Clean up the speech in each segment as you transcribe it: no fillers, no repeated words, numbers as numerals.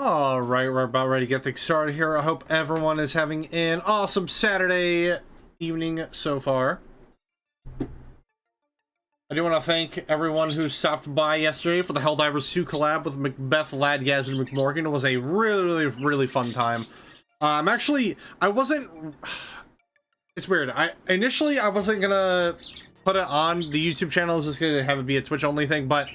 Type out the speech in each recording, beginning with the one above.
All right, we're about ready to get things started here. I hope everyone is having an awesome Saturday evening so far. I do want to thank everyone who stopped by yesterday for the Helldivers 2 collab with Macbeth, Ladgaz, and McMorgan. It was a really fun time. I wasn't... It's weird. Initially, I wasn't gonna put it on the YouTube channel. I was just gonna have it be a Twitch only thing, but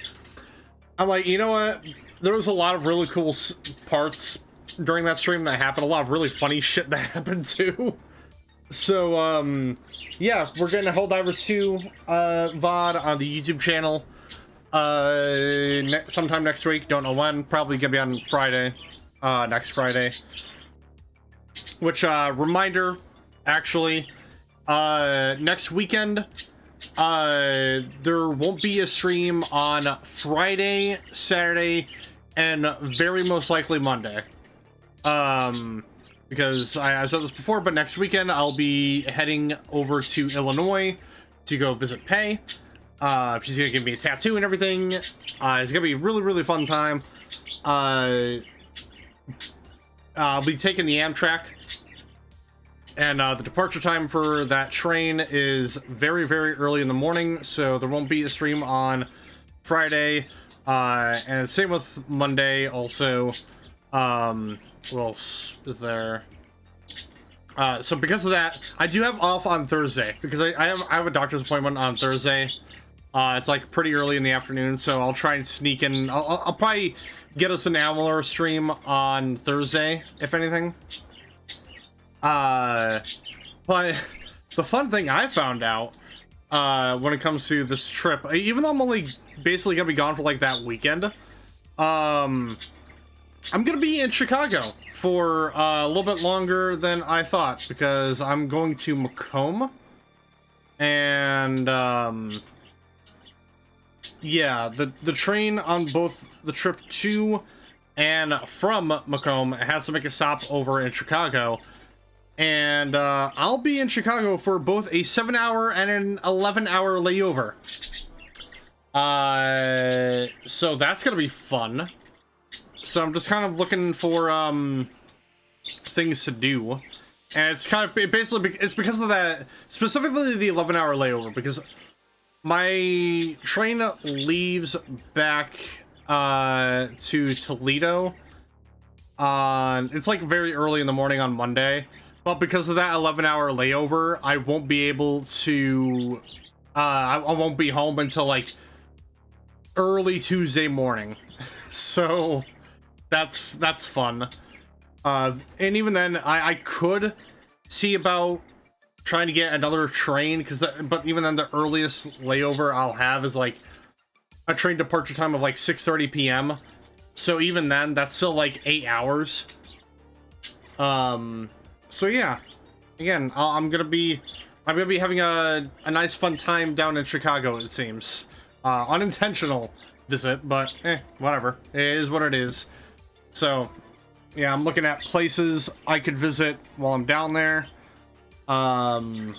I'm like, you know what? There was a lot of really cool parts during that stream that happened. A lot of really funny shit that happened too. So, yeah, we're getting a Helldivers 2 VOD on the YouTube channel sometime next week. Don't know when. Probably gonna be on Friday, next Friday. Which, reminder, actually, next weekend, there won't be a stream on Friday, Saturday, and very most likely Monday. Because I've said this before, but next weekend I'll be heading over to Illinois to go visit Pei. She's gonna give me a tattoo and everything. It's gonna be a really fun time. I'll be taking the Amtrak. And the departure time for that train is very early in the morning, so there won't be a stream on Friday. And same with Monday also. What else is there? So because of that, I do have off on Thursday because I have a doctor's appointment on Thursday. It's like pretty early in the afternoon, so I'll try and sneak in. I'll probably get us an Amalur stream on Thursday, if anything. But the fun thing I found out when it comes to this trip, even though I'm only basically gonna be gone for like that weekend, I'm gonna be in Chicago for a little bit longer than I thought because I'm going to Macomb, and yeah, the train on both the trip to and from Macomb has to make a stop over in Chicago. And I'll be in Chicago for both a 7-hour and an 11-hour layover. So that's gonna be fun. So I'm just kind of looking for things to do, and it's kind of basically it's because of that, specifically the 11-hour layover, because my train leaves back to Toledo on it's like very early in the morning on Monday. But because of that 11-hour layover, I won't be able to, I won't be home until like early Tuesday morning. So that's fun. And even then, I could see about trying to get another train, but even then the earliest layover I'll have is like a train departure time of like 6:30 p.m. So even then, that's still like 8 hours. So yeah, again, I'm gonna be having a nice fun time down in Chicago, it seems. Unintentional visit, but whatever. It is what it is. So yeah, I'm looking at places I could visit while I'm down there. I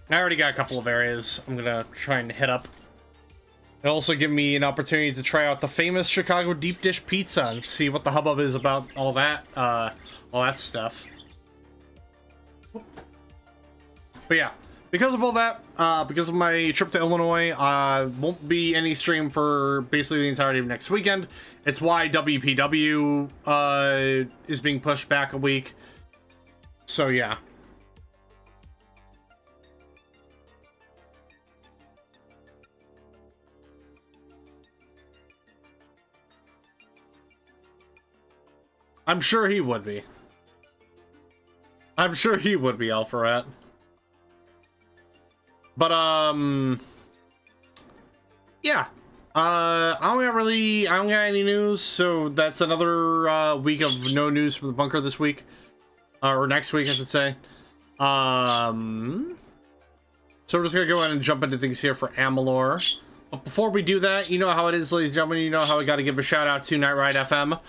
already got a couple of areas I'm gonna try and hit up. It'll also give me an opportunity to try out the famous Chicago deep dish pizza and see what the hubbub is about all that stuff. But yeah, because of all that, because of my trip to Illinois, won't be any stream for basically the entirety of next weekend. It's why WPW is being pushed back a week. So yeah. I'm sure he would be. I'm sure he would be, Alpharat. But, yeah. I don't got any news, so that's another, week of no news from the bunker this week. Or next week, I should say. So we're just gonna go ahead and jump into things here for Amalur. But before we do that, you know how it is, ladies and gentlemen. You know how we gotta give a shout out to Night Ride FM.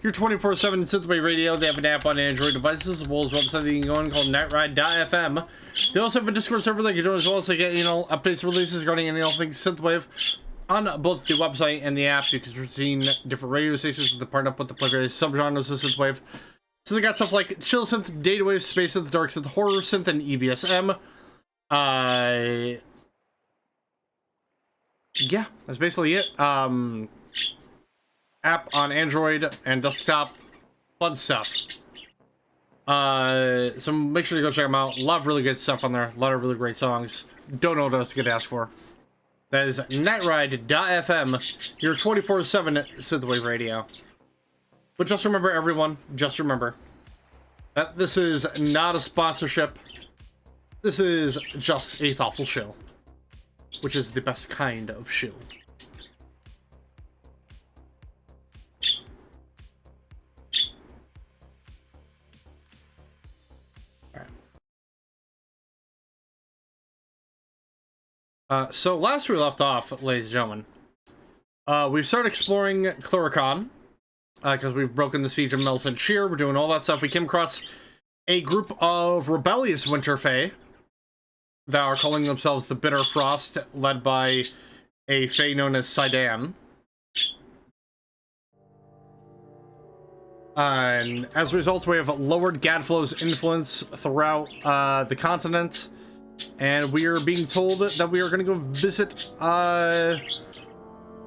Your 24/7 synthwave radio. They have an app on Android devices, as well as a website that you can go on called nightride.fm. They also have a Discord server that you can join, as well as they get, updates, releases regarding any all things synthwave. On both the website and the app, you can routine different radio stations that partner up with the play various subgenres of synthwave. So they got stuff like chill synth, data wave, space synth, dark synth, horror synth, and EBSM. Yeah, that's basically it. App on Android and desktop, fun stuff. So make sure to go check them out. A lot of really good stuff on there. A lot of really great songs. Don't know what else to get asked for. That is nightride.fm, your 24/7 synthwave radio. But just remember, everyone, just remember that this is not a sponsorship. This is just a thoughtful shill, which is the best kind of shill. So last we left off, ladies and gentlemen, we've started exploring Klurikon, because we've broken the siege of Melson Shear. We're doing all that stuff. We came across a group of rebellious Winter Fae that are calling themselves the Bitter Frost, led by a Fae known as Cydan. And as a result, we have lowered Gadflows' influence throughout the continent. And we are being told that we are going to go visit, kind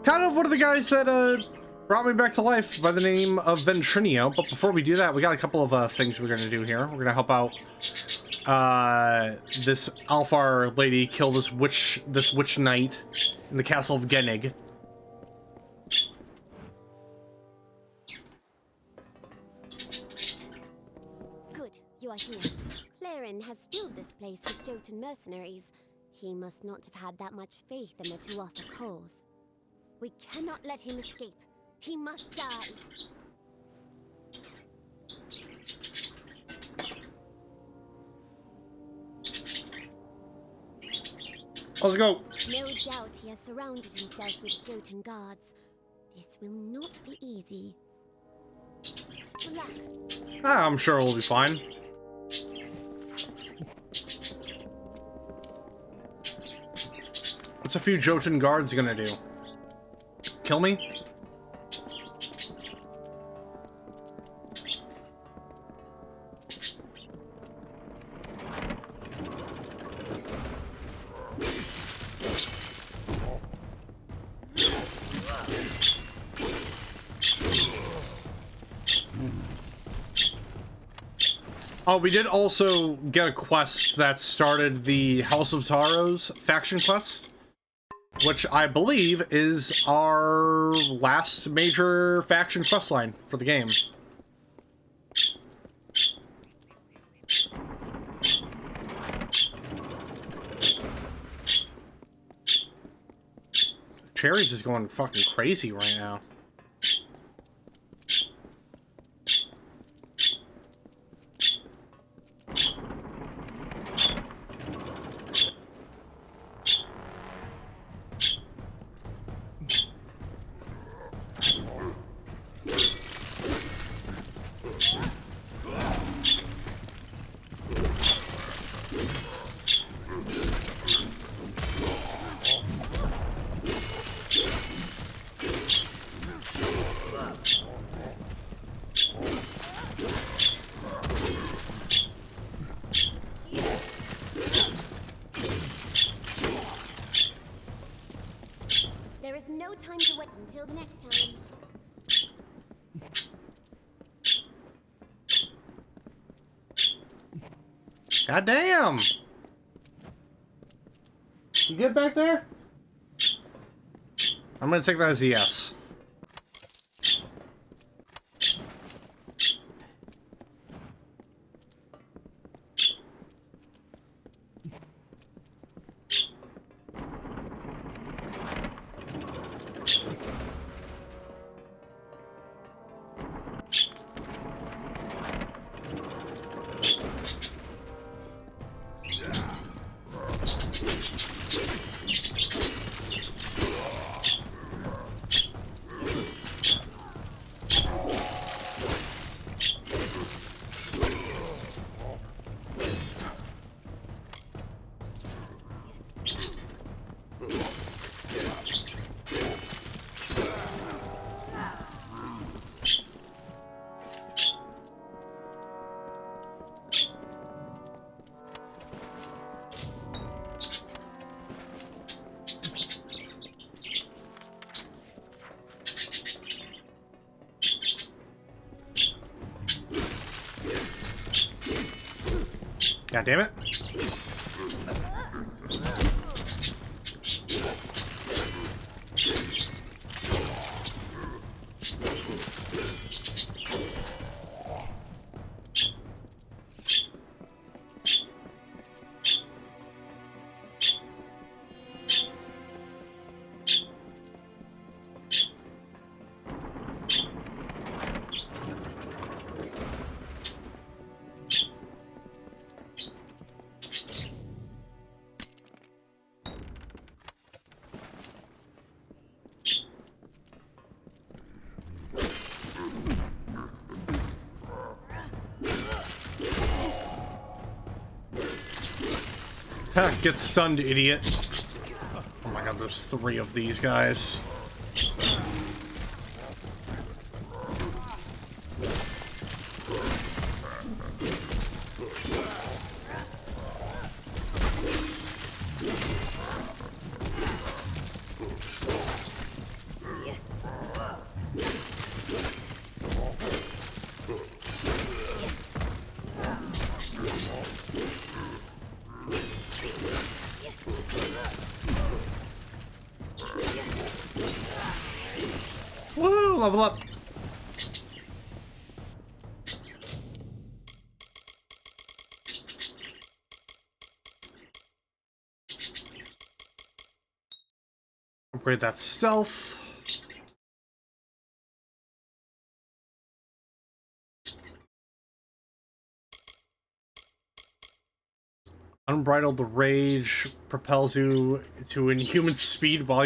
of one of the guys that, brought me back to life by the name of Ventrinio. But before we do that, we got a couple of, things we're going to do here. We're going to help out, this Alfar lady kill this witch knight in the castle of Genig. Good, you are here. Klurikon has filled this place with Jotun mercenaries. He must not have had that much faith in the Tuatha cause. We cannot let him escape. He must die. Let's go. No doubt he has surrounded himself with Jotun guards. This will not be easy. Good luck. I'm sure we'll be fine. What's a few Jotun guards gonna do? Kill me? Oh, we did also get a quest that started the House of Taro's faction quest, which I believe is our last major faction quest line for the game. Cherry's is going fucking crazy right now. No time to wait until the next time. God damn! You get back there? I'm gonna take that as a yes. God damn it. Get stunned, idiot. Oh my god, there's 3 of these guys. Woo, level up. Upgrade that stealth. Unbridled rage propels you to inhuman speed while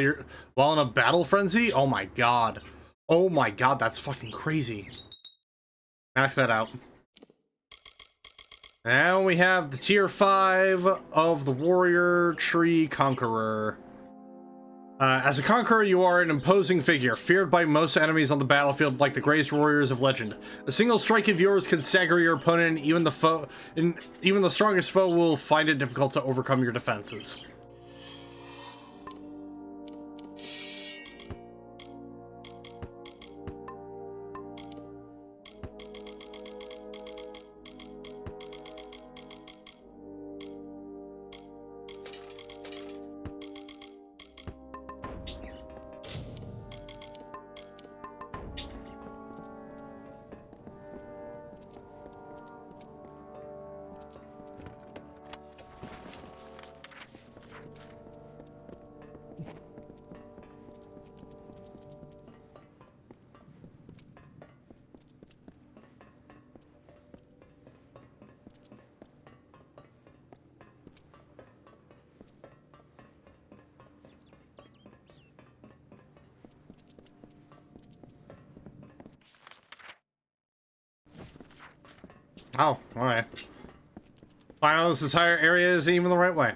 in a battle frenzy. Oh my god. Oh my god, that's fucking crazy. Max that out. Now we have the tier 5 of the Warrior Tree Conqueror. As a conqueror, you are an imposing figure, feared by most enemies on the battlefield like the greatest warriors of legend. A single strike of yours can stagger your opponent, and even the strongest foe will find it difficult to overcome your defenses. Oh, alright. Finally, this entire area isn't even the right way.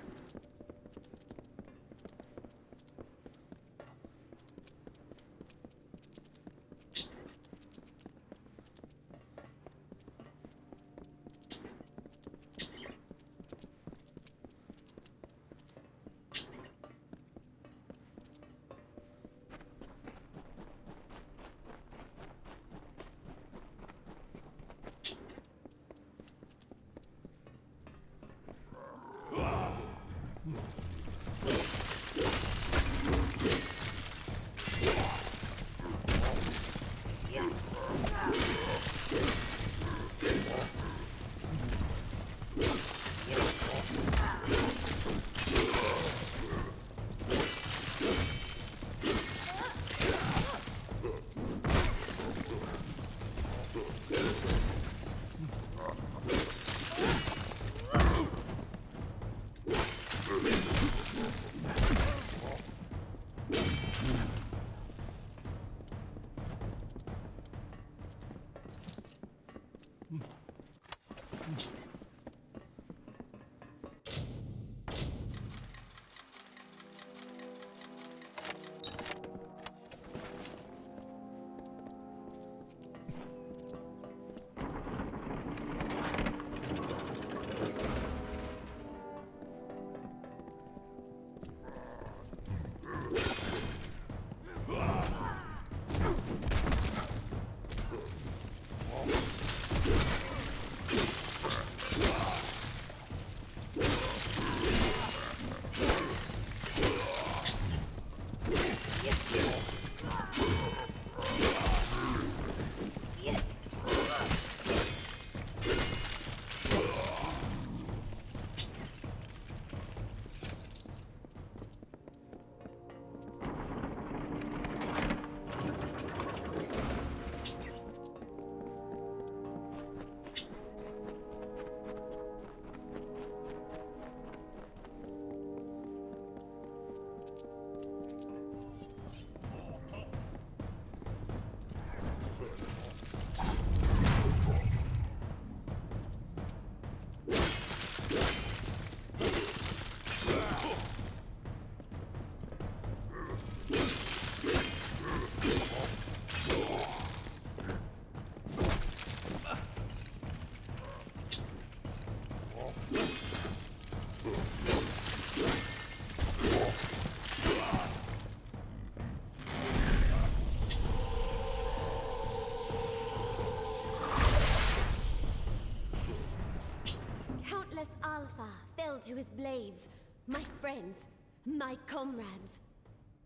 My friends, my comrades.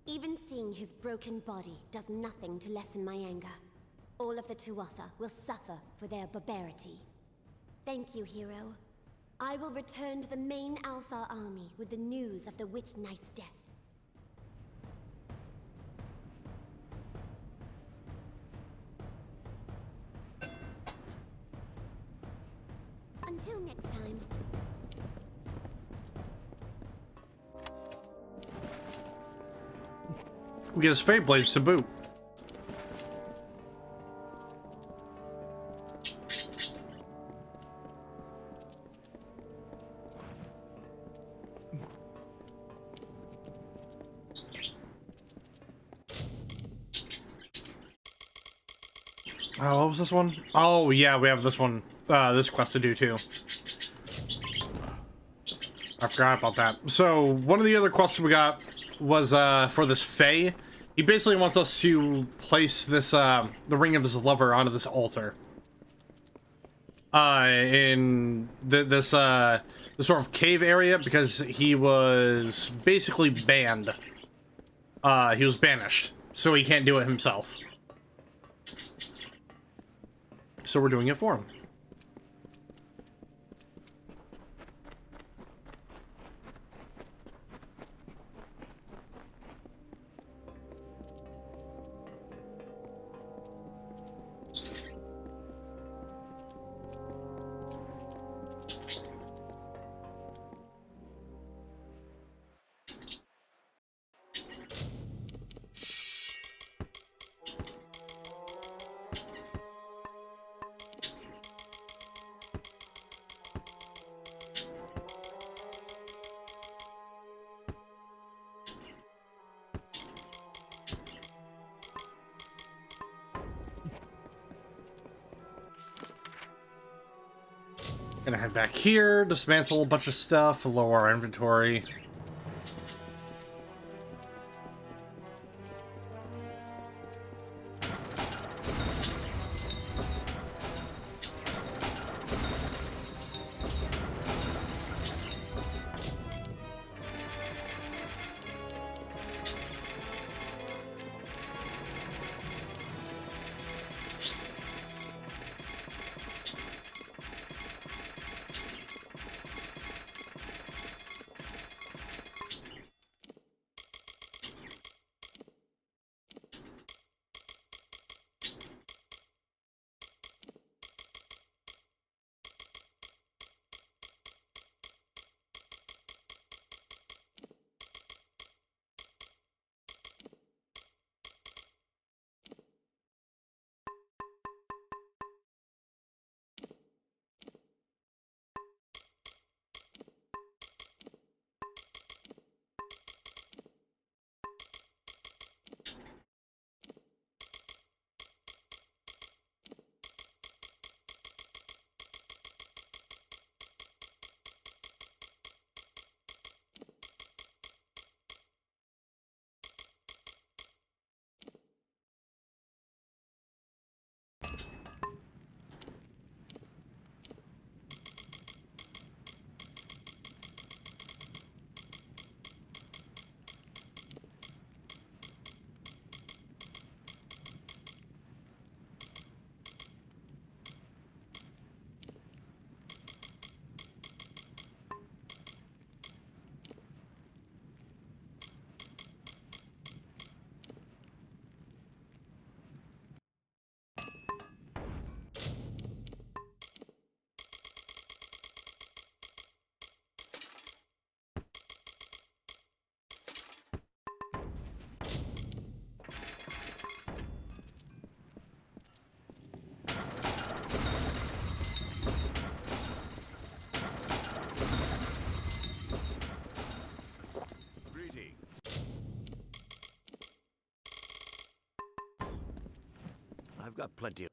Even seeing his broken body does nothing to lessen my anger. All of the Tuatha will suffer for their barbarity. Thank you, hero. I will return to the main Alpha army with the news of the Witch Knight's death. Until next time. We get his Fate Blades to boot. Oh, what was this one? Oh, yeah, we have this one, this quest to do too. I forgot about that. So, one of the other quests we got was, for this Fae. He basically wants us to place this, the ring of his lover onto this altar. In this sort of cave area, because he was basically banned. He was banished, so he can't do it himself. So we're doing it for him. Gonna head back here, dismantle a bunch of stuff, lower our inventory. I've got plenty of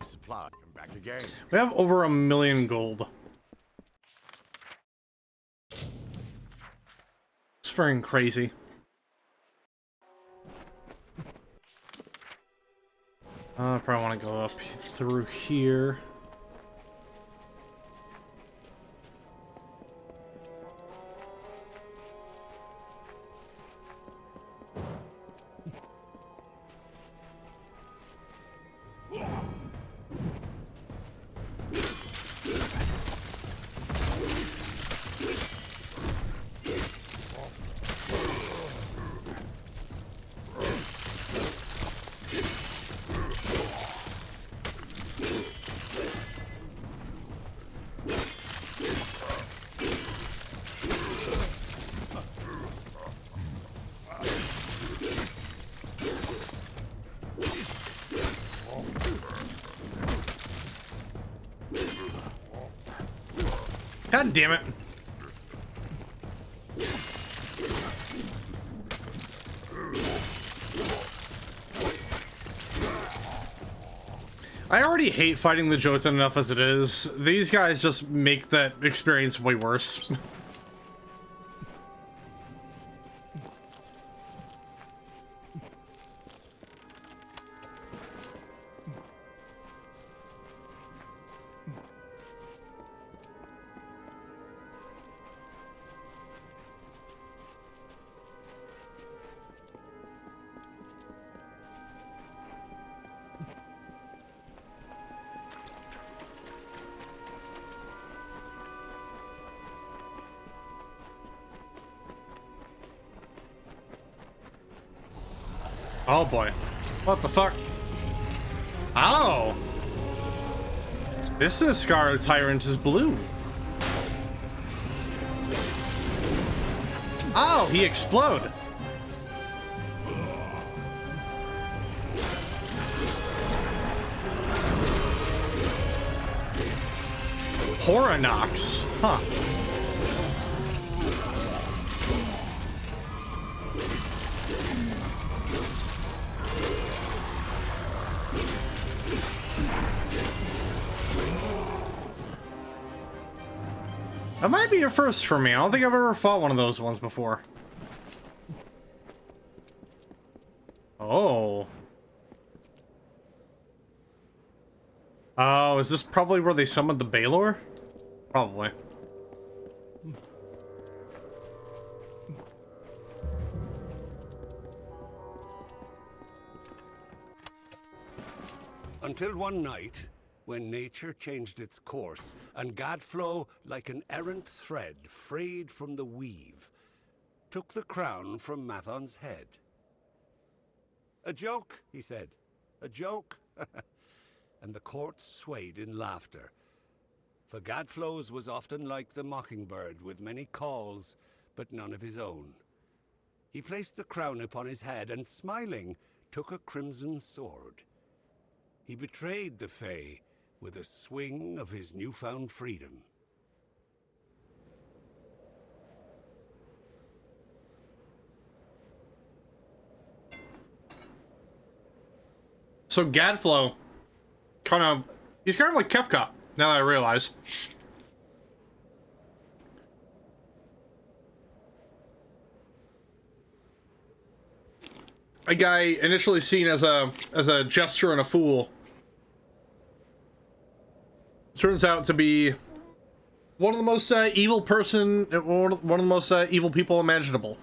supply. I'm back again. We have over 1 million gold. It's freaking crazy. I probably want to go up through here. God damn it. I already hate fighting the Jotun enough as it is. These guys just make that experience way worse. Oh boy. What the fuck? Oh! This Scar Tyrant is blue. Oh, he exploded. Horanox. Huh. That might be a first for me. I don't think I've ever fought one of those ones before. Oh. Oh, is this probably where they summoned the Balor? Probably. Until one night, when nature changed its course, and Gadflow, like an errant thread frayed from the weave, took the crown from Mathon's head. A joke, he said. A joke? And the court swayed in laughter. For Gadflows was often like the mockingbird, with many calls, but none of his own. He placed the crown upon his head, and smiling, took a crimson sword. He betrayed the Fae with a swing of his newfound freedom. So Gadflow, he's kind of like Kefka, now that I realize. A guy initially seen as a jester and a fool turns out to be one of the most evil people imaginable.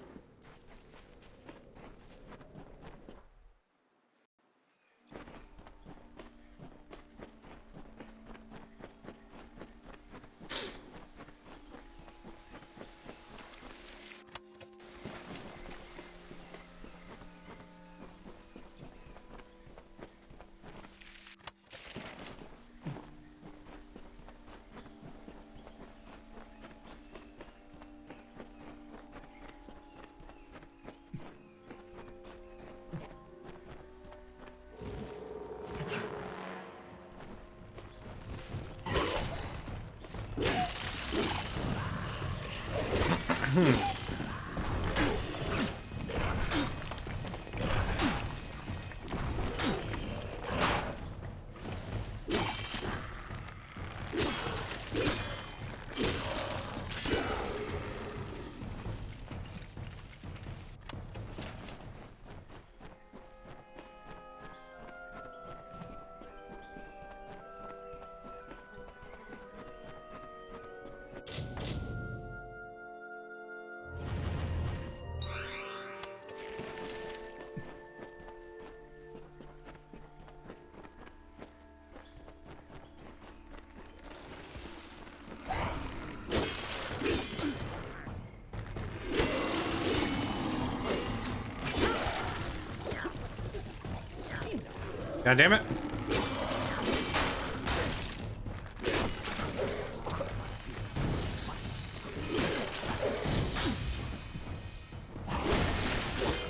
God damn it.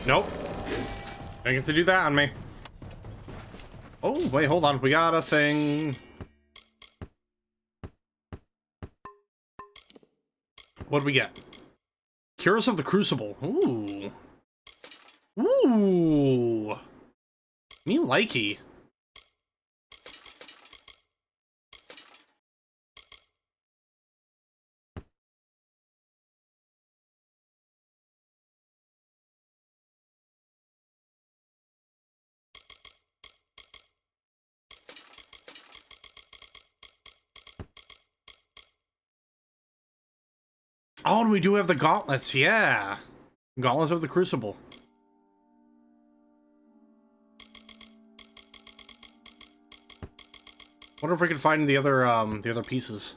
Nope. Don't get to do that on me. Oh, wait, hold on. We got a thing. What do we get? Curious of the Crucible. Ooh. Ooh. Me likey. Oh, and we do have the gauntlets, yeah. Gauntlets of the Crucible. Wonder if we can find the other pieces.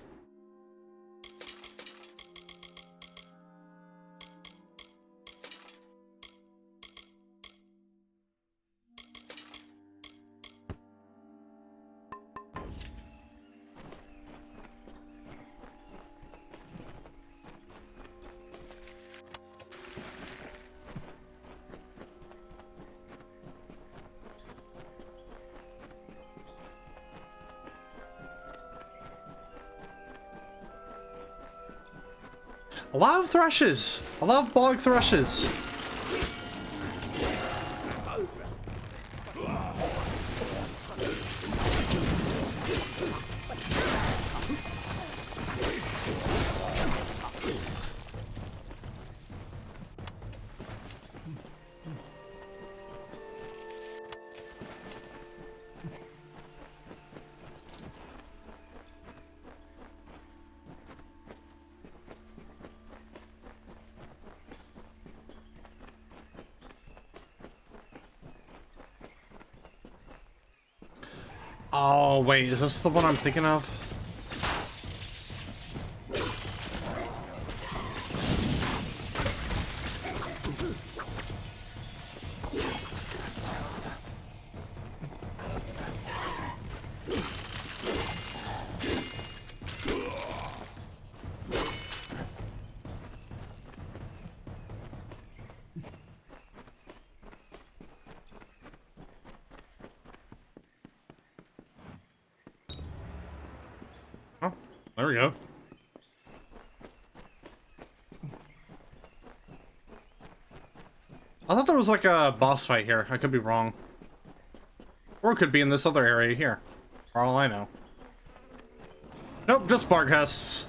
A lot of thrushes. I love bog thrushes. Oh, wait, is this the one I'm thinking of? Oh, there we go. I thought there was like a boss fight here. I could be wrong. Or it could be in this other area here. For all I know. Nope, just Barghests.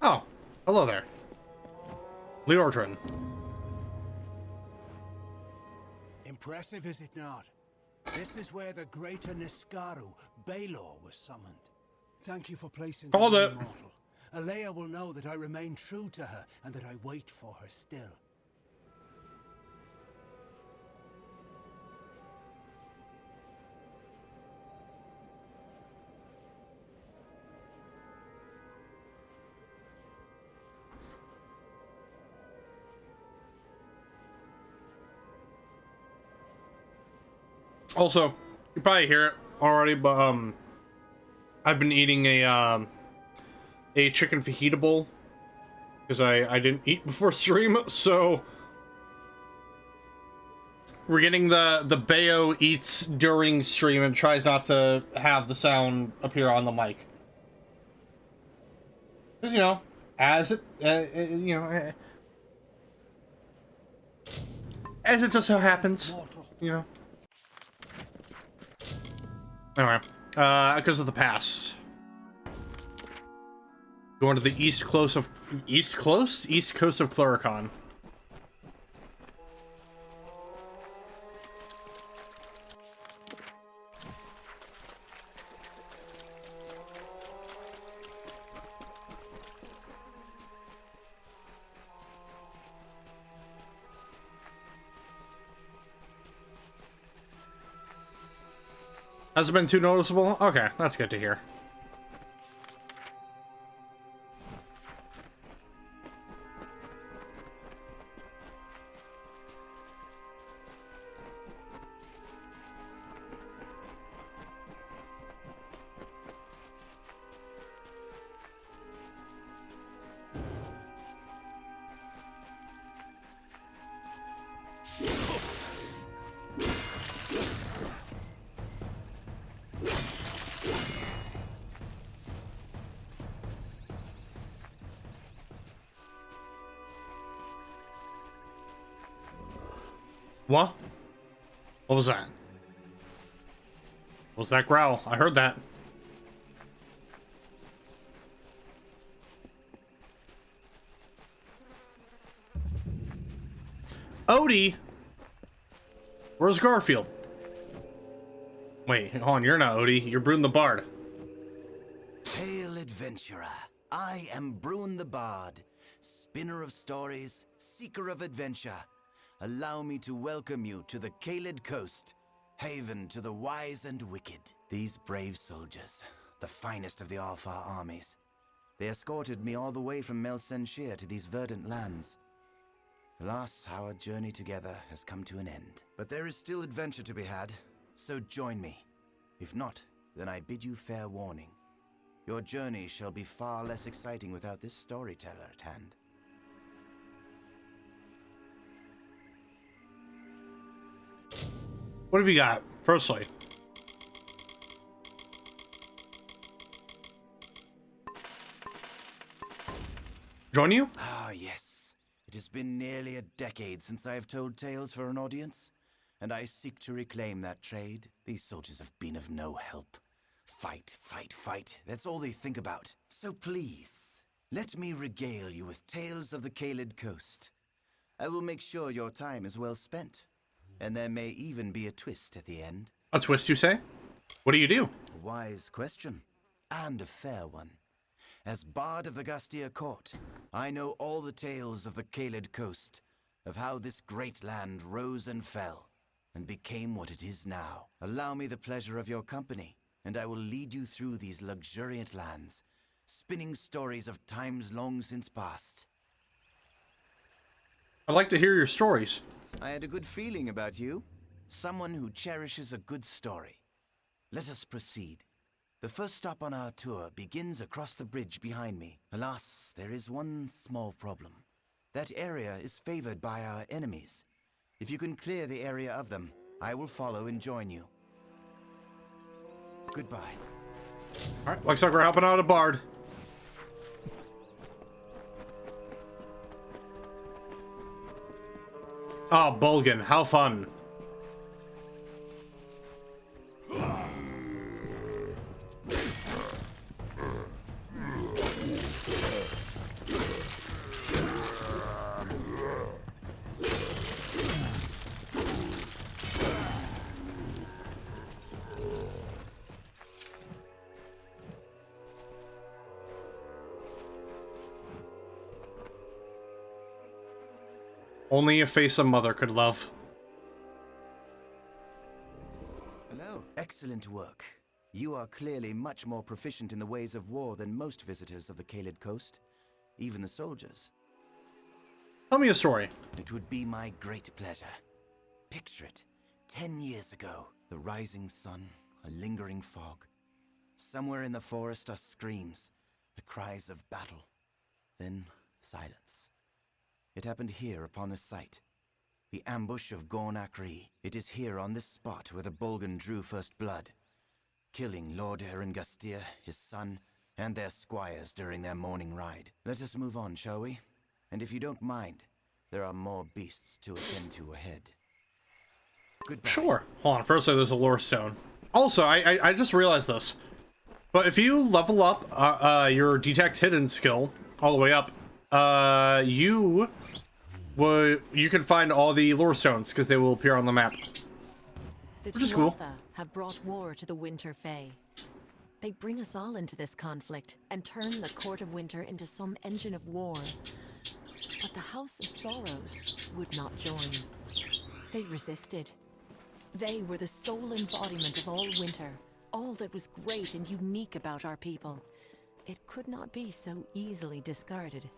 Oh, hello there. Leordrin. Impressive, is it not? This is where the greater Niskaru, Baelor, was summoned. Thank you for placing the Called it. immortal. Alea will know that I remain true to her and that I wait for her still. Also, you probably hear it already, but I've been eating a chicken fajita bowl because I didn't eat before stream, so we're getting the Bayo eats during stream and tries not to have the sound appear on the mic. Because, you know, as it as it just so happens, you know. Anyway, because of the past. Going to the east coast of Klurikon. Has it been too noticeable? Okay, that's good to hear. What? What was that? What was that growl? I heard that. Odie? Where's Garfield? Wait, hold on, you're not Odie. You're Brune the Bard. Hail, adventurer. I am Brune the Bard, spinner of stories, seeker of adventure. Allow me to welcome you to the Caelid Coast, haven to the wise and wicked. These brave soldiers, the finest of the Alfar armies. They escorted me all the way from Melsenshir to these verdant lands. Alas, our journey together has come to an end. But there is still adventure to be had, so join me. If not, then I bid you fair warning. Your journey shall be far less exciting without this storyteller at hand. What have you got? Firstly. Join you? Ah, yes. It has been nearly a decade since I have told tales for an audience, and I seek to reclaim that trade. These soldiers have been of no help. Fight, fight, fight. That's all they think about. So please, let me regale you with tales of the Caelid Coast. I will make sure your time is well spent. And there may even be a twist at the end. A twist, you say? What do you do? A wise question, and a fair one. As Bard of the Gastia Court, I know all the tales of the Caelid Coast, of how this great land rose and fell, and became what it is now. Allow me the pleasure of your company, and I will lead you through these luxuriant lands, spinning stories of times long since past. I'd like to hear your stories. I had a good feeling about you. Someone who cherishes a good story. Let us proceed. The first stop on our tour begins across the bridge behind me. Alas, there is one small problem. That area is favored by our enemies. If you can clear the area of them, I will follow and join you. Goodbye. Alright, looks like we're helping out a bard. Oh, Bulgan, how fun. Only a face a mother could love. Hello. Excellent work. You are clearly much more proficient in the ways of war than most visitors of the Caelid Coast, even the soldiers. Tell me a story. It would be my great pleasure. Picture it. 10 years ago, the rising sun, a lingering fog. Somewhere in the forest are screams, the cries of battle. Then silence. It happened here upon this site. The ambush of Gorn Akri. It is here on this spot where the Bolgan drew first blood, killing Lord Erengastir, his son, and their squires during their morning ride. Let us move on, shall we? And if you don't mind, there are more beasts to attend to ahead. Goodbye. Sure. Hold on. First, there's a lore stone. Also, I just realized this. But if you level up your detect hidden skill all the way up, you can find all the lore stones because they will appear on the map. The Which is cool. Tuatha have brought war to the Winter Fae. They bring us all into this conflict and turn the Court of Winter into some engine of war. But the House of Sorrows would not join. They resisted. They were the sole embodiment of all winter, all that was great and unique about our people. It could not be so easily discarded.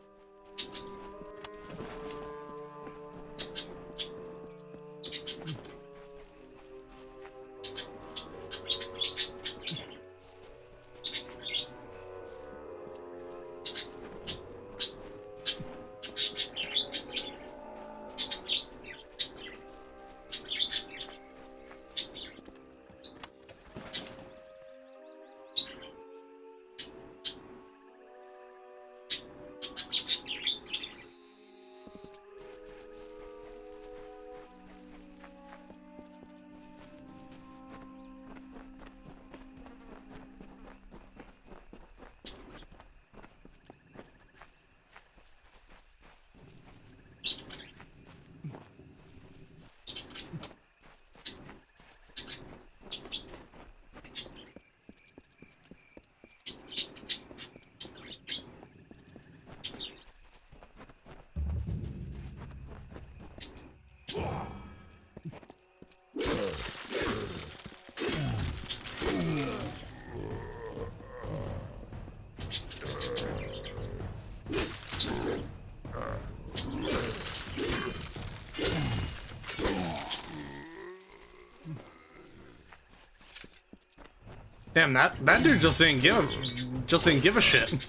Damn, that dude just didn't give a shit.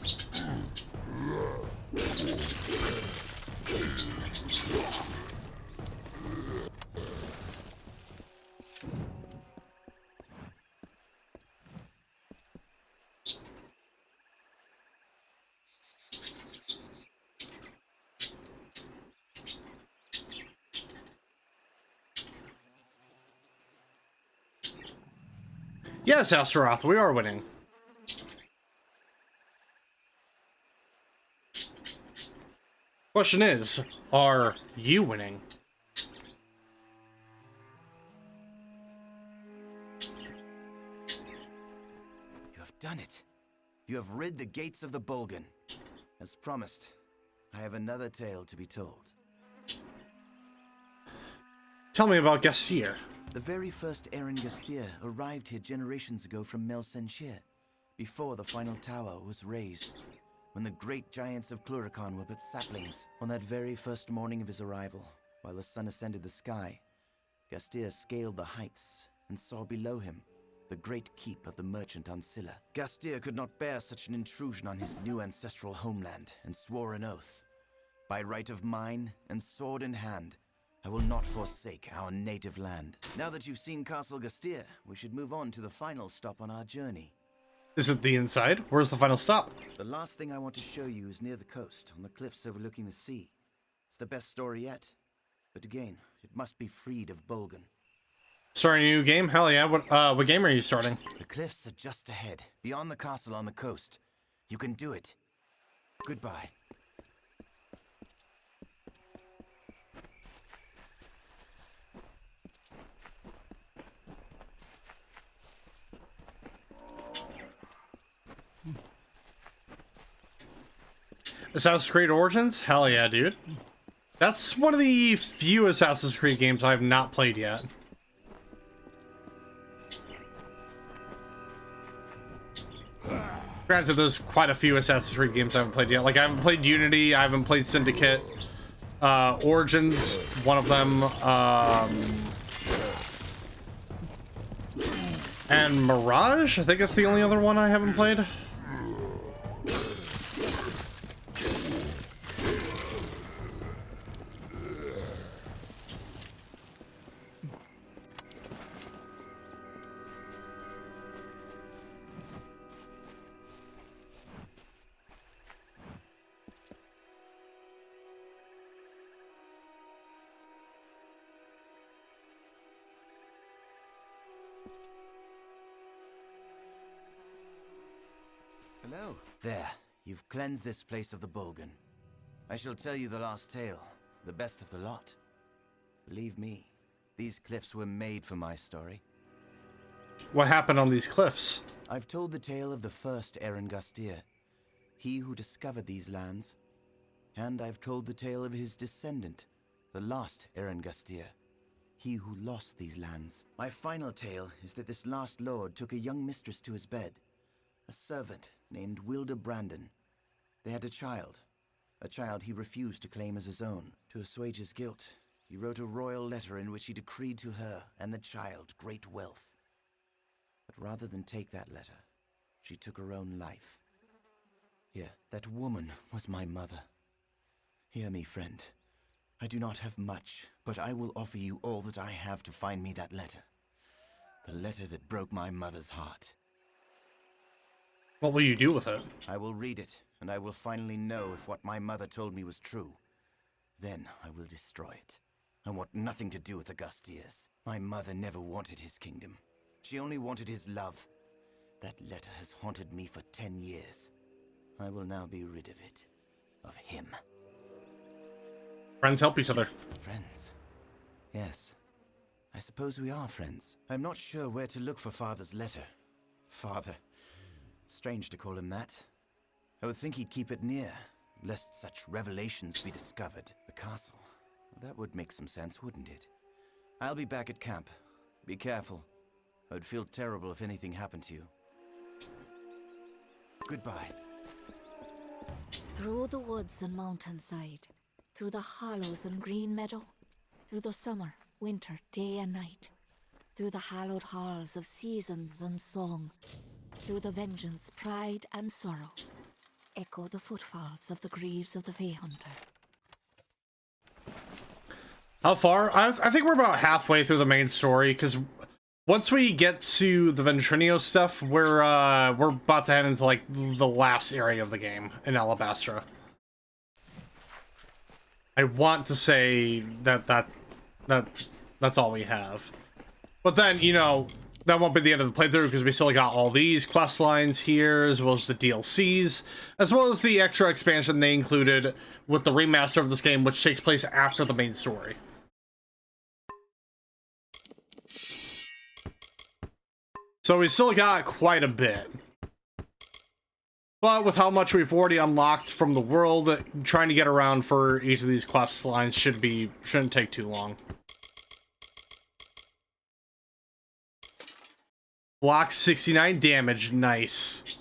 Yes, Astaroth, we are winning. Question is, are you winning? You have done it. You have rid the gates of the Bolgan. As promised, I have another tale to be told. Tell me about Gastir. The very first Eren Gastir arrived here generations ago from Mel Senshir, before the final tower was raised. When the great giants of Klurikon were but saplings, on that very first morning of his arrival, while the sun ascended the sky, Gastir scaled the heights and saw below him the great keep of the merchant Ancilla. Gastir could not bear such an intrusion on his new ancestral homeland, and swore an oath. By right of mine and sword in hand, I will not forsake our native land. Now that you've seen Castle Gastir, we should move on to the final stop on our journey. Is it the inside? Where's the final stop? The last thing I want to show you is near the coast, on the cliffs overlooking the sea. It's the best story yet. But again, it must be freed of Bolgan. Starting a new game? Hell yeah. What game are you starting? The cliffs are just ahead, beyond the castle on the coast. You can do it. Goodbye. Assassin's Creed Origins? Hell yeah, dude. That's one of the few Assassin's Creed games I have not played yet. Granted, there's quite a few Assassin's Creed games I haven't played yet. Like, I haven't played Unity, I haven't played Syndicate. Origins, one of them. And Mirage? I think that's the only other one I haven't played. Hello. There, you've cleansed this place of the Bolgan. I shall tell you the last tale, the best of the lot. Believe me, these cliffs were made for my story. What happened on these cliffs? I've told the tale of the first Erengustir, he who discovered these lands. And I've told the tale of his descendant, the last Erengustir, he who lost these lands. My final tale is that this last lord took a young mistress to his bed, a servant named Wilda Brandon. They had a child he refused to claim as his own. To assuage his guilt, he wrote a royal letter in which he decreed to her and the child great wealth. But rather than take that letter, she took her own life. Here, that woman was my mother. Hear me, friend. I do not have much, but I will offer you all that I have to find me that letter. The letter that broke my mother's heart. What will you do with it? I will read it, and I will finally know if what my mother told me was true. Then I will destroy it. I want nothing to do with Augustias. My mother never wanted his kingdom. She only wanted his love. That letter has haunted me for 10 years. I will now be rid of it. Of him. Friends help each other. Friends? Yes. I suppose we are friends. I'm not sure where to look for Father's letter. Father. It's strange to call him that. I would think he'd keep it near, lest such revelations be discovered. The castle. That would make some sense, wouldn't it? I'll be back at camp. Be careful. I would feel terrible if anything happened to you. Goodbye. Through the woods and mountainside, through the hollows and green meadow, through the summer, winter, day and night, through the hallowed halls of seasons and song, through the vengeance, pride and sorrow, echo the footfalls of the greaves of the Fey Hunter. How far? I think we're about halfway through the main story, because once we get to the Ventrinio stuff, we're about to head into like the last area of the game in Alabastra. I want to say that's all we have, but then you know that won't be the end of the playthrough because we still got all these quest lines here, as well as the DLCs, as well as the extra expansion they included with the remaster of this game, which takes place after the main story. So we still got quite a bit. But with how much we've already unlocked from the world, trying to get around for each of these quest lines shouldn't take too long. Block 69 damage, nice.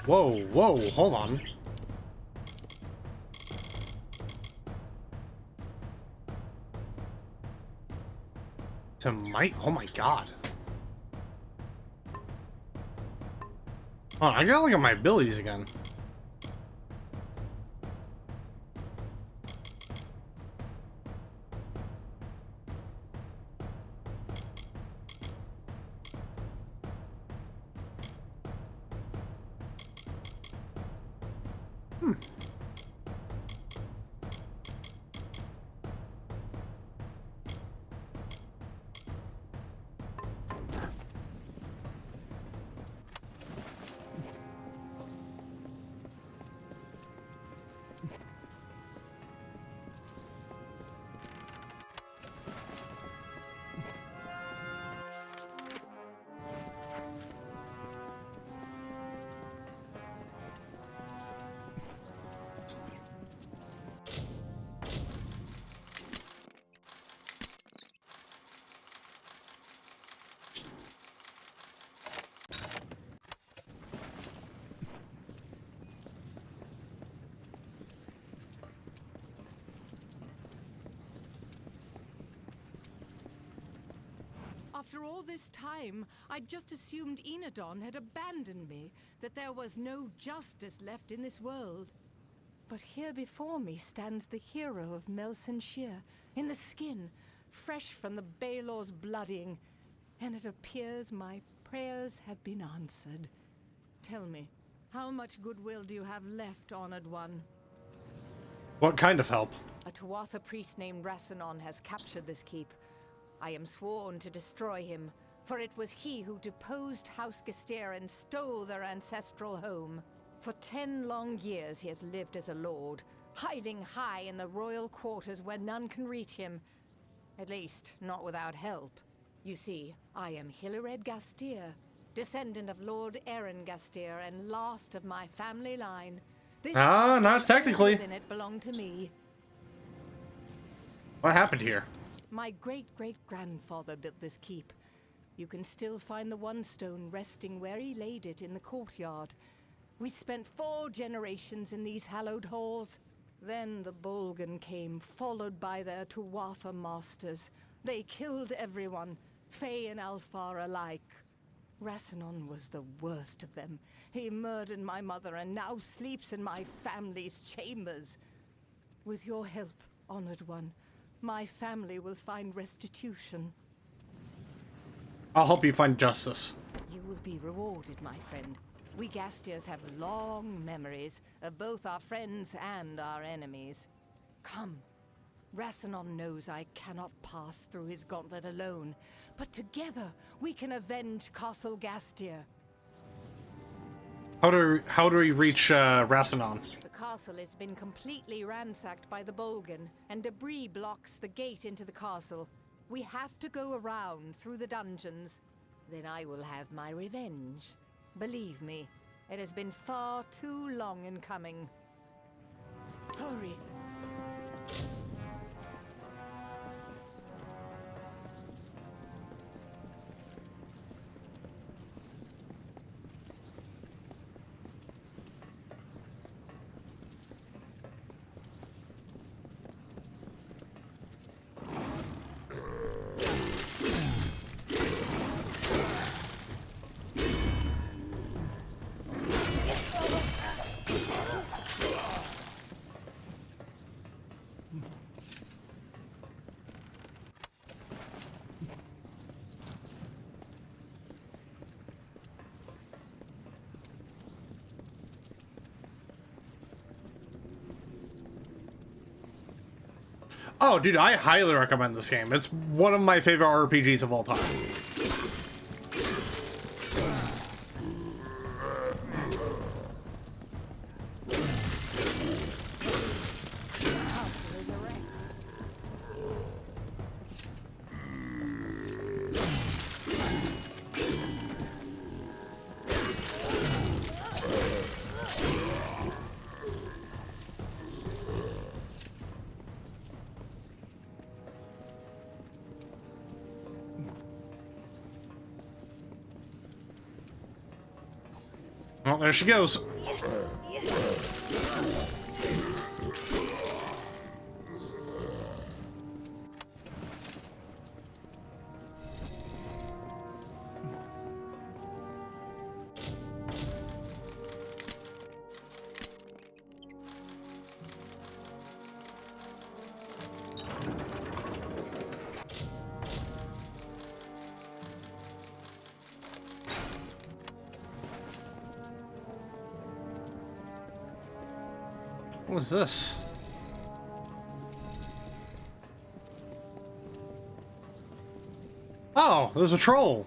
Whoa, whoa, hold on. Oh my god. Oh, I gotta look at my abilities again. After all this time, I'd just assumed Enadon had abandoned me, that there was no justice left in this world. But here before me stands the hero of Melson Shear, in the skin, fresh from the Baelor's bloodying, and it appears my prayers have been answered. Tell me, how much goodwill do you have left, Honored One? What kind of help? A Tuatha priest named Rassanon has captured this keep. I am sworn to destroy him, for it was he who deposed House Gestir and stole their ancestral home. For 10 long years he has lived as a lord, hiding high in the royal quarters where none can reach him. At least, not without help. You see, I am Hilared Gastir, descendant of Lord Aaron Gastir and last of my family line. This not technically. and it belonged to me. What happened here? My great-great-grandfather built this keep. You can still find the one stone resting where he laid it in the courtyard. We spent 4 generations in these hallowed halls. Then the Bolgan came, followed by their Tuatha masters. They killed everyone, Fae and Alfar alike. Rassanon was the worst of them. He murdered my mother and now sleeps in my family's chambers. With your help, Honored One, my family will find restitution. I'll help you find justice. You will be rewarded, my friend. We Gastiers have long memories of both our friends and our enemies. Come. Rassanon knows I cannot pass through his gauntlet alone, but together we can avenge Castle Gastir. How do we reach Rassanon? The castle has been completely ransacked by the Bolgan, and debris blocks the gate into the castle. We have to go around through the dungeons. Then I will have my revenge. Believe me, it has been far too long in coming. Hurry. Oh, dude, I highly recommend this game. It's one of my favorite RPGs of all time. Well, there she goes. What is this? Oh, there's a troll.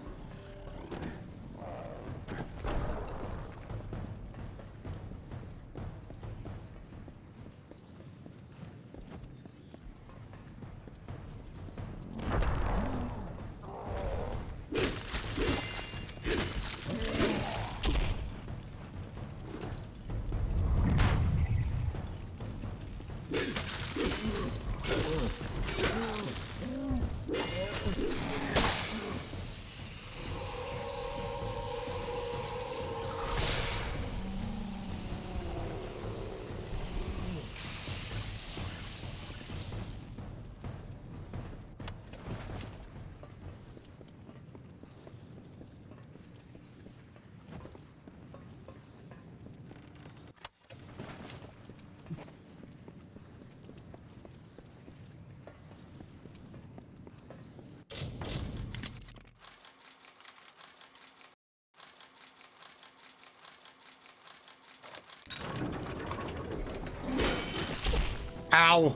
Ow.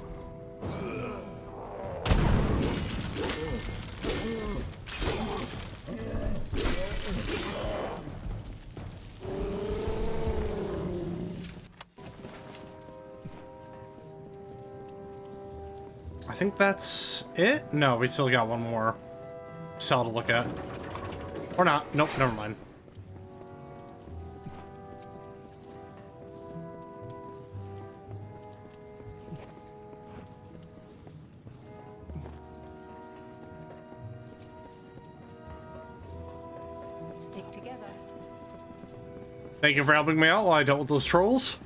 I think that's it? No, we still got one more cell to look at. Or not. Nope, never mind. Stick together. Thank you for helping me out while I dealt with those trolls.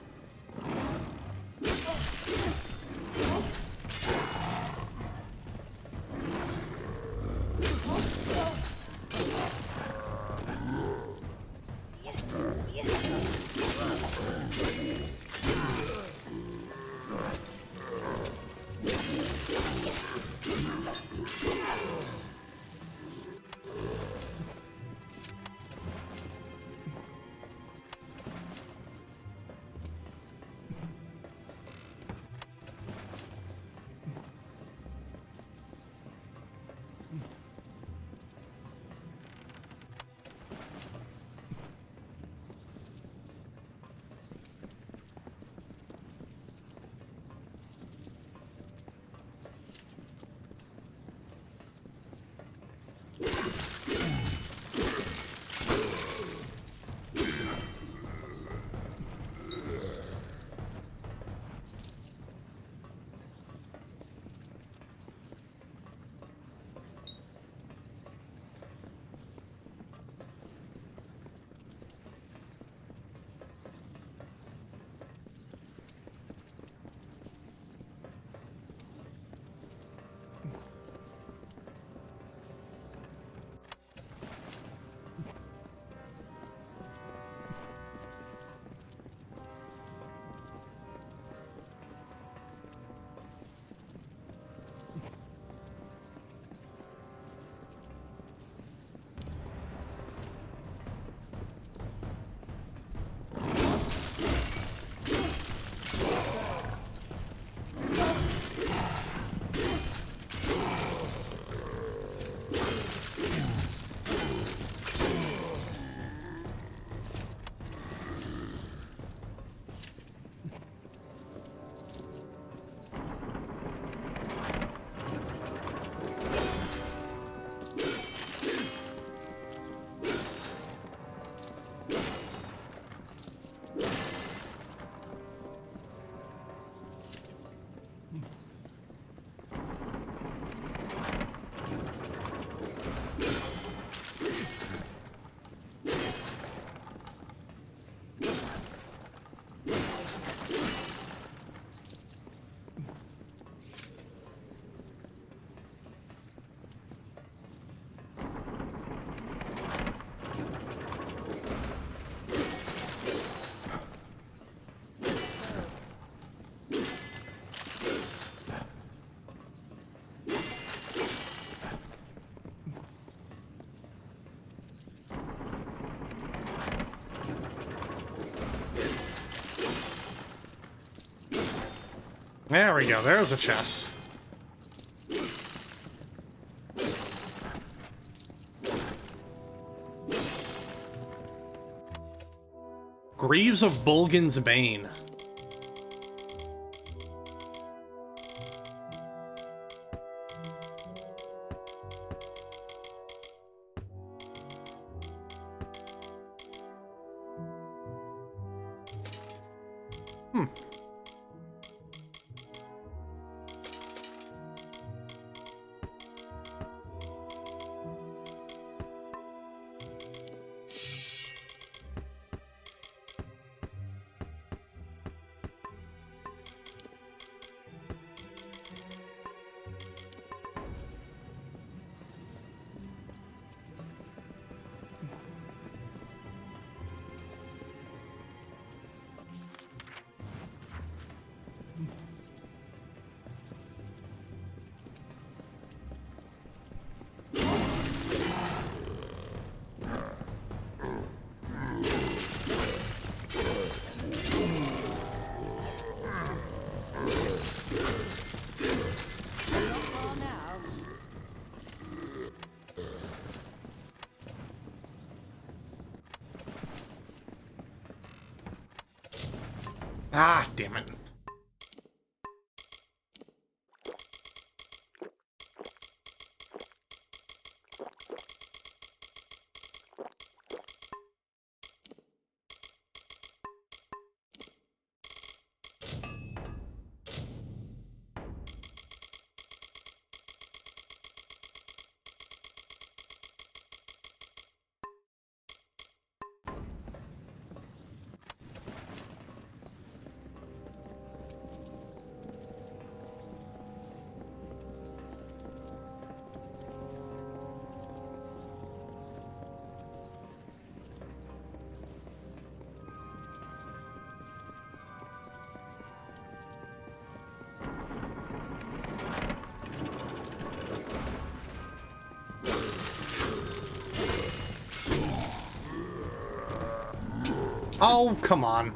There we go, there's a chest. Greaves of Bulgan's Bane. Ah, damn it. Oh, come on.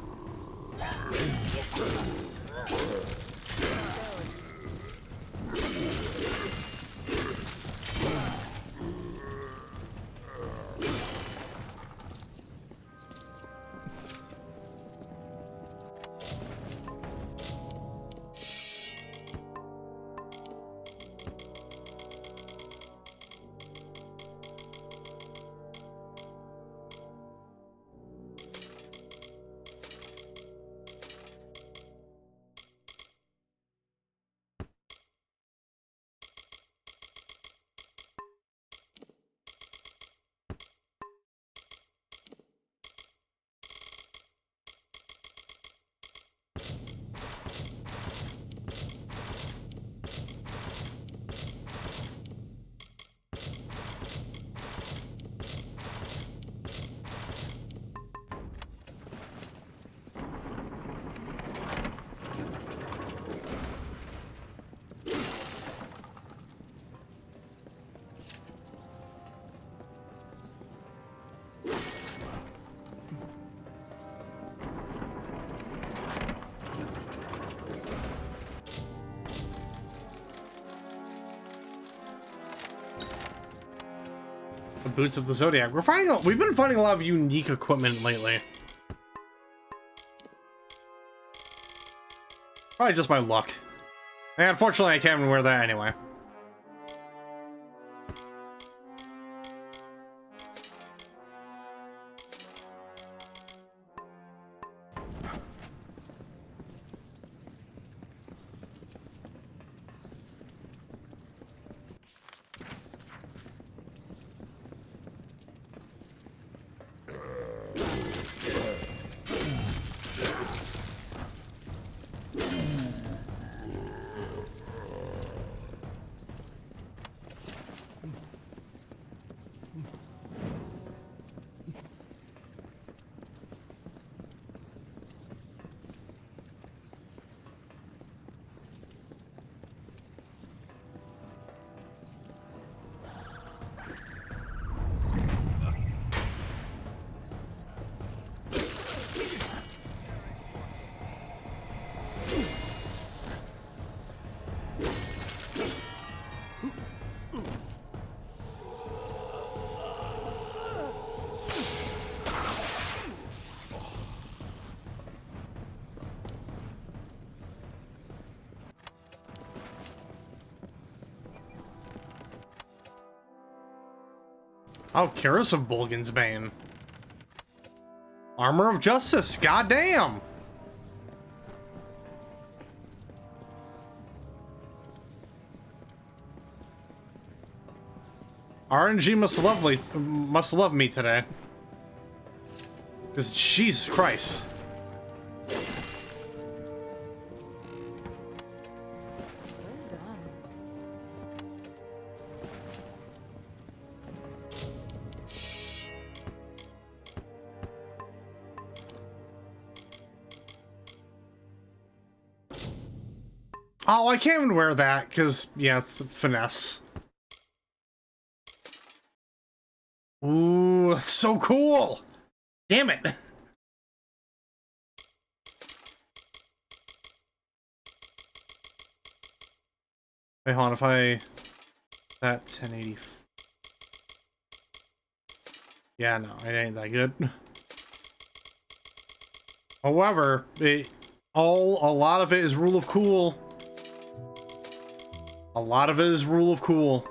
The Boots of the Zodiac. We've been finding a lot of unique equipment lately. Probably just my luck. And unfortunately, I can't even wear that anyway. Oh, Curus of Bolgan's Bane. Armor of Justice, goddamn! RNG must love me today. Because Jesus Christ. Oh, I can't even wear that, because, yeah, it's the finesse. Ooh, that's so cool! Damn it! Wait, hold on, if I... That 1080... Yeah, no, it ain't that good. However, A lot of it is rule of cool. A lot of it is rule of cool.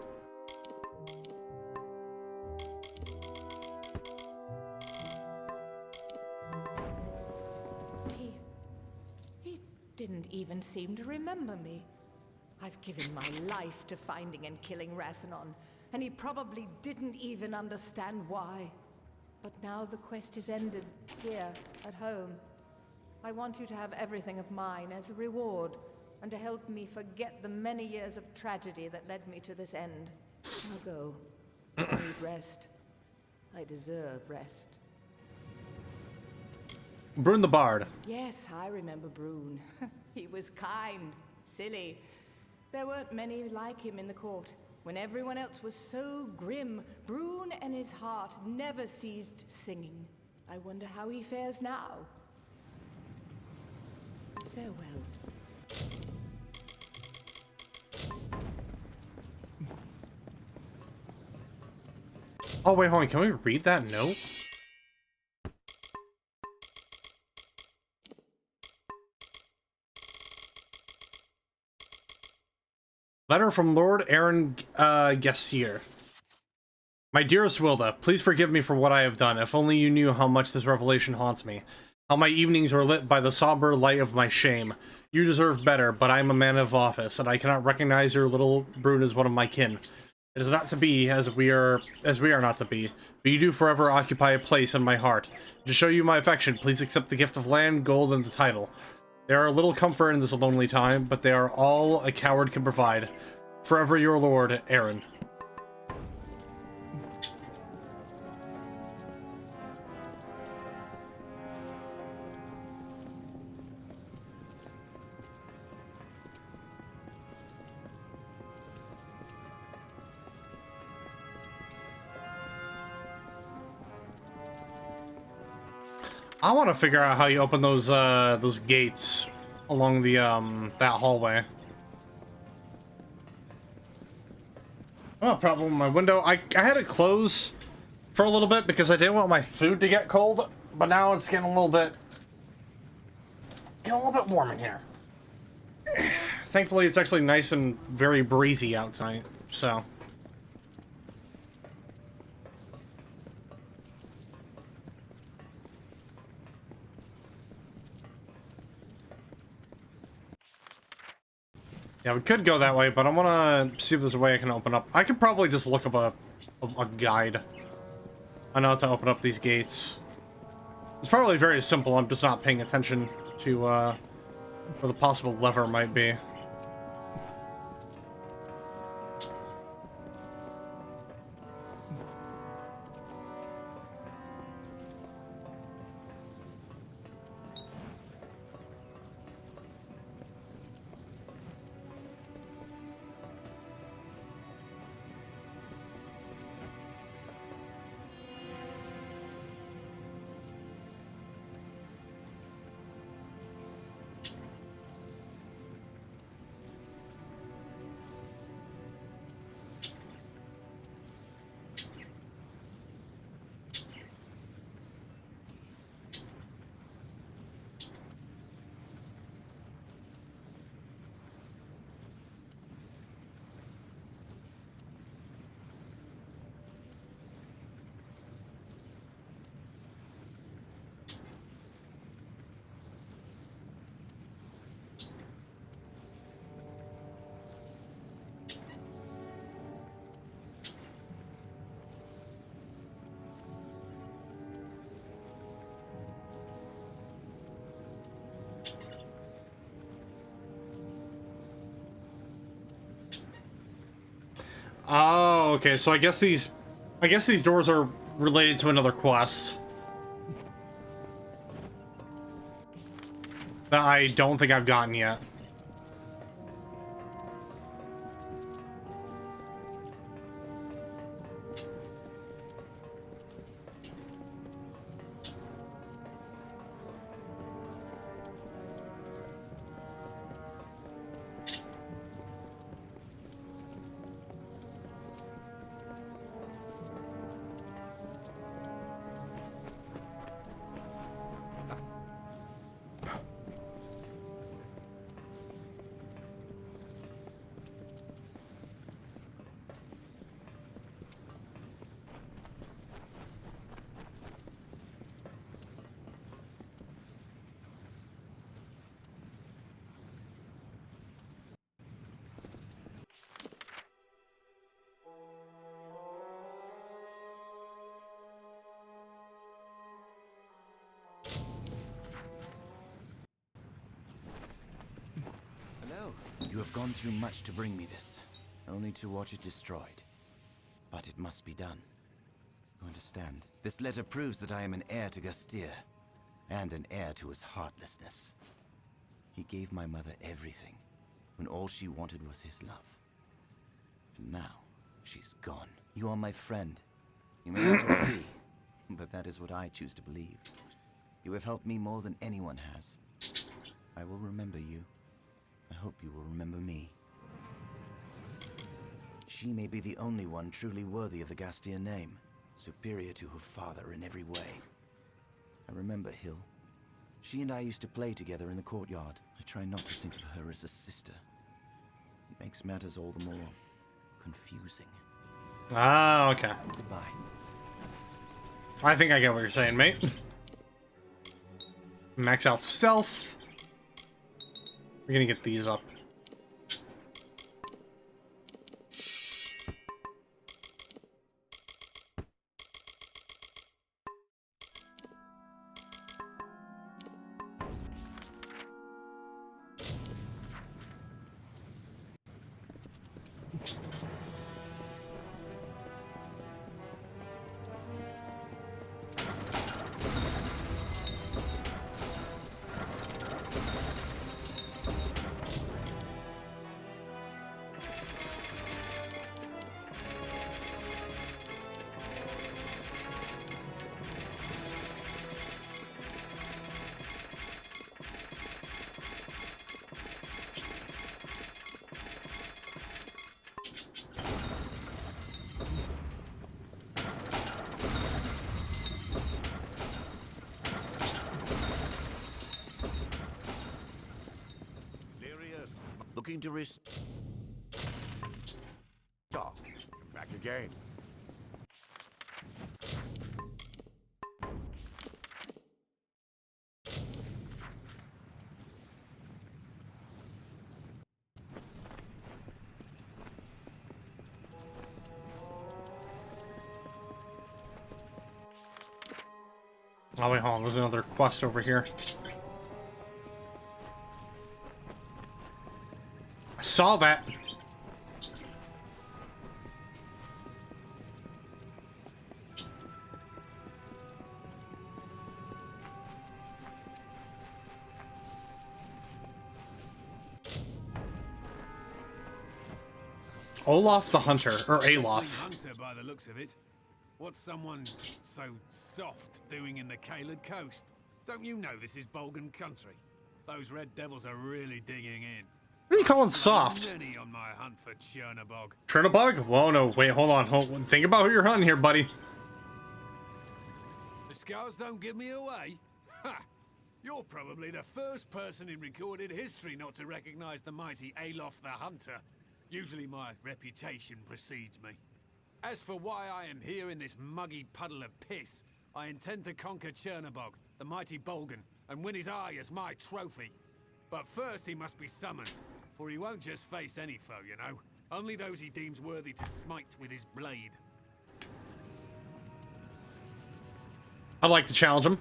He didn't even seem to remember me. I've given my life to finding and killing Rasanon, and he probably didn't even understand why. But now the quest is ended, here, at home. I want you to have everything of mine as a reward, and to help me forget the many years of tragedy that led me to this end. Now go. I need rest. I deserve rest. Brune the Bard. Yes, I remember Brune. He was kind, silly. There weren't many like him in the court. When everyone else was so grim, Brune and his heart never ceased singing. I wonder how he fares now. Farewell. Oh, wait, hold on. Can we read that note? Letter from Lord Aaron Gessier. My dearest Wilda, please forgive me for what I have done. If only you knew how much this revelation haunts me. How my evenings are lit by the somber light of my shame. You deserve better, but I am a man of office, and I cannot recognize your little Brune as one of my kin. It is not to be as we are not to be, but you do forever occupy a place in my heart. To show you my affection, please accept the gift of land, gold, and the title. There are little comfort in this lonely time, but they are all a coward can provide. Forever your lord, Aaron. I want to figure out how you open those gates along the that hallway. Oh, problem with my window. I had it closed for a little bit because I didn't want my food to get cold, but now it's getting a little bit warm in here. Thankfully, it's actually nice and very breezy out tonight, so. Yeah, we could go that way, but I want to see if there's a way I can open up. I could probably just look up a guide on how to open up these gates. It's probably very simple. I'm just not paying attention to where the possible lever might be. Oh, okay. So I guess these doors are related to another quest that I don't think I've gotten yet. You have gone through much to bring me this, only to watch it destroyed. But it must be done. You understand? This letter proves that I am an heir to Gastir, and an heir to his heartlessness. He gave my mother everything, when all she wanted was his love. And now, she's gone. You are my friend. You may not agree, but that is what I choose to believe. You have helped me more than anyone has. I will remember you. I hope you will remember me. She may be the only one truly worthy of the Gastir name, superior to her father in every way. I remember Hill. She and I used to play together in the courtyard. I try not to think of her as a sister. It makes matters all the more confusing. Ah, okay. Goodbye. I think I get what you're saying, mate. Max out stealth. We're gonna get these up. Looking to stop. Back again. Oh wait, hold on. There's another quest over here. I saw that. Olaf the Hunter, or Alof. Hunter by the looks of it. What's someone so soft doing in the Caelid coast? Don't you know this is Bolgan country? Those red devils are really digging in. What are you calling soft? Many on my hunt for Chernobog. Chernobog? Whoa, no, wait, hold on. Think about who you're hunting here, buddy. The scars don't give me away. Ha! You're probably the first person in recorded history not to recognize the mighty Alof the Hunter. Usually my reputation precedes me. As for why I am here in this muggy puddle of piss, I intend to conquer Chernobog, the mighty Bolgan, and win his eye as my trophy. But first he must be summoned, for he won't just face any foe, you know. Only those he deems worthy to smite with his blade. I'd like to challenge him.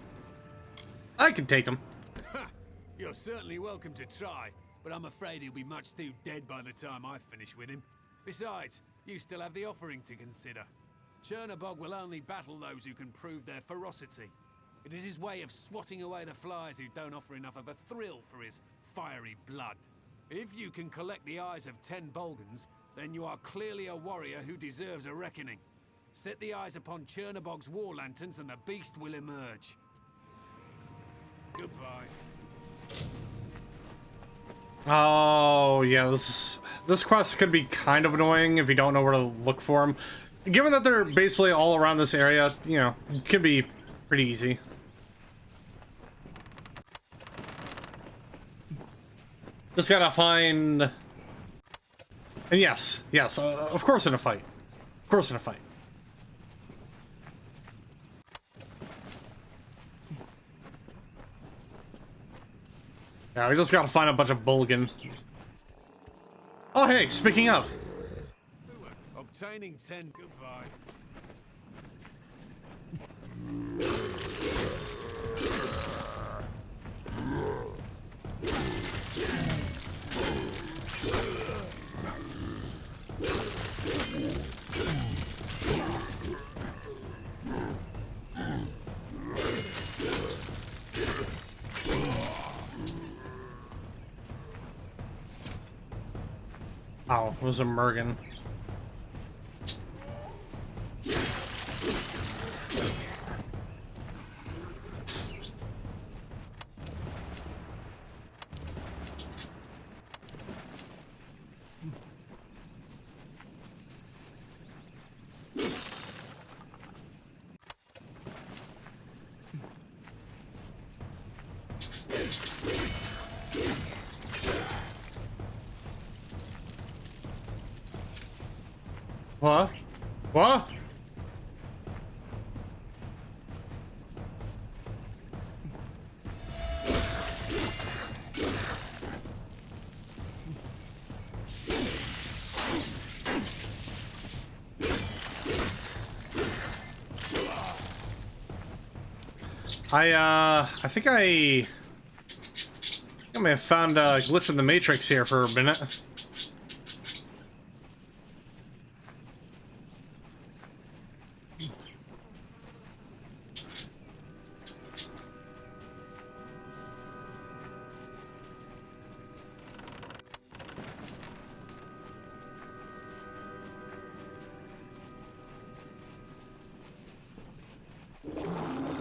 I can take him. You're certainly welcome to try, but I'm afraid he'll be much too dead by the time I finish with him. Besides, you still have the offering to consider. Chernobog will only battle those who can prove their ferocity. It is his way of swatting away the flies who don't offer enough of a thrill for his fiery blood. If you can collect the eyes of 10 Bolgans, then you are clearly a warrior who deserves a reckoning. Set the eyes upon Chernobog's war lanterns and the beast will emerge. Goodbye. Oh, yeah, this quest could be kind of annoying if you don't know where to look for them. Given that they're basically all around this area, you know, it could be pretty easy. Just gotta find... And yes, of course in a fight. Of course in a fight. Yeah, we just gotta find a bunch of Bolgan. Oh, hey, speaking of. Obtaining 10, goodbye. Oh, it was a Mergen. What? What? I think I may have found a glitch in the Matrix here for a minute.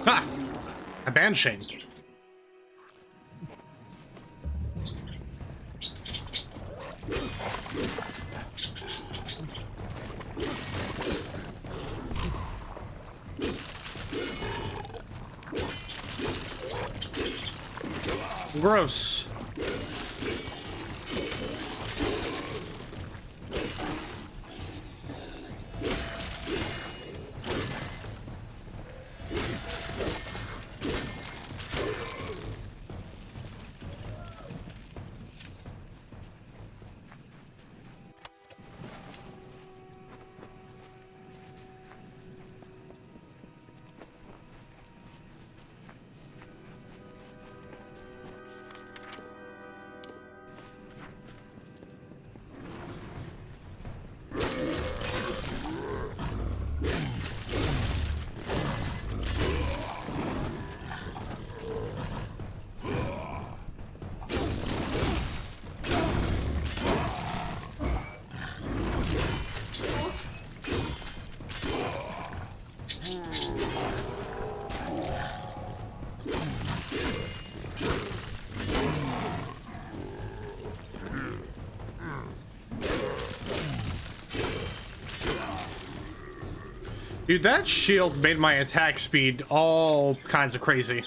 Ha! A band chain. Gross. Dude, that shield made my attack speed all kinds of crazy.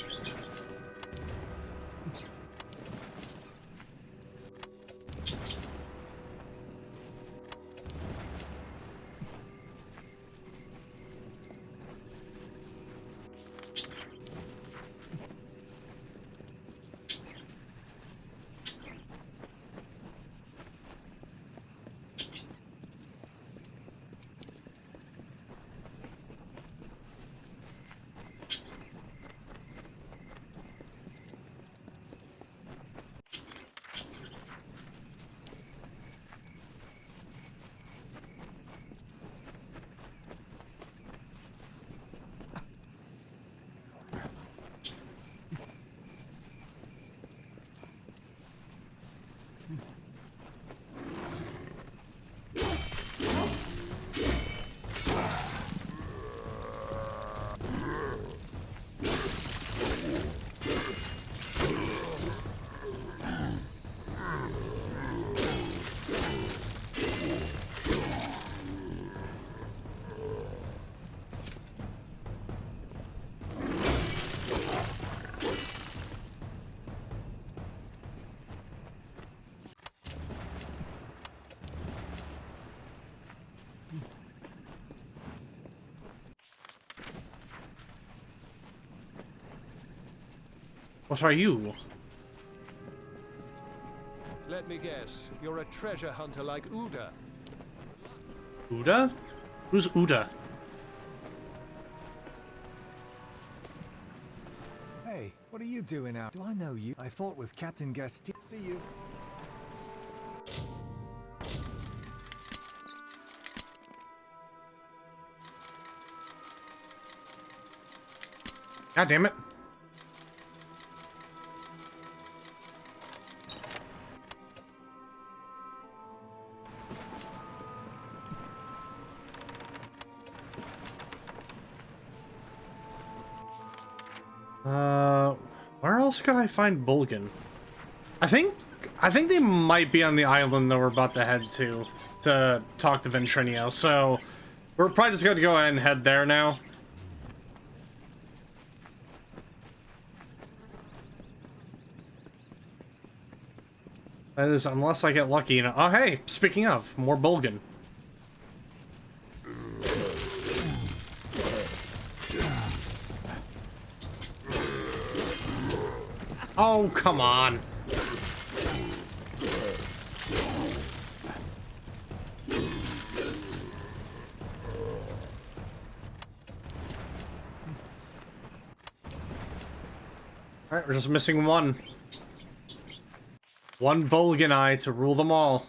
What are you? Let me guess, you're a treasure hunter like Uda. Uda? Who's Uda? Hey, what are you doing out? Do I know you? I fought with Captain Gasti. See you. God damn it. Where else could I find Bulgan? I think they might be on the island that we're about to head to talk to Ventrinio. So we're probably just going to go ahead and head there now. That is, unless I get lucky. Oh, hey, speaking of, more Bulgan. Oh, come on. Alright, we're just missing one. One Bulgan eye to rule them all.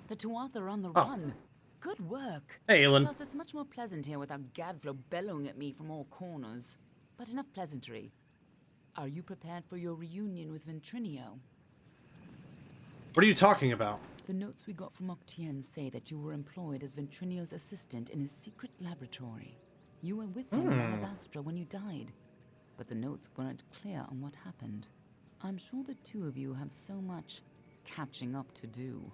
The Tuatha are on the run. Good work. Hey, Aelin. Plus, it's much more pleasant here without Gadflow bellowing at me from all corners. But enough pleasantry. Are you prepared for your reunion with Ventrinio? What are you talking about? The notes we got from Octien say that you were employed as Ventrinio's assistant in his secret laboratory. You were with him in Alabastra when you died. But the notes weren't clear on what happened. I'm sure the two of you have so much catching up to do.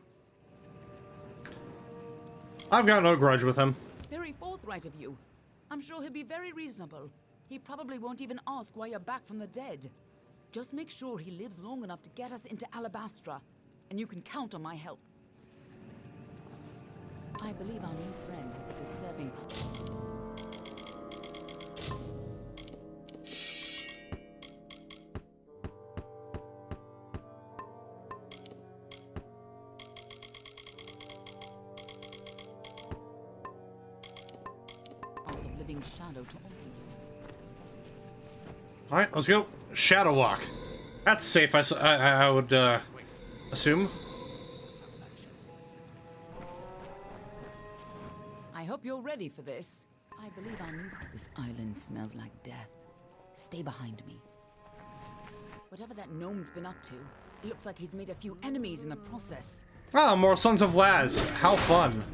I've got no grudge with him. Very forthright of you. I'm sure he'll be very reasonable. He probably won't even ask why you're back from the dead. Just make sure he lives long enough to get us into Alabastra, and you can count on my help. I believe our new friend has a disturbing... shadow to offer you. Alright, let's go. Shadow Walk. That's safe, I would assume. I hope you're ready for this. I believe our new... This island smells like death. Stay behind me. Whatever that gnome's been up to, it looks like he's made a few enemies in the process. Ah, more Sons of Laz. How fun.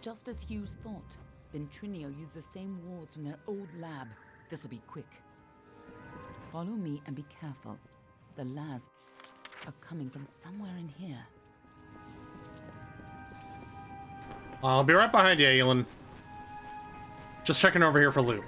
Just as Hughes thought, Ventrinio used the same wards from their old lab. This'll be quick. Follow me and be careful. The Laz are coming from somewhere in here. I'll be right behind you, Aelin. Just checking over here for loot.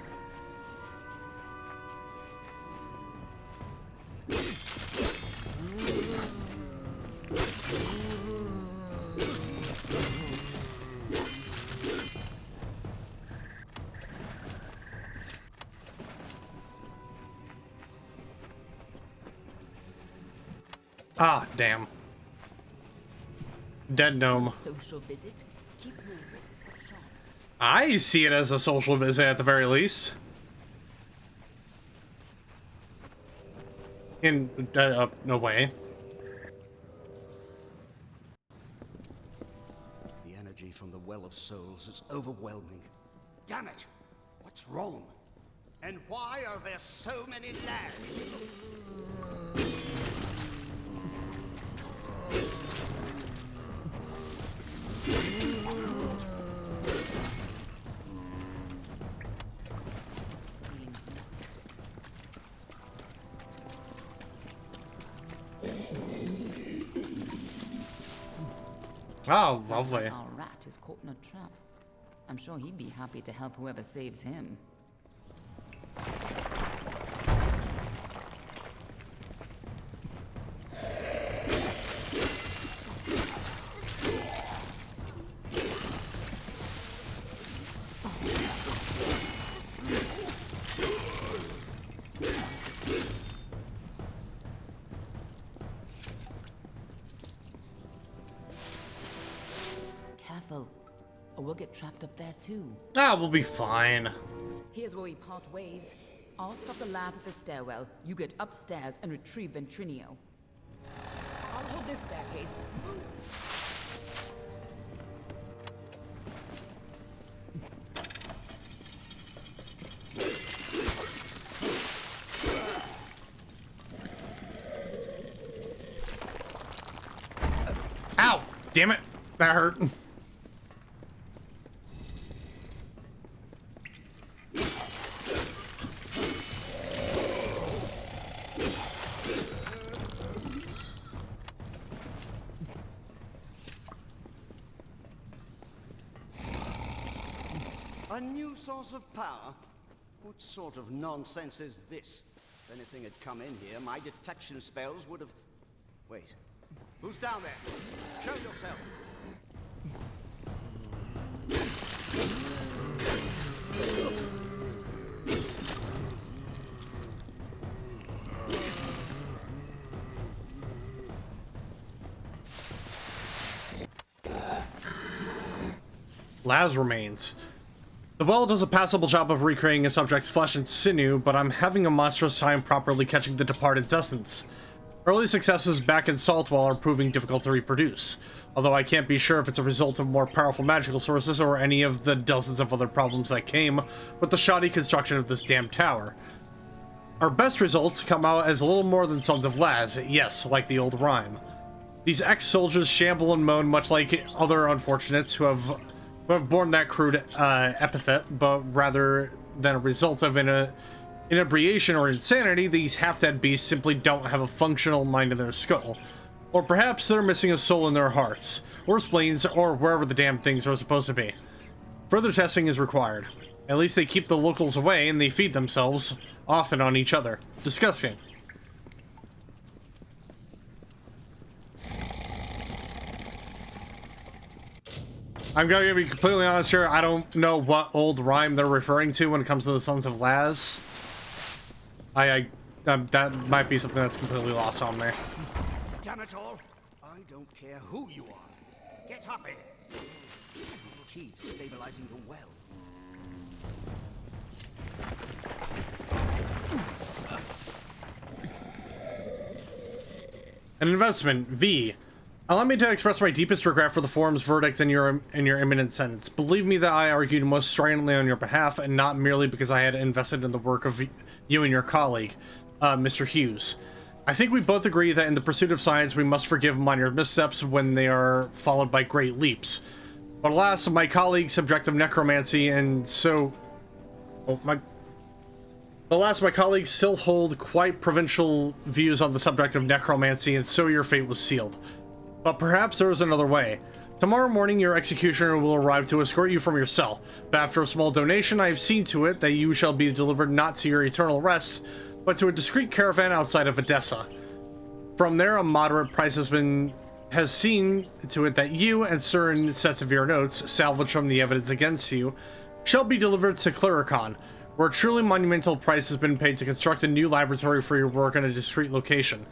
Ah, damn. Dead gnome. Social visit. Keep your wits sharp. I see it as a social visit at the very least. In no way. The energy from the Well of Souls is overwhelming. Damn it! What's wrong? And why are there so many lads? Oh, lovely. Our rat is caught in a trap. I'm sure he'd be happy to help whoever saves him. we'll get trapped up there too. Ah, we'll be fine. Here's where we part ways. I'll stop the lads at the stairwell. You get upstairs and retrieve Ventrinio. I'll hold this staircase. Ow! Damn it! That hurt. A new source of power? What sort of nonsense is this? If anything had come in here, my detection spells would have... Wait. Who's down there? Show yourself. Laz remains. The well does a passable job of recreating a subject's flesh and sinew, but I'm having a monstrous time properly catching the departed's essence. Early successes back in Saltwell are proving difficult to reproduce, although I can't be sure if it's a result of more powerful magical sources or any of the dozens of other problems that came with the shoddy construction of this damn tower. Our best results come out as little more than Sons of Laz, yes, like the old rhyme. These ex-soldiers shamble and moan much like other unfortunates who have borne that crude epithet, but rather than a result of inebriation or insanity, these half-dead beasts simply don't have a functional mind in their skull. Or perhaps they're missing a soul in their hearts, or spleens, or wherever the damn things are supposed to be. Further testing is required. At least they keep the locals away and they feed themselves, often on each other. Disgusting. I'm going to be completely honest here, I don't know what old rhyme they're referring to when it comes to the Sons of Laz. That might be something that's completely lost on me. Damn it all! I don't care who you are. Get up here. Key to stabilizing the well. An investment, V. Allow me to express my deepest regret for the forum's verdict in your imminent sentence. Believe me that I argued most stridently on your behalf, and not merely because I had invested in the work of you and your colleague, Mr. Hughes. I think we both agree that in the pursuit of science we must forgive minor missteps when they are followed by great leaps. But alas, my colleague's subjective necromancy and so... Alas, my colleagues still hold quite provincial views on the subject of necromancy, and so your fate was sealed. But perhaps there is another way. Tomorrow morning, your executioner will arrive to escort you from your cell, but after a small donation, I have seen to it that you shall be delivered not to your eternal rest, but to a discreet caravan outside of Edessa. From there, a moderate price has seen to it that you and certain sets of your notes, salvaged from the evidence against you, shall be delivered to Klurikon, where a truly monumental price has been paid to construct a new laboratory for your work in a discreet location.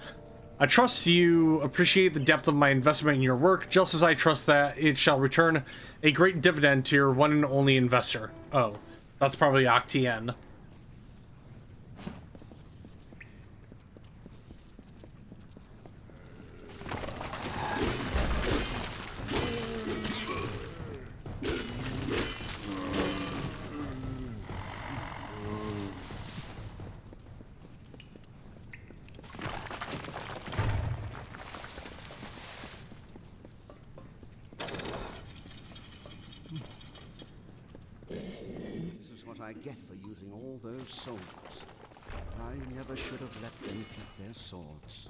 I trust you appreciate the depth of my investment in your work, just as I trust that it shall return a great dividend to your one and only investor. Oh, that's probably Octien. I get for using all those soldiers. I never should have let them keep their swords.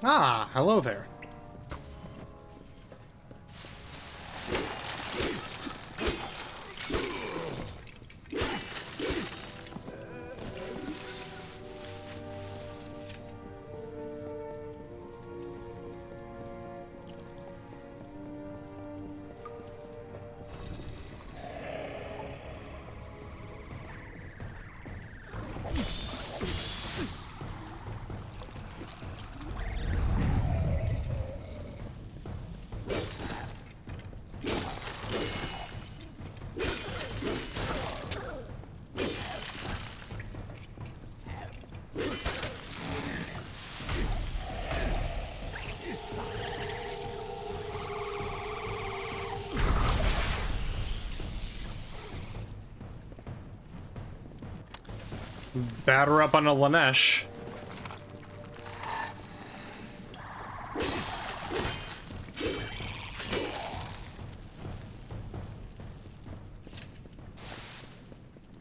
Ah, hello there. Batter up on a Lanesh.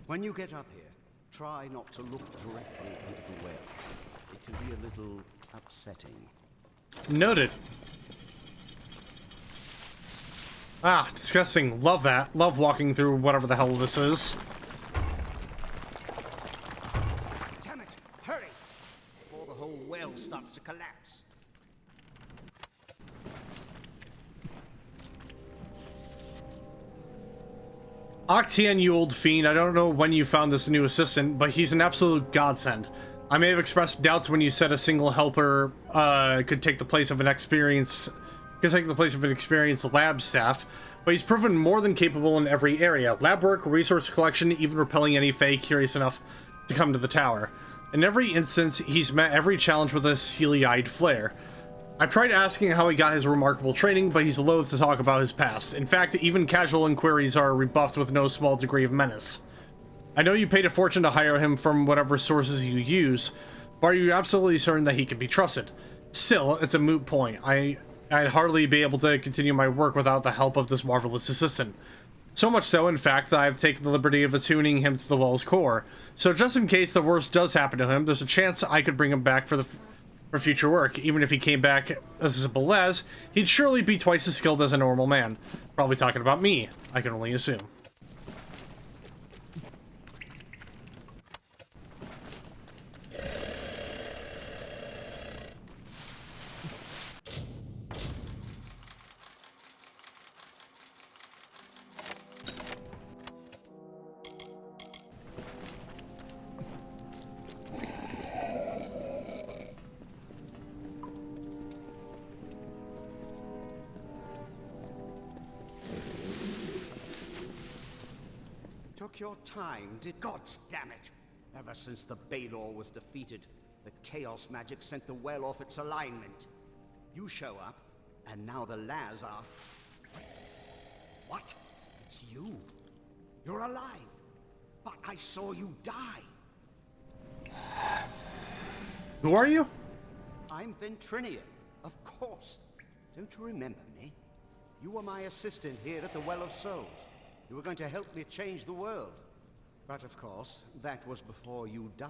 When you get up here, try not to look directly into the well. It can be a little upsetting. Noted. Ah, disgusting. Love that. Love walking through whatever the hell this is. Damn it! Hurry! Before the whole well starts to collapse. Octian, you old fiend, I don't know when you found this new assistant, but he's an absolute godsend. I may have expressed doubts when you said a single helper could take the place of an experienced lab staff, but he's proven more than capable in every area. Lab work, resource collection, even repelling any Fae curious enough to come to the tower. In every instance, he's met every challenge with a steely-eyed flair. I've tried asking how he got his remarkable training, but he's loath to talk about his past. In fact, even casual inquiries are rebuffed with no small degree of menace. I know you paid a fortune to hire him from whatever sources you use, but are you absolutely certain that he can be trusted? Still, it's a moot point. I'd hardly be able to continue my work without the help of this marvelous assistant. So much so, in fact, that I've taken the liberty of attuning him to the well's core. So just in case the worst does happen to him, there's a chance I could bring him back for future work. Even if he came back as simple as, he'd surely be twice as skilled as a normal man. Probably talking about me, I can only assume. Took your time, did God damn it! Ever since the Balor was defeated, the Chaos magic sent the well off its alignment. You show up, and now the Laz are... What? It's you. You're alive. But I saw you die. Who are you? I'm Ventrinio, of course. Don't you remember me? You were my assistant here at the Well of Souls. You were going to help me change the world. But of course, that was before you died.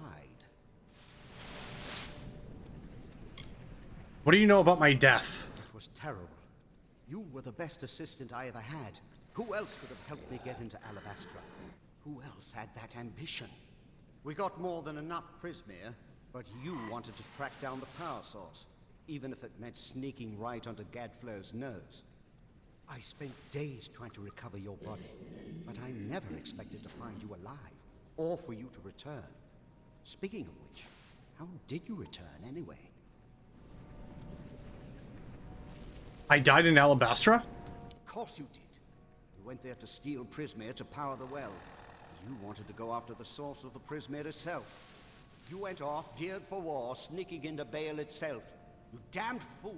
What do you know about my death? It was terrible. You were the best assistant I ever had. Who else could have helped me get into Alabastra? Who else had that ambition? We got more than enough Prismere, but you wanted to track down the power source, even if it meant sneaking right onto Gadflows' nose. I spent days trying to recover your body, but I never expected to find you alive, or for you to return. Speaking of which, how did you return anyway? I died in Alabastra? Of course you did. You went there to steal Prismere to power the well. You wanted to go after the source of the Prismere itself. You went off, geared for war, sneaking into Baal itself. You damned fool!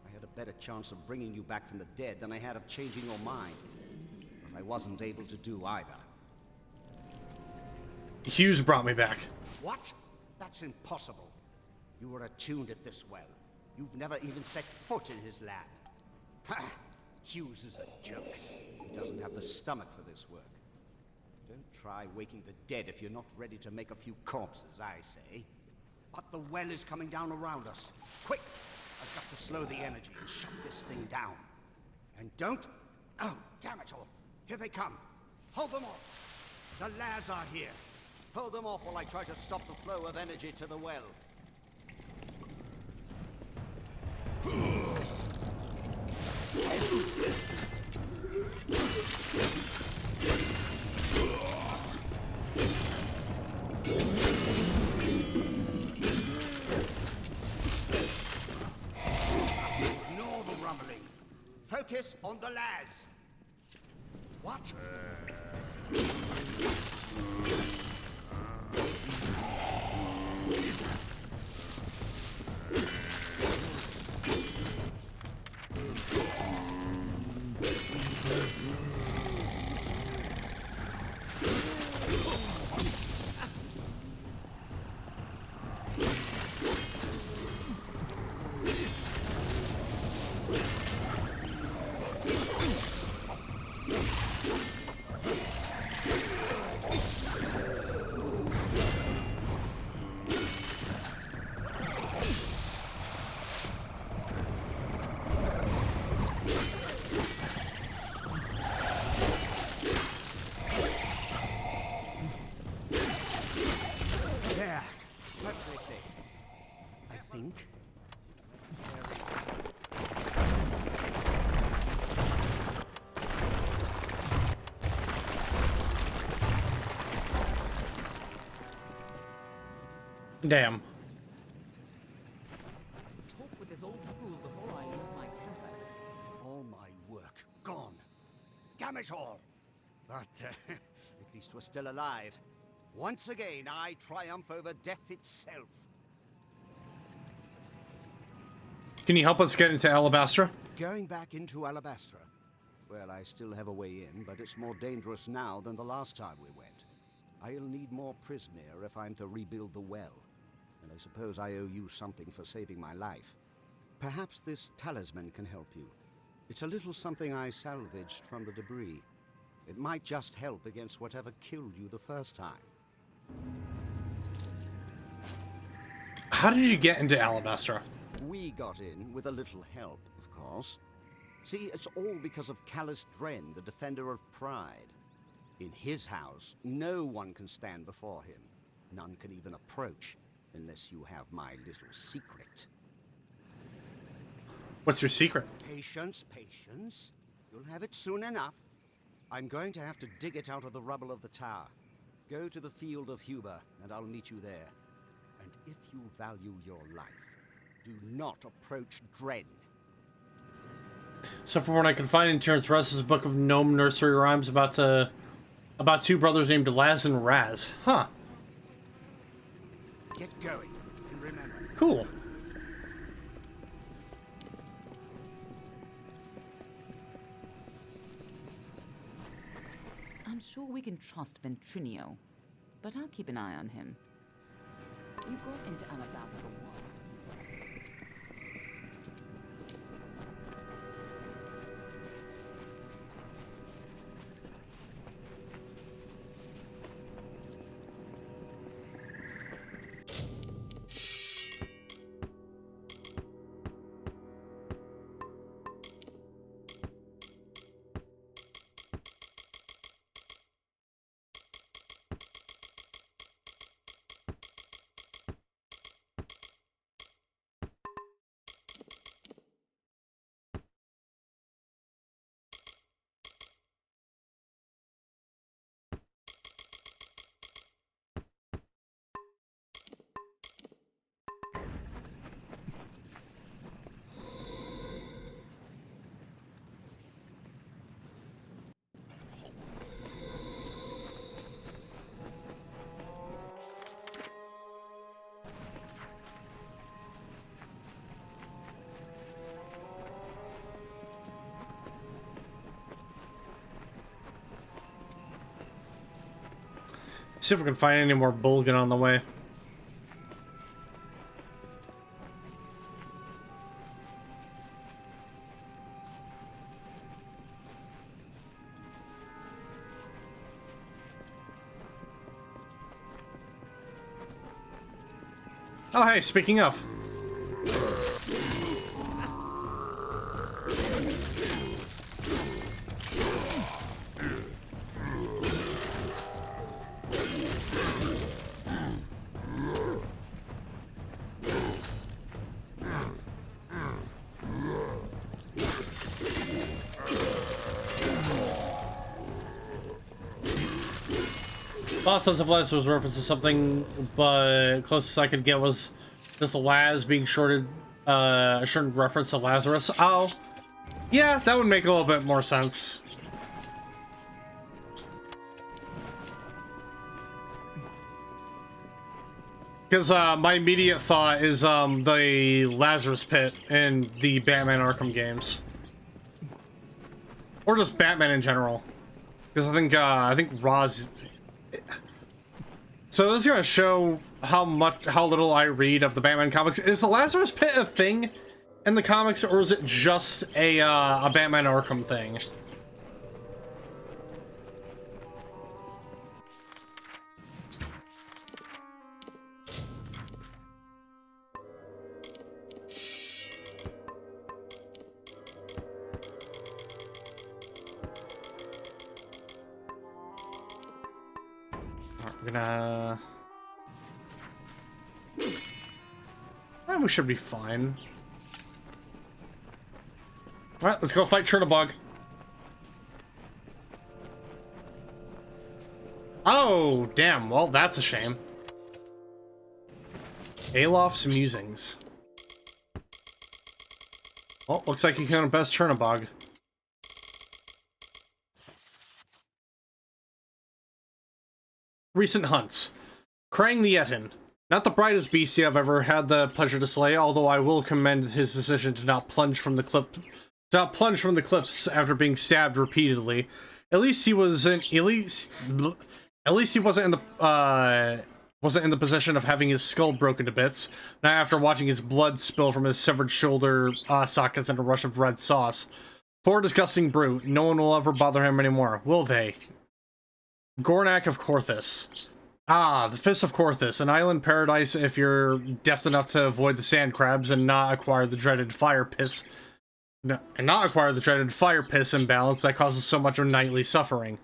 I had a better chance of bringing you back from the dead than I had of changing your mind. But I wasn't able to do either. Hughes brought me back. What? That's impossible. You were attuned at this well. You've never even set foot in his lab. Ha! Hughes is a joke. He doesn't have the stomach for this work. Don't try waking the dead if you're not ready to make a few corpses, I say. but the well is coming down around us. Quick! I've got to slow the energy and shut this thing down. And don't... Oh, damn it all. Here they come. Hold them off. The lads are here. Hold them off while I try to stop the flow of energy to the well. Ignore the rumbling. Focus on the lads. What? Damn. Talk with this old fool before I lose my temper. All my work gone. Damn it all! But at least we're still alive. Once again, I triumph over death itself. Can you help us get into Alabastra? Going back into Alabastra? Well, I still have a way in, but it's more dangerous now than the last time we went. I'll need more Prismere if I'm to rebuild the well. And I suppose I owe you something for saving my life. Perhaps this talisman can help you. It's a little something I salvaged from the debris. It might just help against whatever killed you the first time. How did you get into Alabastra? We got in with a little help, of course. See, it's all because of Callus Dren, the defender of pride. In his house, no one can stand before him. None can even approach, unless you have my little secret. What's your secret? Patience, patience. You'll have it soon enough. I'm going to have to dig it out of the rubble of the tower. Go to the field of Huber, and I'll meet you there. And if you value your life, do not approach Dren. So from what I can find in Terrence Russ's book of gnome nursery rhymes about two brothers named Laz and Raz. Huh. Get going, and remember. Cool. I'm sure we can trust Ventrinio, but I'll keep an eye on him. You go into Alabastra once. See if we can find any more Bulgan on the way. Oh, hey, speaking of. Thought Sons of Laz was reference to something, but closest I could get was just Laz being shorted, a shortened reference to Lazarus. Oh, yeah, that would make a little bit more sense. Because my immediate thought is the Lazarus Pit in the Batman Arkham games, or just Batman in general. Because I think Roz. So this is gonna show how little I read of the Batman comics. Is the Lazarus Pit a thing in the comics, or is it just a Batman Arkham thing? We should be fine. Alright, let's go fight Chernobog. Oh, damn. Well, that's a shame. Alof's Musings. Well, looks like you can best Chernobog. Recent hunts. Krang the Etin. Not the brightest beastie I've ever had the pleasure to slay, although I will commend his decision to not plunge from the cliffs after being stabbed repeatedly. At least he wasn't in the position of having his skull broken to bits. Not after watching his blood spill from his severed shoulder sockets and a rush of red sauce. Poor disgusting brute. No one will ever bother him anymore, will they? Gornak of Korthus. Ah, the Fist of Korthus, an island paradise if you're deft enough to avoid the sand crabs and not acquire the dreaded fire piss. Imbalance that causes so much of nightly suffering.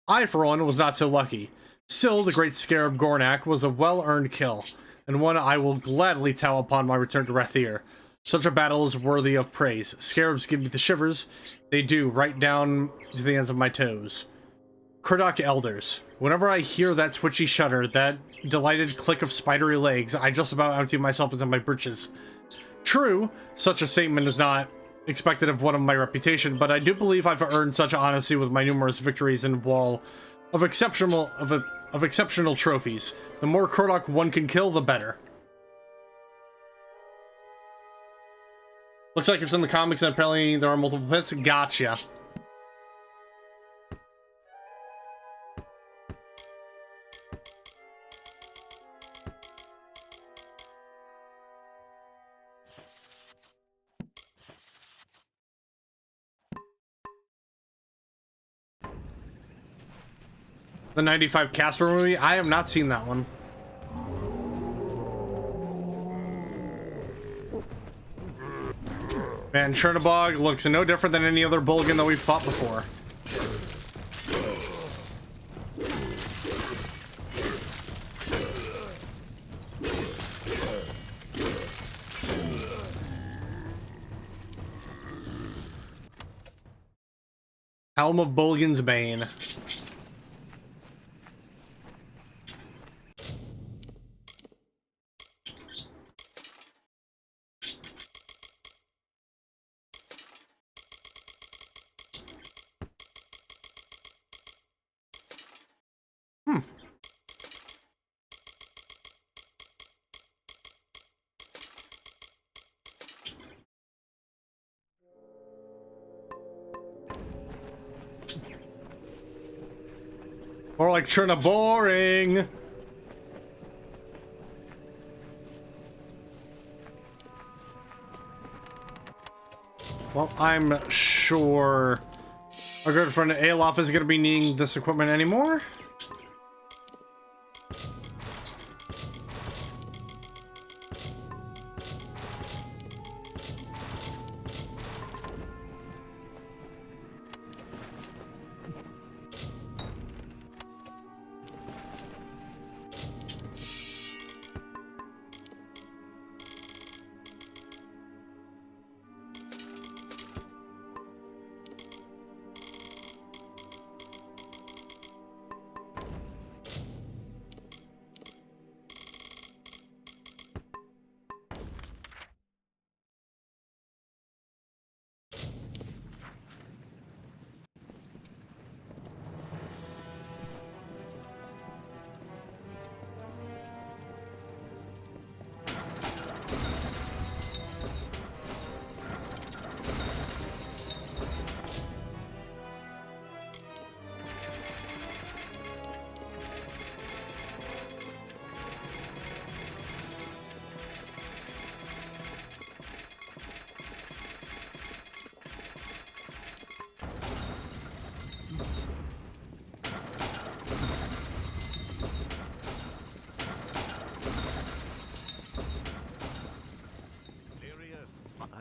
I, for one, was not so lucky. Still, the great scarab Gornak was a well-earned kill, and one I will gladly tell upon my return to Rathir. Such a battle is worthy of praise. Scarabs give me the shivers. They do, right down to the ends of my toes. Kurdok Elders. Whenever I hear that twitchy shudder, that delighted click of spidery legs, I just about empty myself into my britches. True, such a statement is not expected of one of my reputation, but I do believe I've earned such honesty with my numerous victories in Wall of exceptional trophies. The more Kurdok one can kill, the better. Looks like it's in the comics and apparently there are multiple pits. Gotcha. The 95 Casper movie? I have not seen that one. Man, Chernobog looks no different than any other Bulgan that we've fought before. Helm of Bulgan's Bane. More like Chernoboring. Well, I'm sure our good friend Alof is going to be needing this equipment anymore.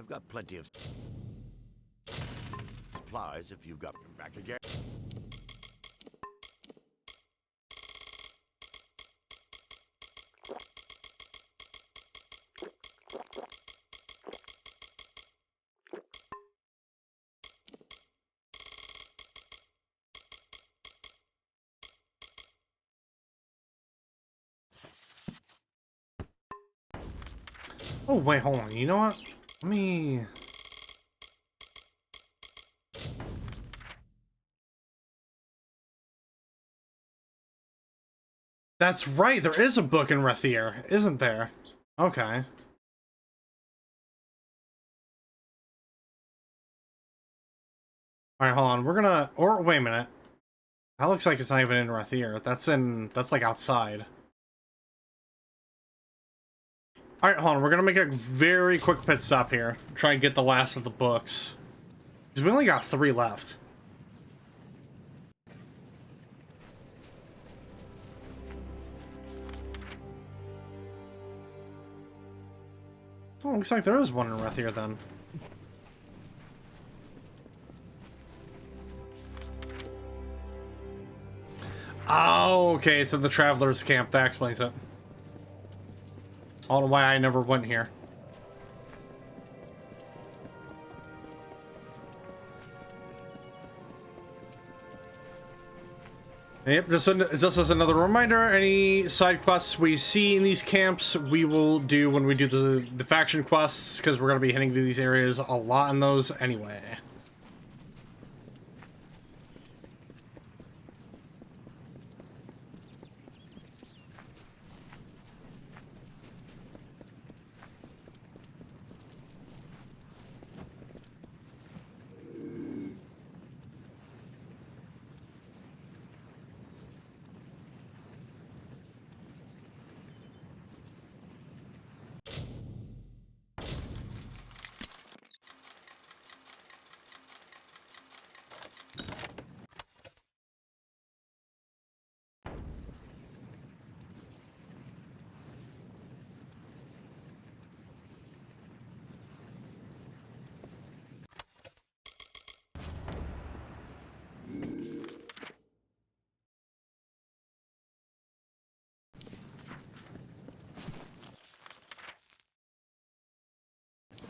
got plenty of supplies if you've got them back again. Oh, wait, hold on. You know what? Let me... That's right, there is a book in Rethier, isn't there? Okay. Alright, hold on. We're gonna... Or, wait a minute. That looks like it's not even in Rethier. That's like outside. Alright, hold on. We're gonna make a very quick pit stop here. Try and get the last of the books. Because we only got 3 left. Oh, looks like there is one in Rethier then. Oh, okay, it's in the Traveler's Camp. That explains it. I don't know why I never went here. Yep, just as another reminder, any side quests we see in these camps, we will do when we do the faction quests, because we're going to be heading to these areas a lot in those anyway.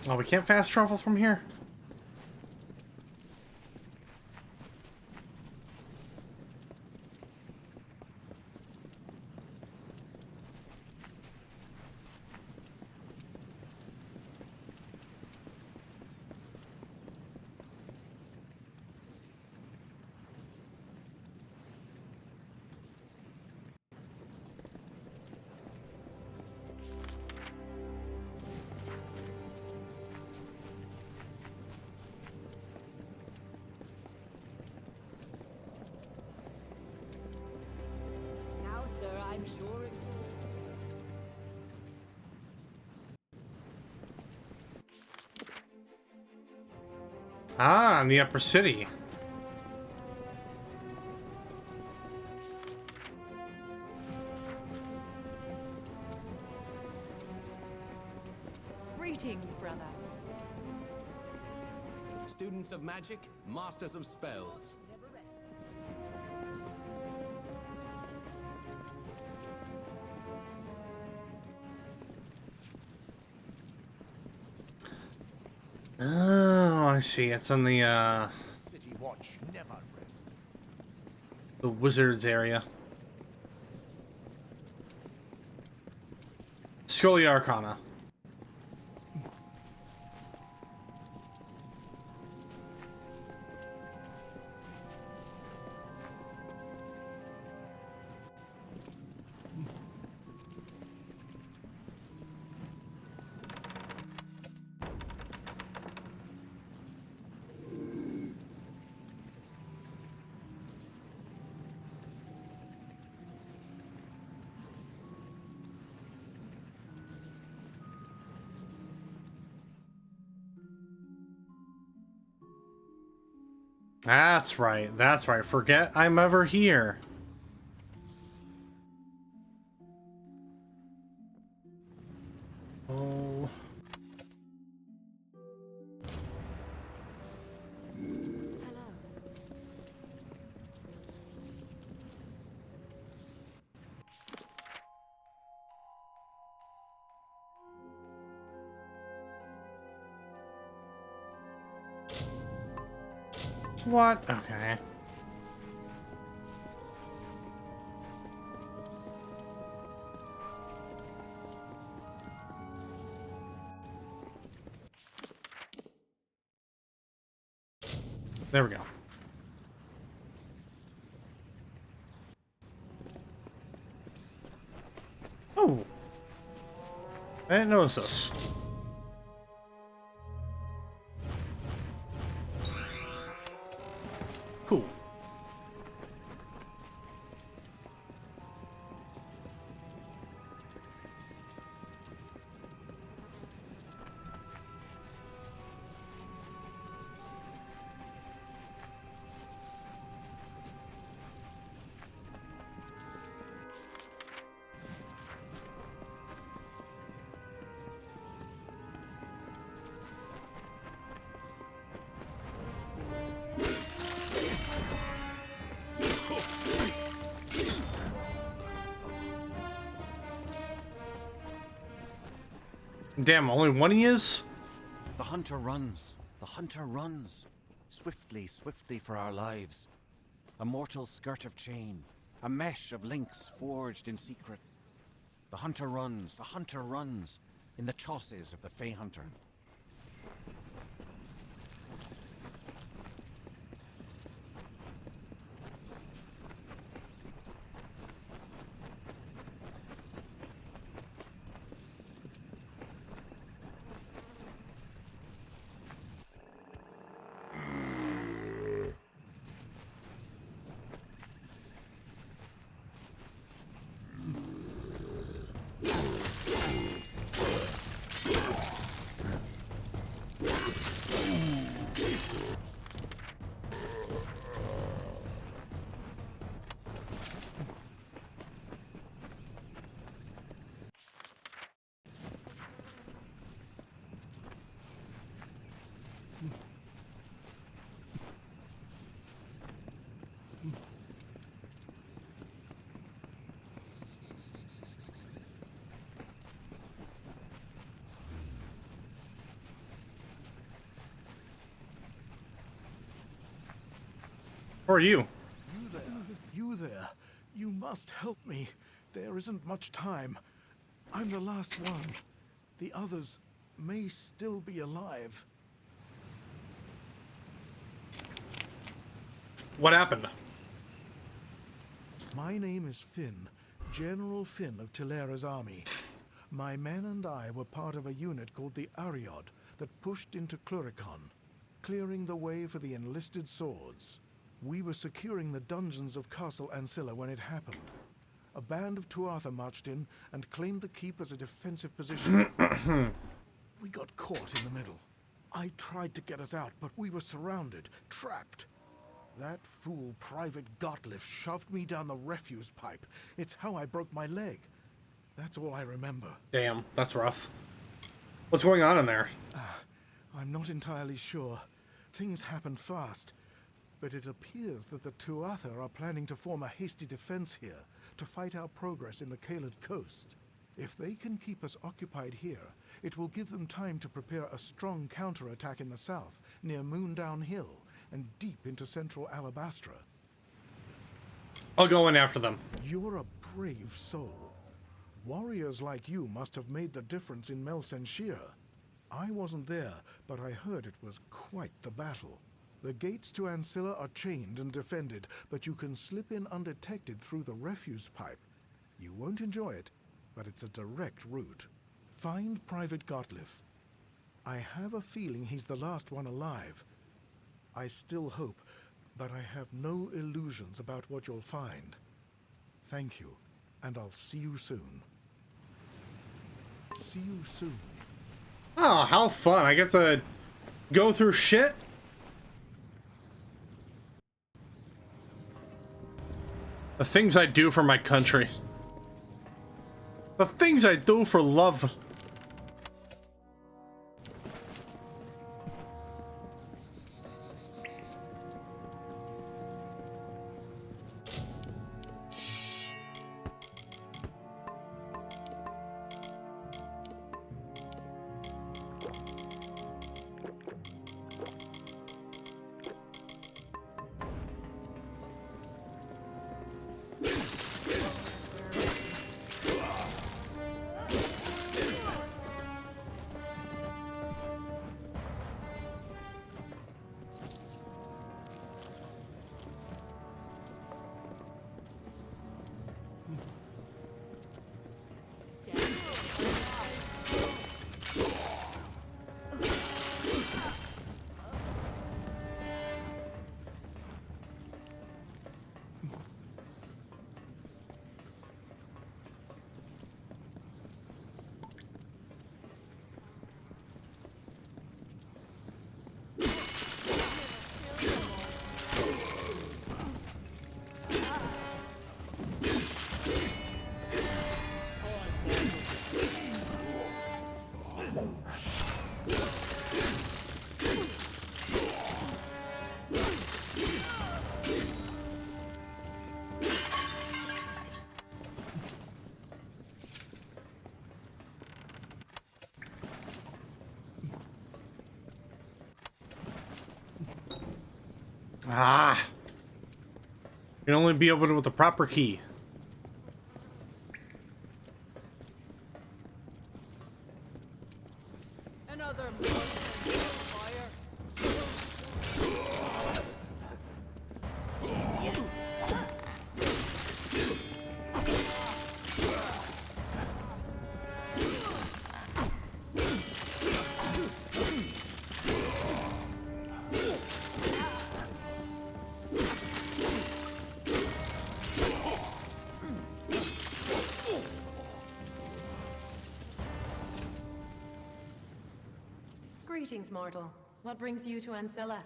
Oh, we can't fast travel from here? Now, sir, I'm sure it will. Ah, in the upper city. Greetings, brother. Students of magic, masters of spells. Oh, I see. It's in the City watch never rests. the wizards area. Scholia Arcana. That's right. That's right. Forget I'm ever here. Oh. What? Okay. There we go. Oh! I didn't notice this. Cool. Damn, only one he is? The hunter runs. The hunter runs. Swiftly, swiftly for our lives. A mortal skirt of chain. A mesh of links forged in secret. The hunter runs. The hunter runs. In the chausses of the Fey Hunter. Who are you? You there. You there. You must help me. There isn't much time. I'm the last one. The others may still be alive. What happened? My name is Finn, General Finn of Tilera's army. My men and I were part of a unit called the Ariod that pushed into Klurikon, clearing the way for the enlisted swords. We were securing the dungeons of Castle Ancilla when it happened. A band of Tuatha marched in and claimed the keep as a defensive position. We got caught in the middle. I tried to get us out, but we were surrounded, trapped. That fool Private Gottlieb shoved me down the refuse pipe. It's how I broke my leg. That's all I remember. Damn, that's rough. What's going on in there? I'm not entirely sure. Things happened fast. But it appears that the Tuatha are planning to form a hasty defense here to fight our progress in the Kaled coast. If they can keep us occupied here, it will give them time to prepare a strong counterattack in the south, near Moondown Hill, and deep into central Alabastra. I'll go in after them. You're a brave soul. Warriors like you must have made the difference in Melsenshir. I wasn't there, but I heard it was quite the battle. The gates to Ancilla are chained and defended, but you can slip in undetected through the refuse pipe. You won't enjoy it, but it's a direct route. Find Private Gottlieb. I have a feeling he's the last one alive. I still hope, but I have no illusions about what you'll find. Thank you, and I'll see you soon. See you soon. Oh, how fun. I get to go through shit. The things I do for my country. The things I do for love. Ah. Can only be opened with the proper key. Another fire. Greetings, mortal. What brings you to Ancilla?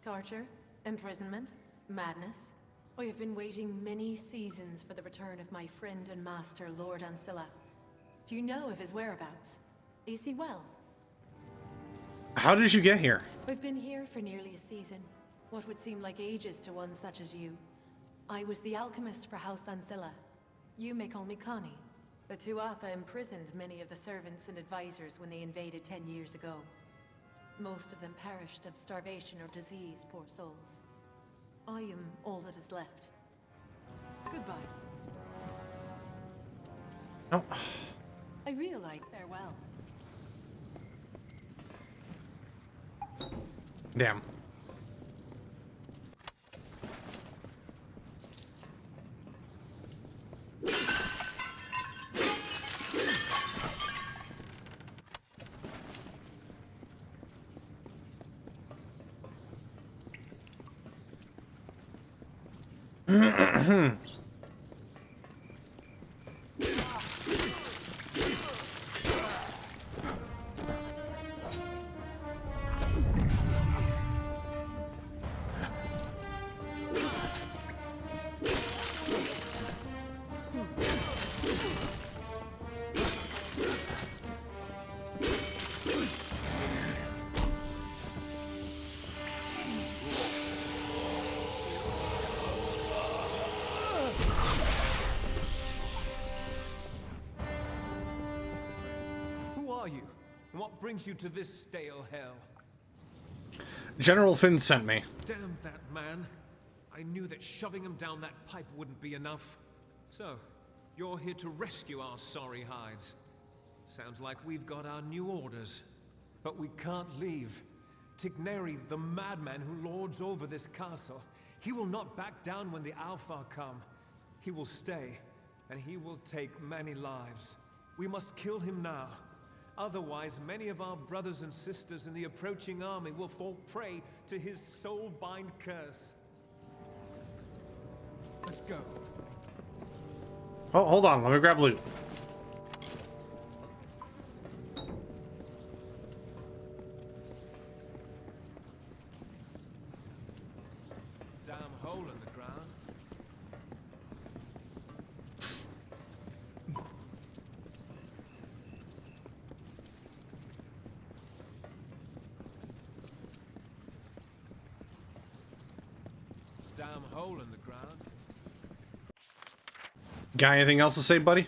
Torture? Imprisonment? Madness? I have been waiting many seasons for the return of my friend and master, Lord Ancilla. Do you know of his whereabouts? Is he well? How did you get here? I've been here for nearly a season. What would seem like ages to one such as you. I was the alchemist for House Ancilla. You may call me Connie. The Tuatha imprisoned many of the servants and advisors when they invaded 10 years ago. Most of them perished of starvation or disease, poor souls. I am all that is left. Goodbye. Oh. I realize farewell. Damn. What brings you to this stale hell? General Finn sent me. Damn that man. I knew that shoving him down that pipe wouldn't be enough. So, you're here to rescue our sorry hides. Sounds like we've got our new orders. But we can't leave. Tigneri, the madman who lords over this castle, he will not back down when the Alpha come. He will stay, and he will take many lives. We must kill him now. Otherwise, many of our brothers and sisters in the approaching army will fall prey to his soul-bind curse. Let's go. Oh, hold on. Let me grab loot. Damn hole in the ground. Damn hole in the ground. Got anything else to say, buddy?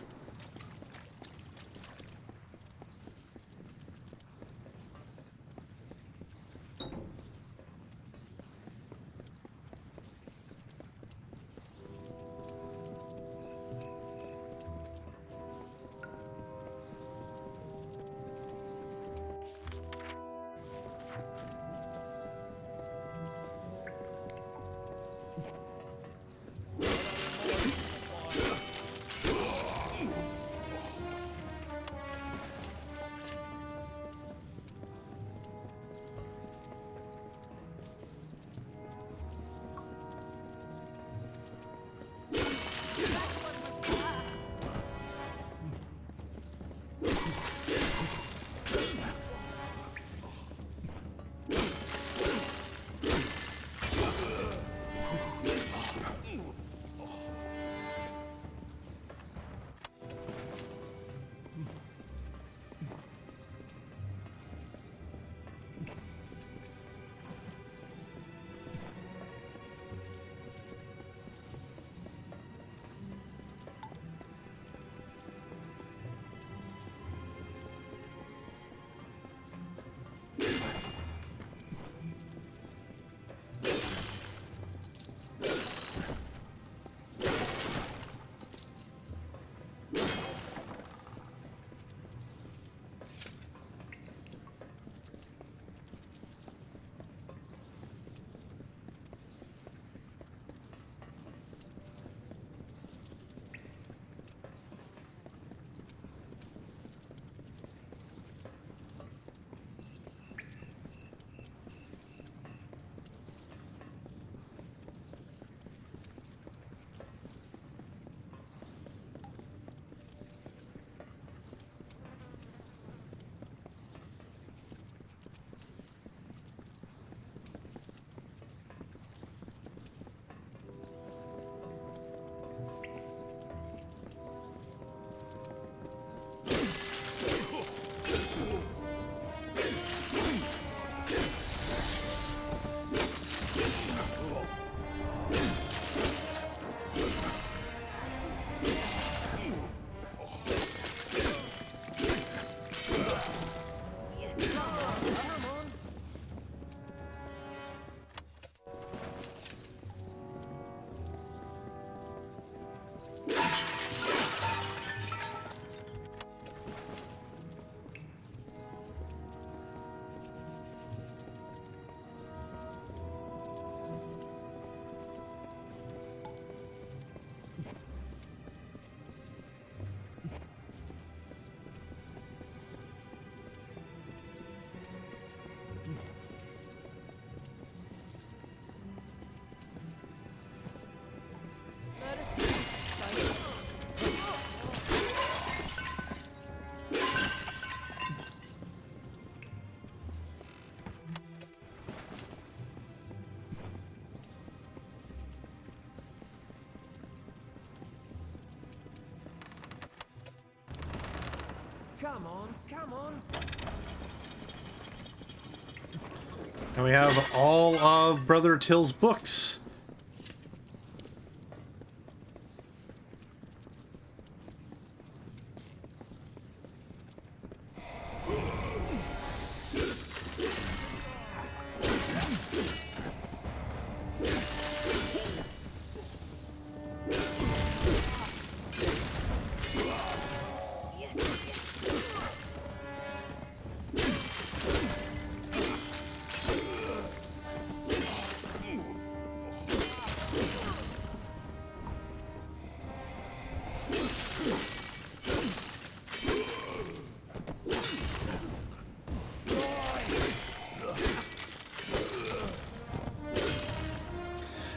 Come on, come on. And we have all of Brother Till's books.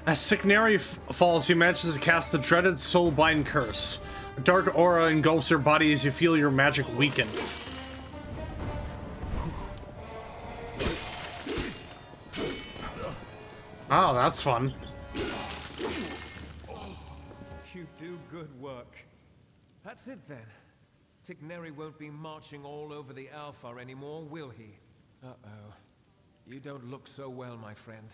As Signary falls, you manage to cast the dreaded Soulbind Curse. A dark aura engulfs your body as you feel your magic weaken. Oh, that's fun. You do good work. That's it then. Tigneri won't be marching all over the Alpha anymore, will he? Uh-oh. You don't look so well, my friend.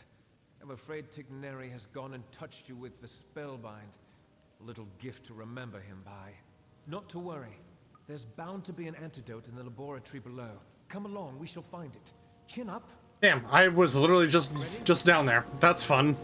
I'm afraid Tigneri has gone and touched you with the Spellbind. A little gift to remember him by. Not to worry. There's bound to be an antidote in the laboratory below. Come along, we shall find it. Chin up. Damn, I was literally just down there. That's fun.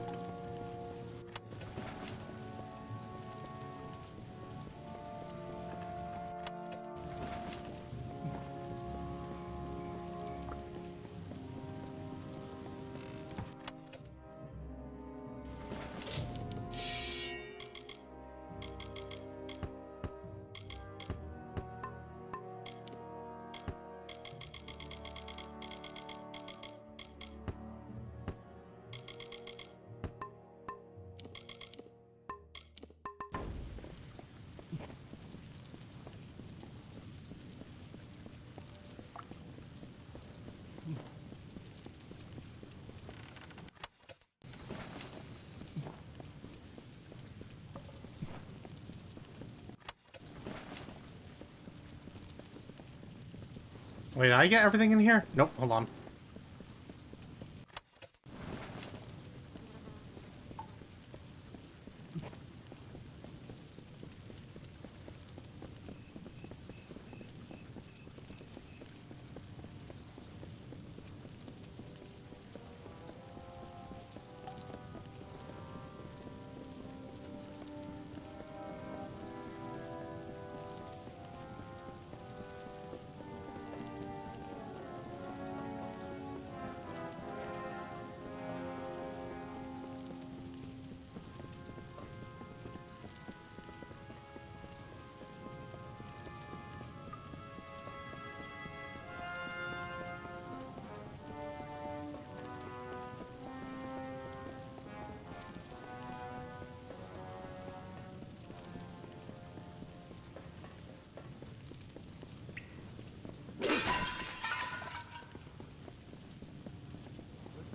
Wait, did I get everything in here? Nope, hold on.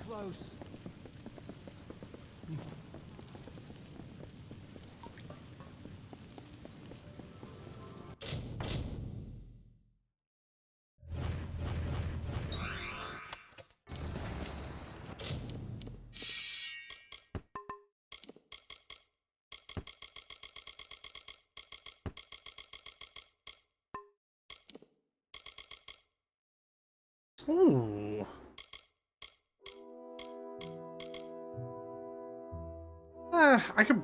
Close. Ooh. I could...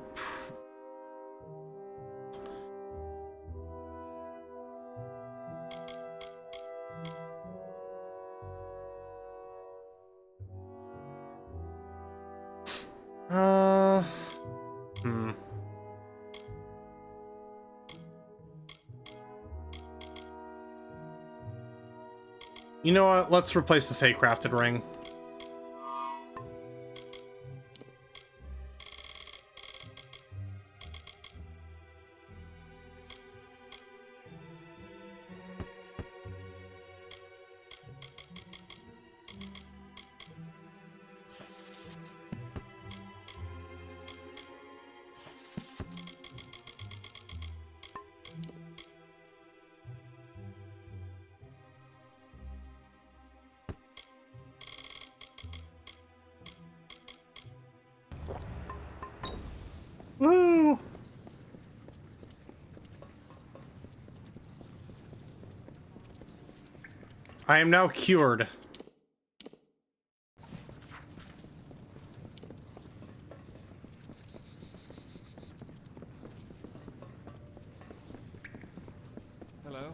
You know what? Let's replace the fake crafted ring. Woo! I am now cured. Hello?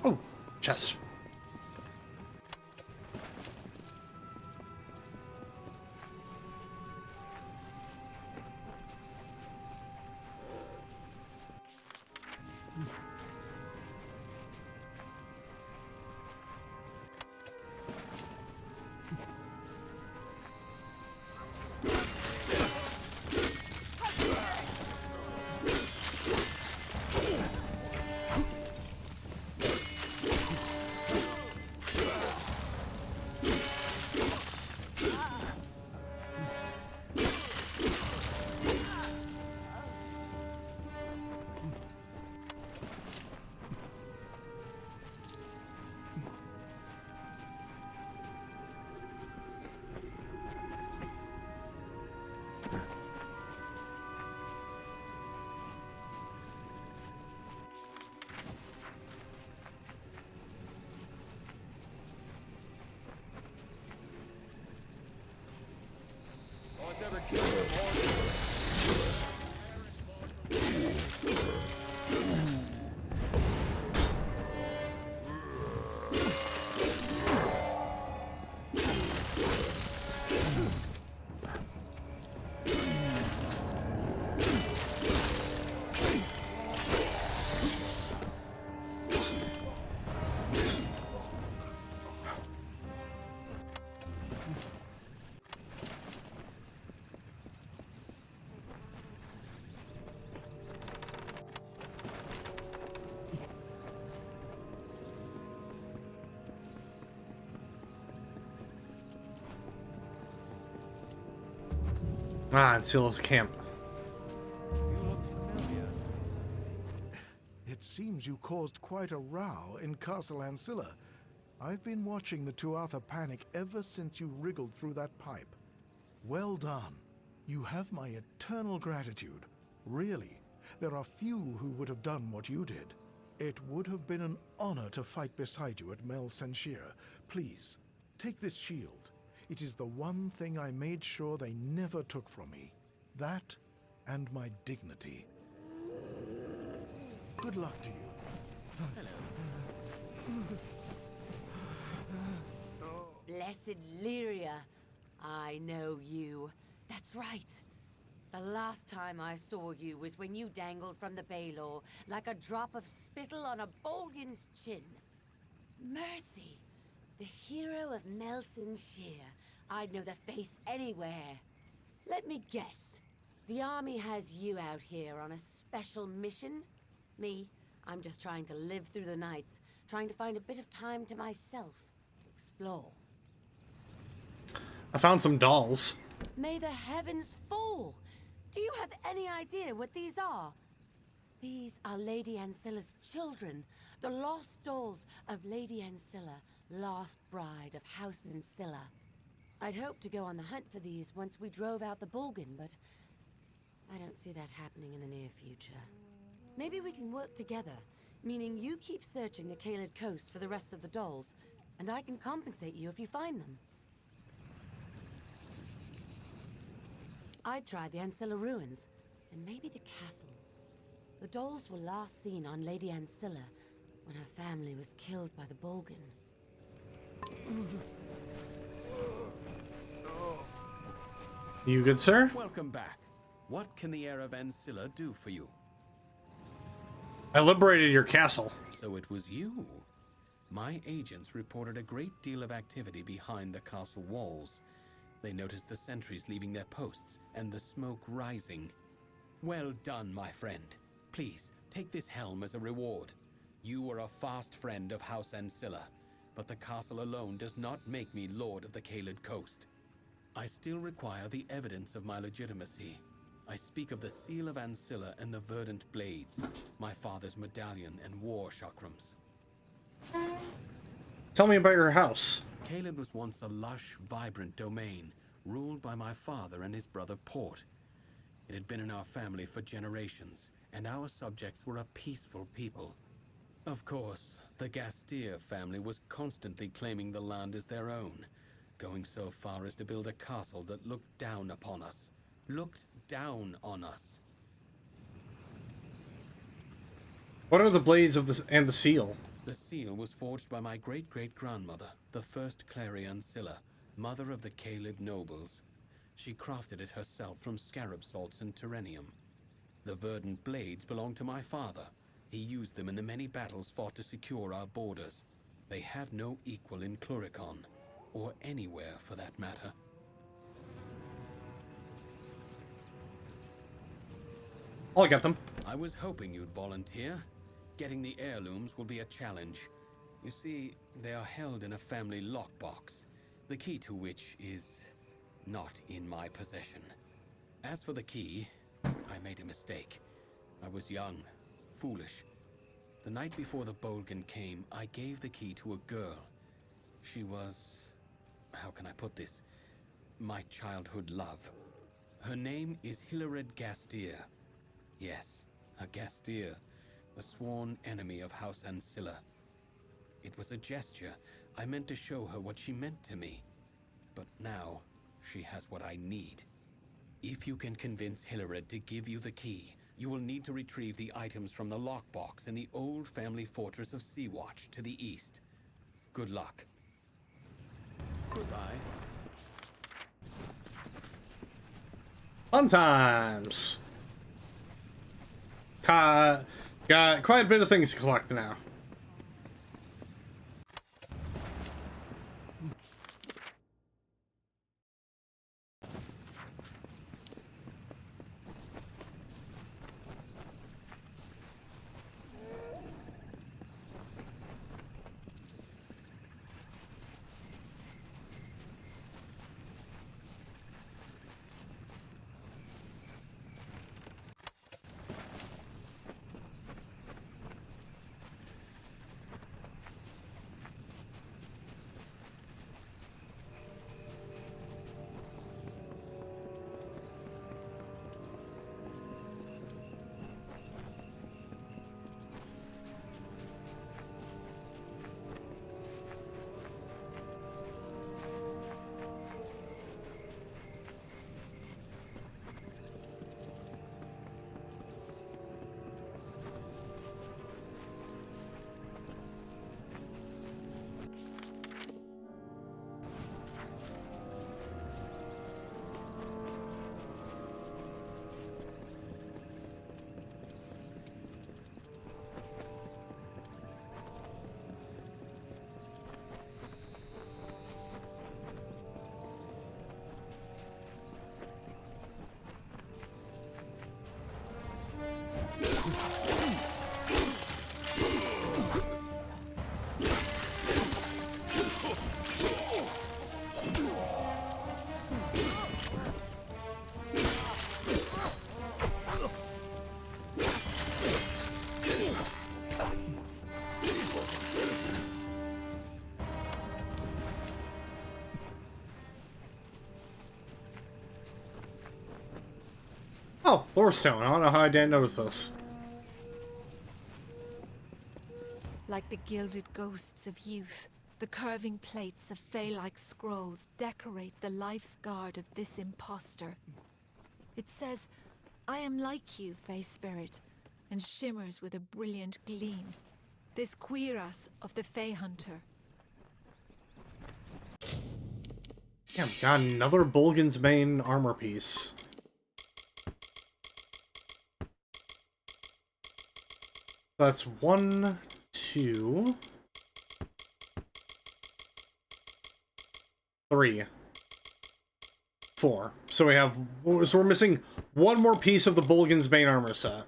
Oh, chest. I've never killed a horse. Ah, Ancilla's camp. You look familiar. It seems you caused quite a row in Castle Ancilla. I've been watching the Tuatha panic ever since you wriggled through that pipe. Well done. You have my eternal gratitude. Really, there are few who would have done what you did. It would have been an honor to fight beside you at Mel Senshir. Please, take this shield. It is the one thing I made sure they never took from me. That and my dignity. Good luck to you. Blessed Lyria, I know you. That's right. The last time I saw you was when you dangled from the Baylor like a drop of spittle on a Bolgan's chin. Mercy, the hero of Melson Shear. I'd know the face anywhere. Let me guess. The army has you out here on a special mission? Me, I'm just trying to live through the nights, trying to find a bit of time to myself. Explore. I found some dolls. May the heavens fall! Do you have any idea what these are? These are Lady Ancilla's children, the lost dolls of Lady Ancilla, last bride of House Ancilla. I'd hoped to go on the hunt for these once we drove out the Bolgan, but I don't see that happening in the near future. Maybe we can work together, meaning you keep searching the Kaled coast for the rest of the dolls, and I can compensate you if you find them. I'd try the Ancilla ruins, and maybe the castle. The dolls were last seen on Lady Ancilla, when her family was killed by the Bolgan. You good, sir? Welcome back. What can the heir of Ancilla do for you? I liberated your castle. So it was you. My agents reported a great deal of activity behind the castle walls. They noticed the sentries leaving their posts and the smoke rising. Well done, my friend. Please, take this helm as a reward. You are a fast friend of House Ancilla, but the castle alone does not make me Lord of the Caelid Coast. I still require the evidence of my legitimacy. I speak of the Seal of Ancilla and the Verdant Blades, my father's medallion and war chakrams. Tell me about your house. Caelid was once a lush, vibrant domain, ruled by my father and his brother Port. It had been in our family for generations, and our subjects were a peaceful people. Of course, the Gastir family was constantly claiming the land as their own, going so far as to build a castle that looked down upon us. Looked down on us. What are the blades of and the seal? The seal was forged by my great-great-grandmother, the first Clary Ancilla, mother of the Caelid nobles. She crafted it herself from scarab salts and terrenium. The verdant blades belonged to my father. He used them in the many battles fought to secure our borders. They have no equal in Klurikon, or anywhere for that matter. I'll get them. I was hoping you'd volunteer. Getting the heirlooms will be a challenge. You see, they are held in a family lockbox, the key to which is not in my possession. As for the key, I made a mistake. I was young, foolish. The night before the Bolgan came, I gave the key to a girl. She was... how can I put this? My childhood love. Her name is Hilared Gastir. Yes, a Gastir, the sworn enemy of House Ancilla. It was a gesture. I meant to show her what she meant to me. But now, she has what I need. If you can convince Hilared to give you the key, you will need to retrieve the items from the lockbox in the old family fortress of Seawatch to the east. Good luck. Goodbye. Fun times. Got quite a bit of things to collect now. Oh, Lorestone. I don't know how I didn't notice this. Like the gilded ghosts of youth, the curving plates of fey-like scrolls decorate the life's guard of this impostor. It says, "I am like you, Fey Spirit," and shimmers with a brilliant gleam. This cuirass of the Fey Hunter. Damn, got another Bolgan's Bane armor piece. That's 1, 2, 3, 4. So we're missing one more piece of the Bolgan's Bane armor set.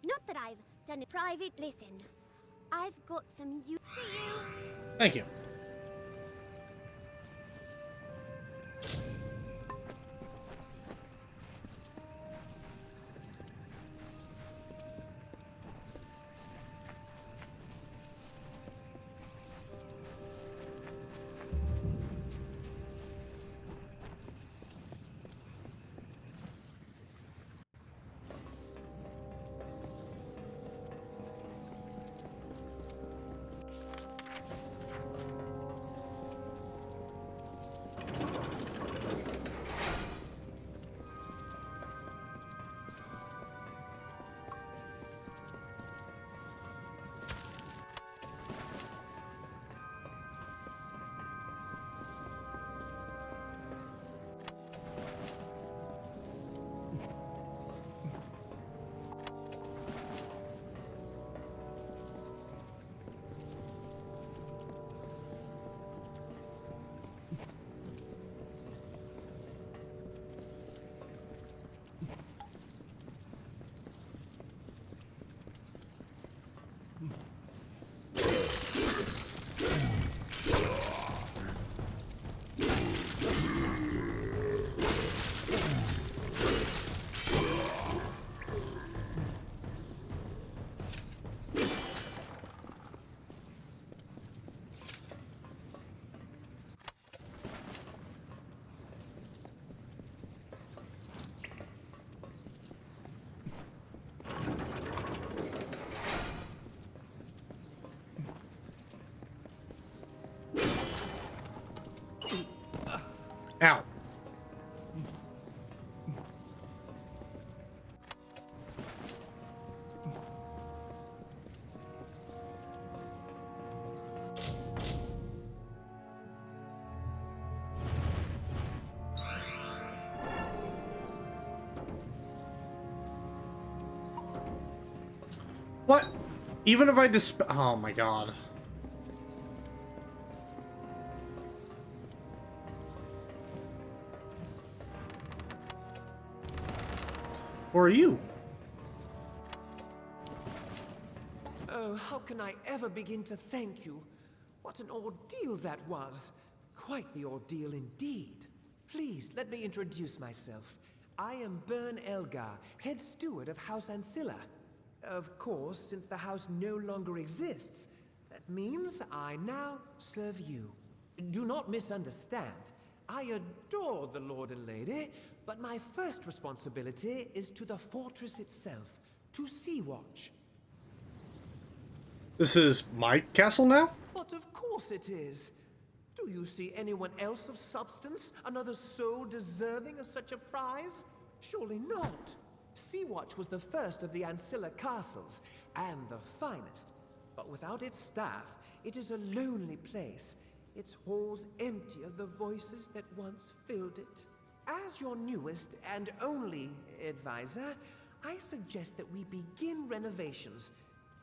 Not that I've done a private listen. I've got some use for you. Thank you. Ow. What? Even if I oh my god. Who are you? Oh, how can I ever begin to thank you? What an ordeal that was. Quite the ordeal indeed. Please, let me introduce myself. I am Bern Elgar, head steward of House Ancilla. Of course, since the house no longer exists, that means I now serve you. Do not misunderstand. I adore the Lord and Lady, but my first responsibility is to the fortress itself, to Sea-Watch. This is my castle now? But of course it is. Do you see anyone else of substance? Another soul deserving of such a prize? Surely not. Sea-Watch was the first of the Ancilla castles, and the finest. But without its staff, it is a lonely place. Its halls empty of the voices that once filled it. As your newest and only advisor, I suggest that we begin renovations.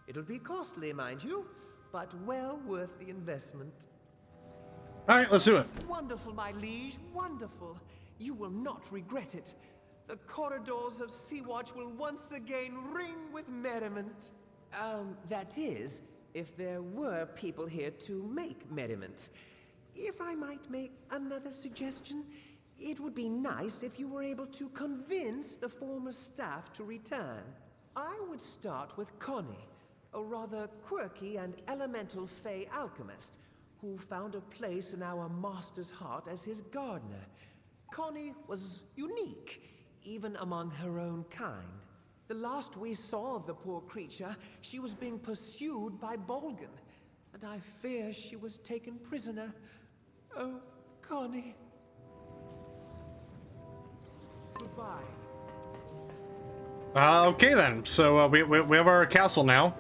It'll be costly, mind you, but well worth the investment. All right, let's do it. Wonderful, my liege, wonderful. You will not regret it. The corridors of Sea-Watch will once again ring with merriment. That is, if there were people here to make merriment. If I might make another suggestion, It would be nice if you were able to convince the former staff to return. I would start with Connie, a rather quirky and elemental Fey alchemist who found a place in our master's heart as his gardener. Connie was unique, even among her own kind. The last we saw of the poor creature, she was being pursued by Bolgan, and I fear she was taken prisoner. Oh, Connie. Goodbye. Okay then. So we have our castle now.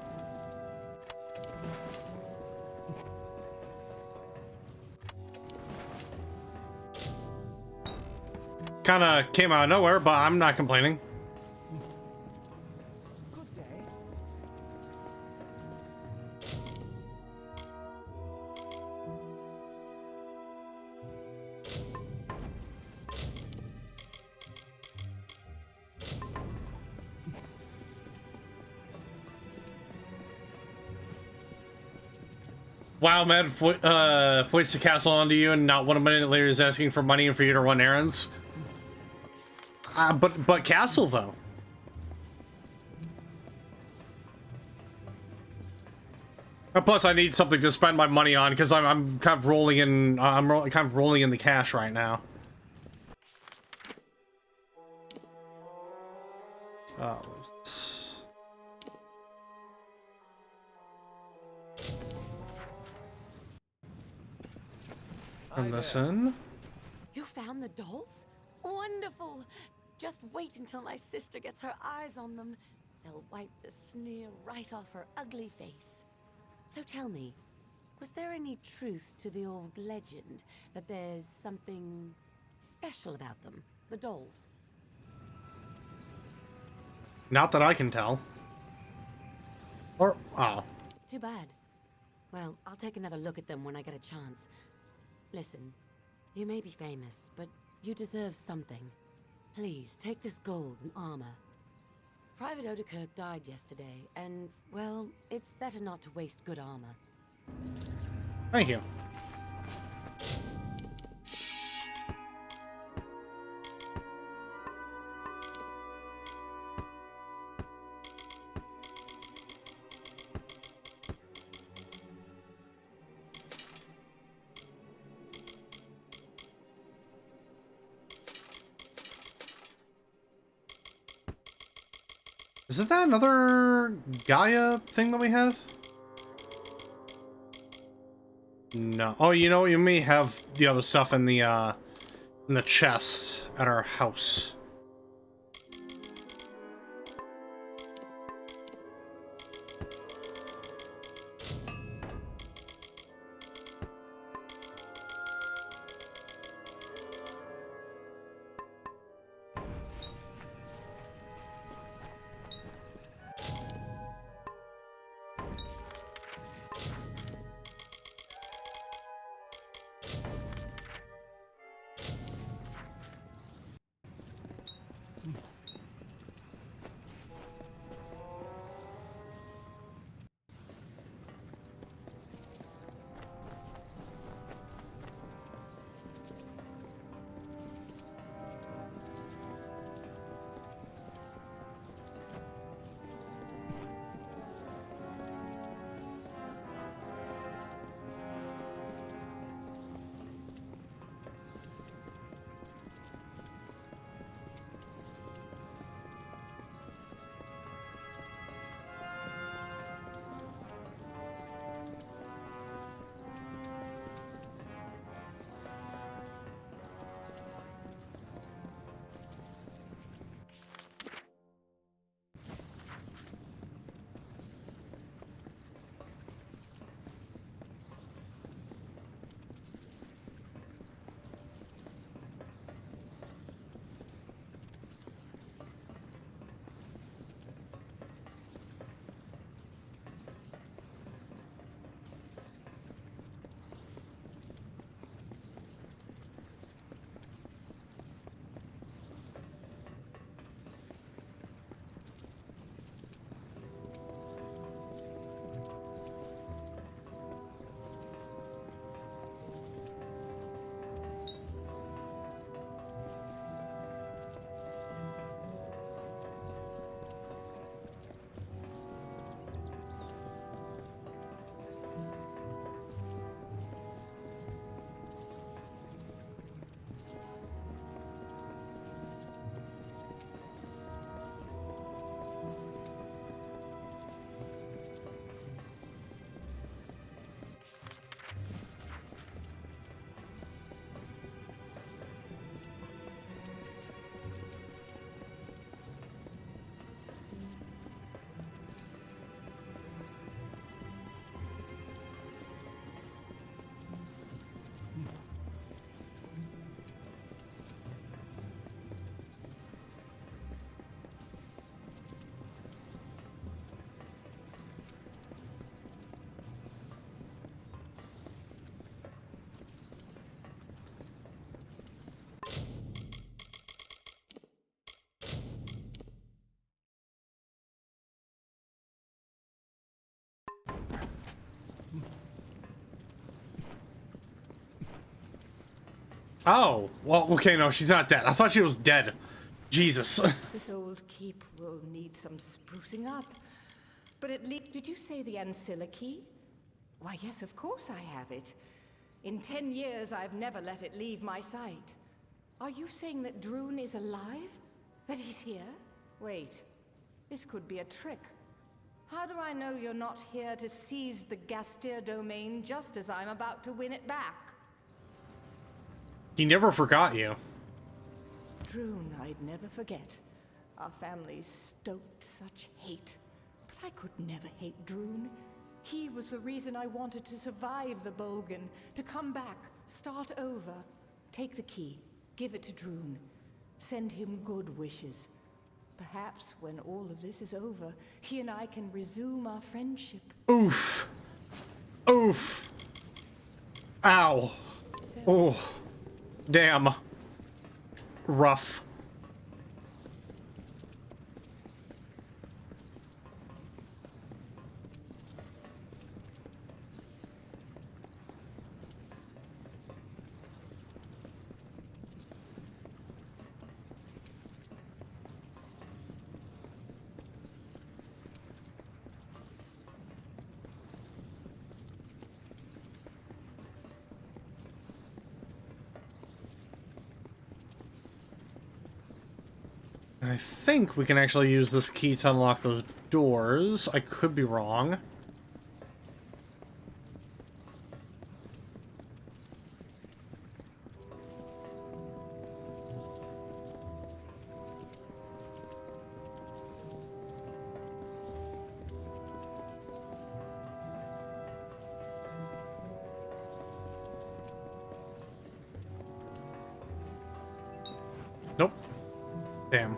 Kind of came out of nowhere, but I'm not complaining. Good day. Wow, man, foists the castle onto you, and not 1 minute later is asking for money and for you to run errands. But castle though. And plus, I need something to spend my money on because I'm kind of rolling in. Kind of rolling in the cash right now. Oh. Turn this in. You found the dolls? Wonderful! Just wait until my sister gets her eyes on them. They'll wipe the sneer right off her ugly face. So tell me, was there any truth to the old legend that there's something special about them, the dolls? Not that I can tell. Or, oh. Too bad. Well, I'll take another look at them when I get a chance. Listen, you may be famous, but you deserve something. Please, take this gold and armor. Private Odekirk died yesterday, and, well, it's better not to waste good armor. Thank you. Isn't that another Gaia thing that we have? No. Oh, you know, you may have the other stuff in the chest at our house. Oh, well, okay, no, she's not dead. I thought she was dead. Jesus. This old keep will need some sprucing up. But at least, did you say the Ancilla key? Why, yes, of course I have it. In 10 years, I've never let it leave my sight. Are you saying that Droon is alive? That he's here? Wait, this could be a trick. How do I know you're not here to seize the Gastir domain just as I'm about to win it back? He never forgot you. Droon, I'd never forget. Our families stoked such hate. But I could never hate Droon. He was the reason I wanted to survive the Bogan, to come back, start over. Take the key, give it to Droon. Send him good wishes. Perhaps when all of this is over, he and I can resume our friendship. Oof. Oof. Ow. Oh. Damn. Rough. I think we can actually use this key to unlock those doors. I could be wrong. Nope. Damn.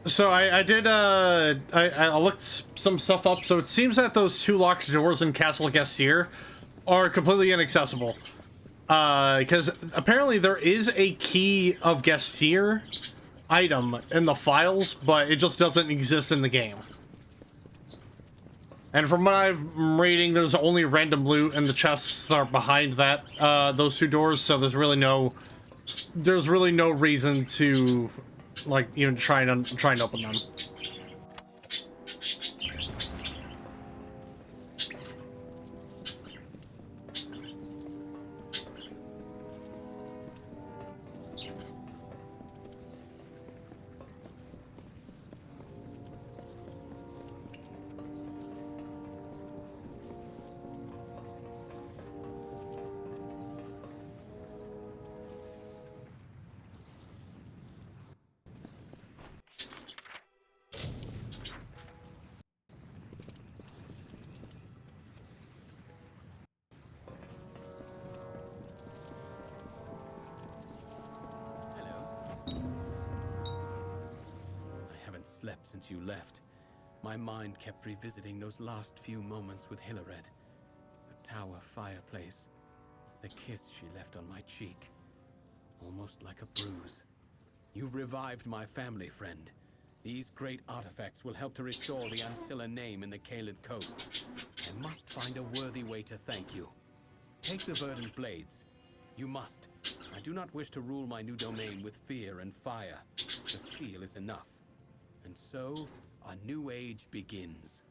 So I did I looked some stuff up. So it seems that those two locked doors in Castle Gastir are completely inaccessible. Because apparently there is a key of Gastir item in the files, but it just doesn't exist in the game. And from what I'm reading, there's only random loot in the chests that are behind that those two doors. So there's really no reason to like even try and open them. slept since you left. My mind kept revisiting those last few moments with Hilared. The tower fireplace. The kiss she left on my cheek. Almost like a bruise. You've revived my family, friend. These great artifacts will help to restore the Ancilla name in the Caelid Coast. I must find a worthy way to thank you. Take the verdant blades. You must. I do not wish to rule my new domain with fear and fire. The seal is enough. And so, a new age begins.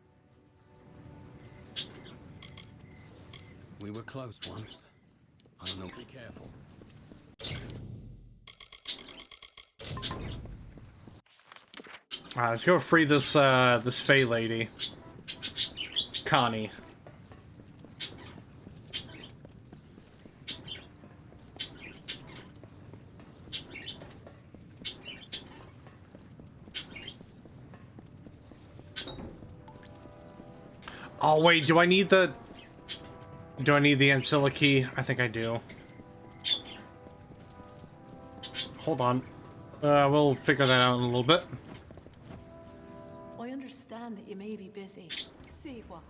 We were close once. I don't know. Be careful. Alright, let's go free this this Fae lady. Connie. Oh wait, do I need the Ancilla key? I think I do. Hold on. We'll figure that out in a little bit. I understand that you may be busy. Sea Watch.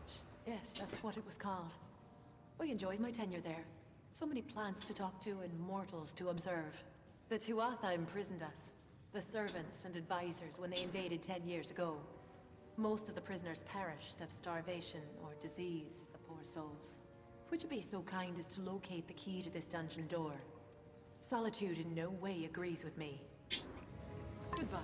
Yes, that's what it was called. I enjoyed my tenure there. So many plants to talk to and mortals to observe. The Tuatha imprisoned us. The servants and advisors when they invaded 10 years ago. Most of the prisoners perished of starvation or disease, the poor souls. Would you be so kind as to locate the key to this dungeon door? Solitude in no way agrees with me. Goodbye.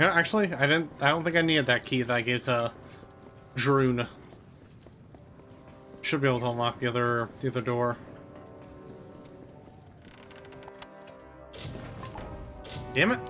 Yeah, actually, I don't think I needed that key that I gave to Droon. Should be able to unlock the other door. Damn it.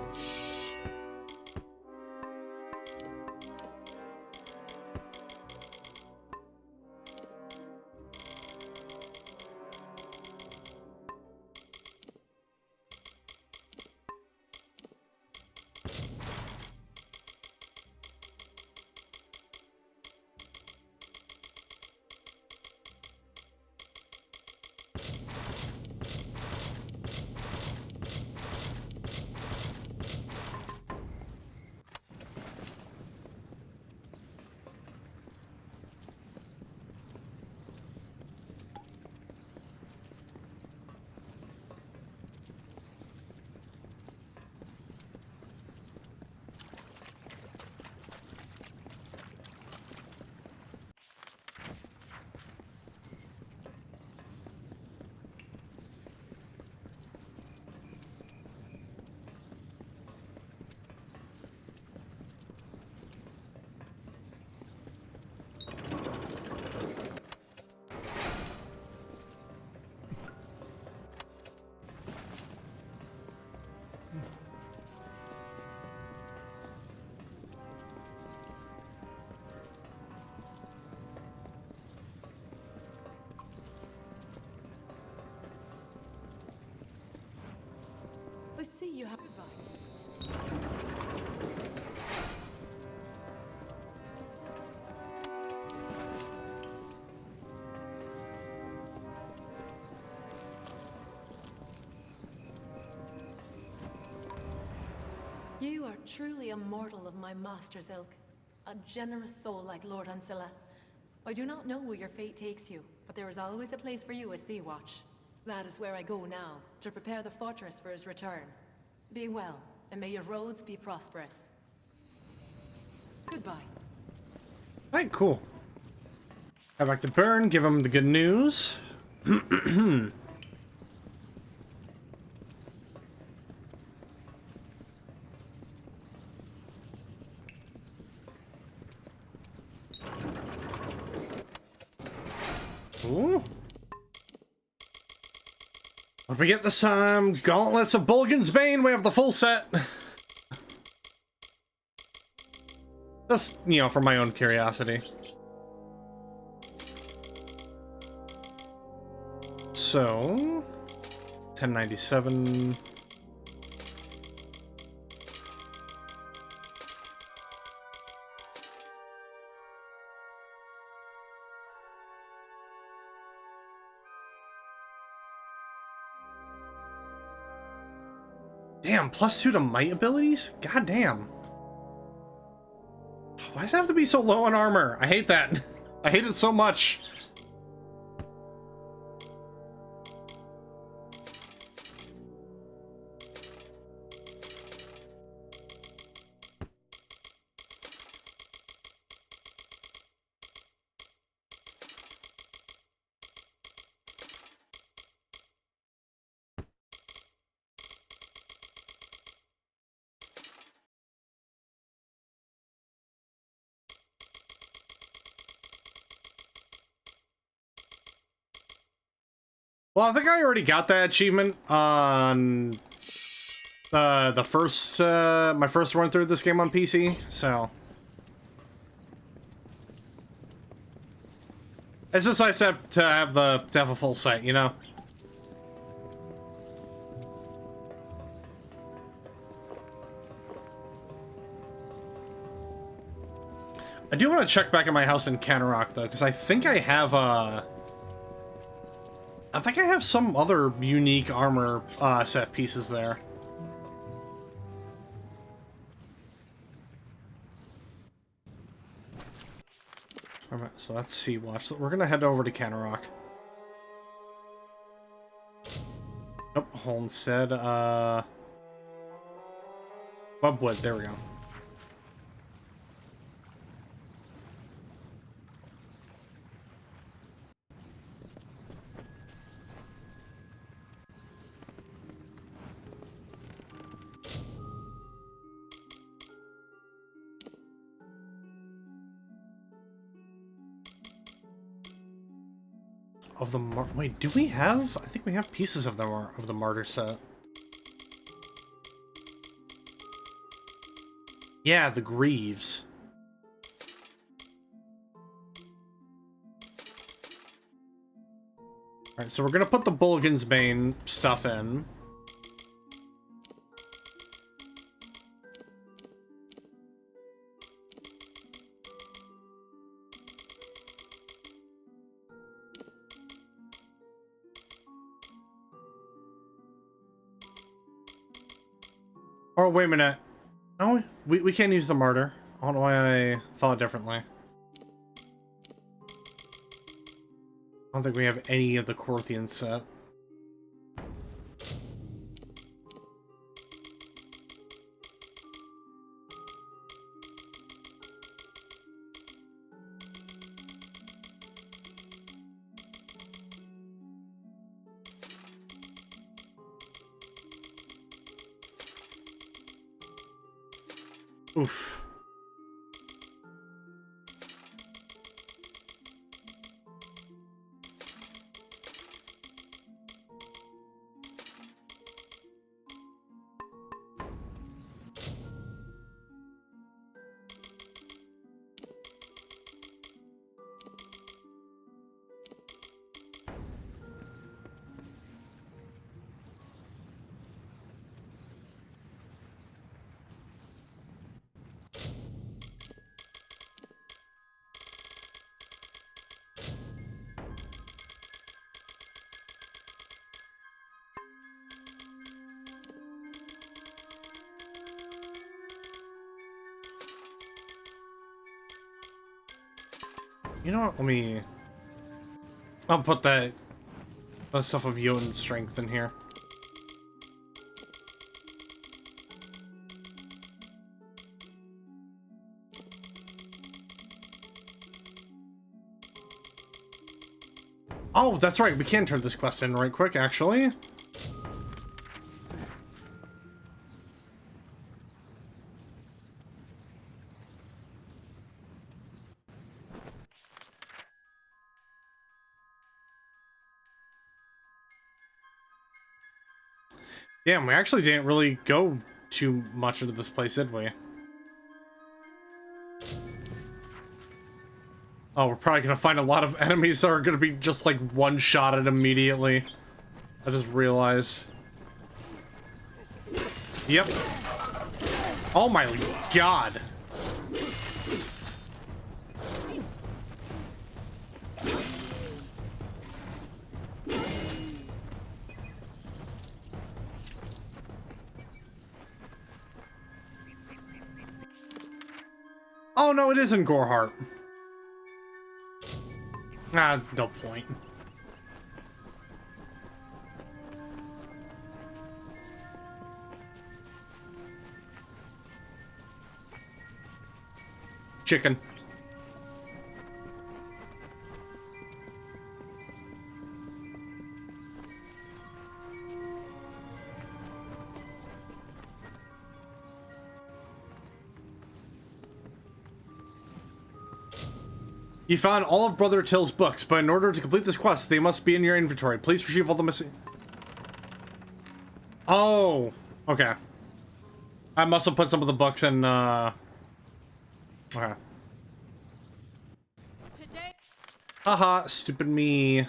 I see you have goodbye. You are truly a mortal of my master's ilk. A generous soul like Lord Ancilla. I do not know where your fate takes you, but there is always a place for you at Sea Watch. That is where I go now, to prepare the fortress for his return. Be well, and may your roads be prosperous. Goodbye. Alright, cool. Head back to Burn, give him the good news. Ooh. What do we get this time? Gauntlets of Bolgan's Bane. We have the full set. Just, you know, for my own curiosity. So, 1097. Damn, +2 to might abilities? God damn. Why does it have to be so low on armor? I hate that. I hate it so much. Well, I think I already got that achievement on the first my first run through this game on PC, so it's just nice to have a full set, you know. I do want to check back at my house in Canorock though, because I think I have some other unique armor set pieces there. Alright, so that's Sea Watch. So we're gonna head over to Canorock. Nope, Holmstead. Bubwood, there we go. Of the wait, do we have? I think we have pieces of the martyr set. Yeah, the Greaves. Alright, so we're gonna put the Bolgan's Bane stuff in. Oh, wait a minute. No, we can't use the martyr. I don't know why I thought differently. I don't think we have any of the Korthian set. Oof. You know what? I'll put that stuff of Jotun strength in here. Oh, that's right. We can turn this quest in right quick, actually. Damn, we actually didn't really go too much into this place, did we? Oh, we're probably gonna find a lot of enemies that are gonna be just like one-shotted immediately. I just realized. Yep. Oh my god. Oh no, it isn't Goreheart. Ah, no point. Chicken. You found all of Brother Till's books, but in order to complete this quest, they must be in your inventory. Please retrieve all the missing... Oh, okay. I must have put some of the books in, Okay. Haha, stupid me.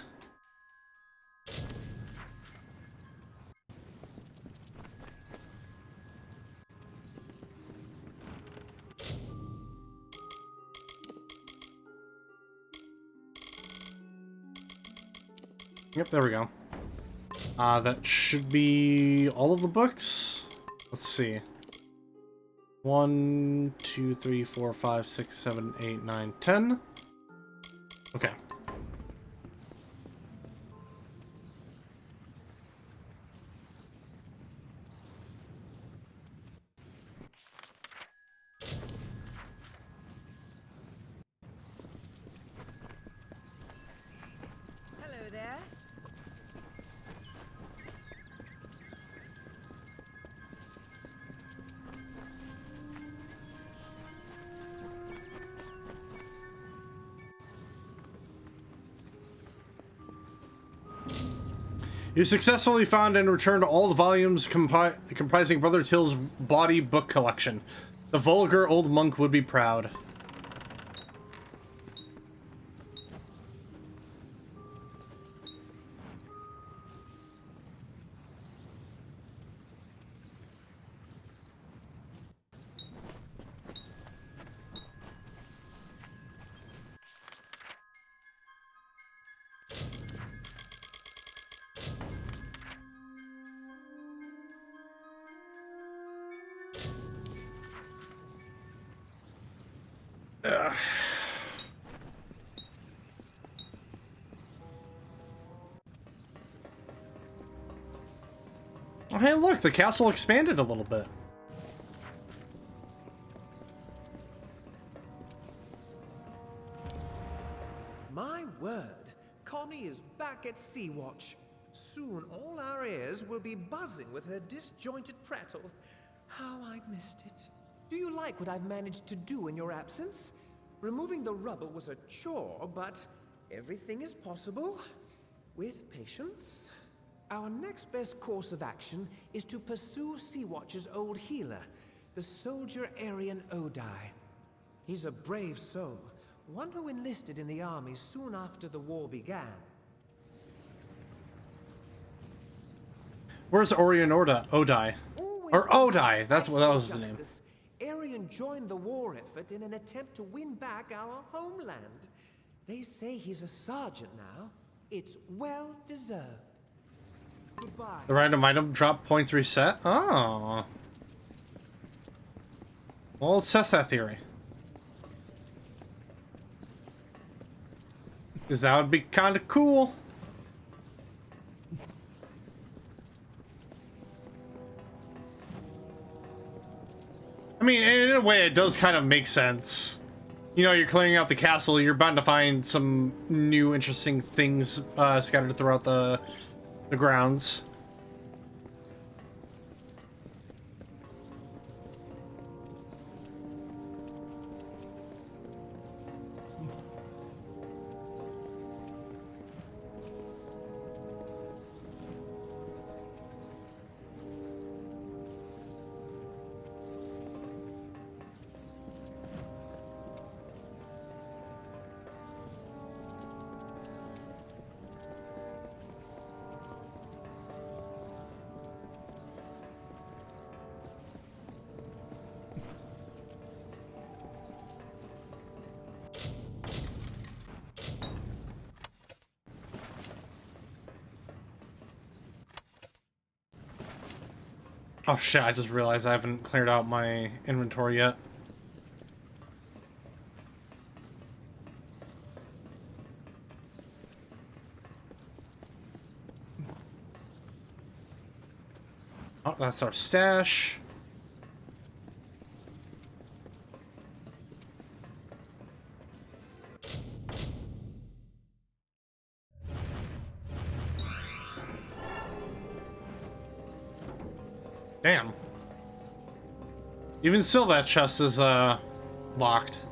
Yep, there we go. That should be all of the books. Let's see. 1, 2, 3, 4, 5, 6, 7, 8, 9, 10. Okay. Hello there. You successfully found and returned all the volumes comprising Brother Till's body book collection. The vulgar old monk would be proud. Ugh. Oh, hey, look, the castle expanded a little bit. My word, Connie is back at Sea-Watch. Soon all our ears will be buzzing with her disjointed prattle. How I missed it. Do you like what I've managed to do in your absence? Removing the rubble was a chore, but everything is possible with patience. Our next best course of action is to pursue Sea-Watch's old healer, the soldier Aryan Odai. He's a brave soul, one who enlisted in the army soon after the war began. Where's Orion Odai? Or Odai, that was the name. Aryan joined the war effort in an attempt to win back our homeland. They say he's a sergeant now. It's well deserved. Goodbye. The random item drop points reset? Oh. Well, let's test that theory. Because that would be kind of cool. I mean, in a way, it does kind of make sense. you know, you're clearing out the castle, you're bound to find some new interesting things scattered throughout the grounds. Oh shit, I just realized I haven't cleared out my inventory yet. Oh, that's our stash. Damn. Even still, that chest is, locked.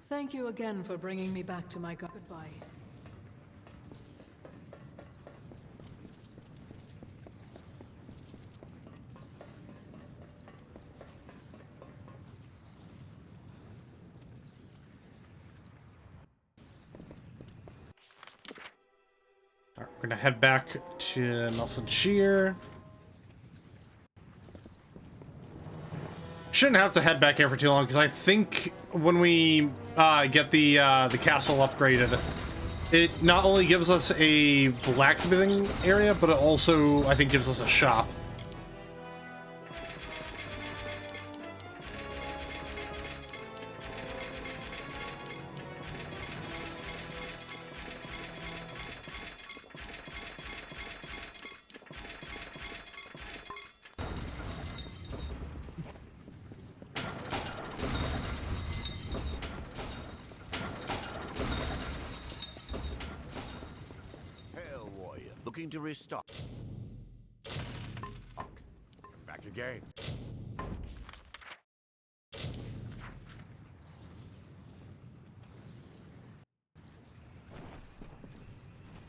Thank you again for bringing me back to my goodbye. Alright, we're gonna head back to Nelson Shear. Shouldn't have to head back here for too long because I think when we get the castle upgraded, it not only gives us a blacksmithing area, but it also, I think, gives us a shop. Looking to restock. Back again.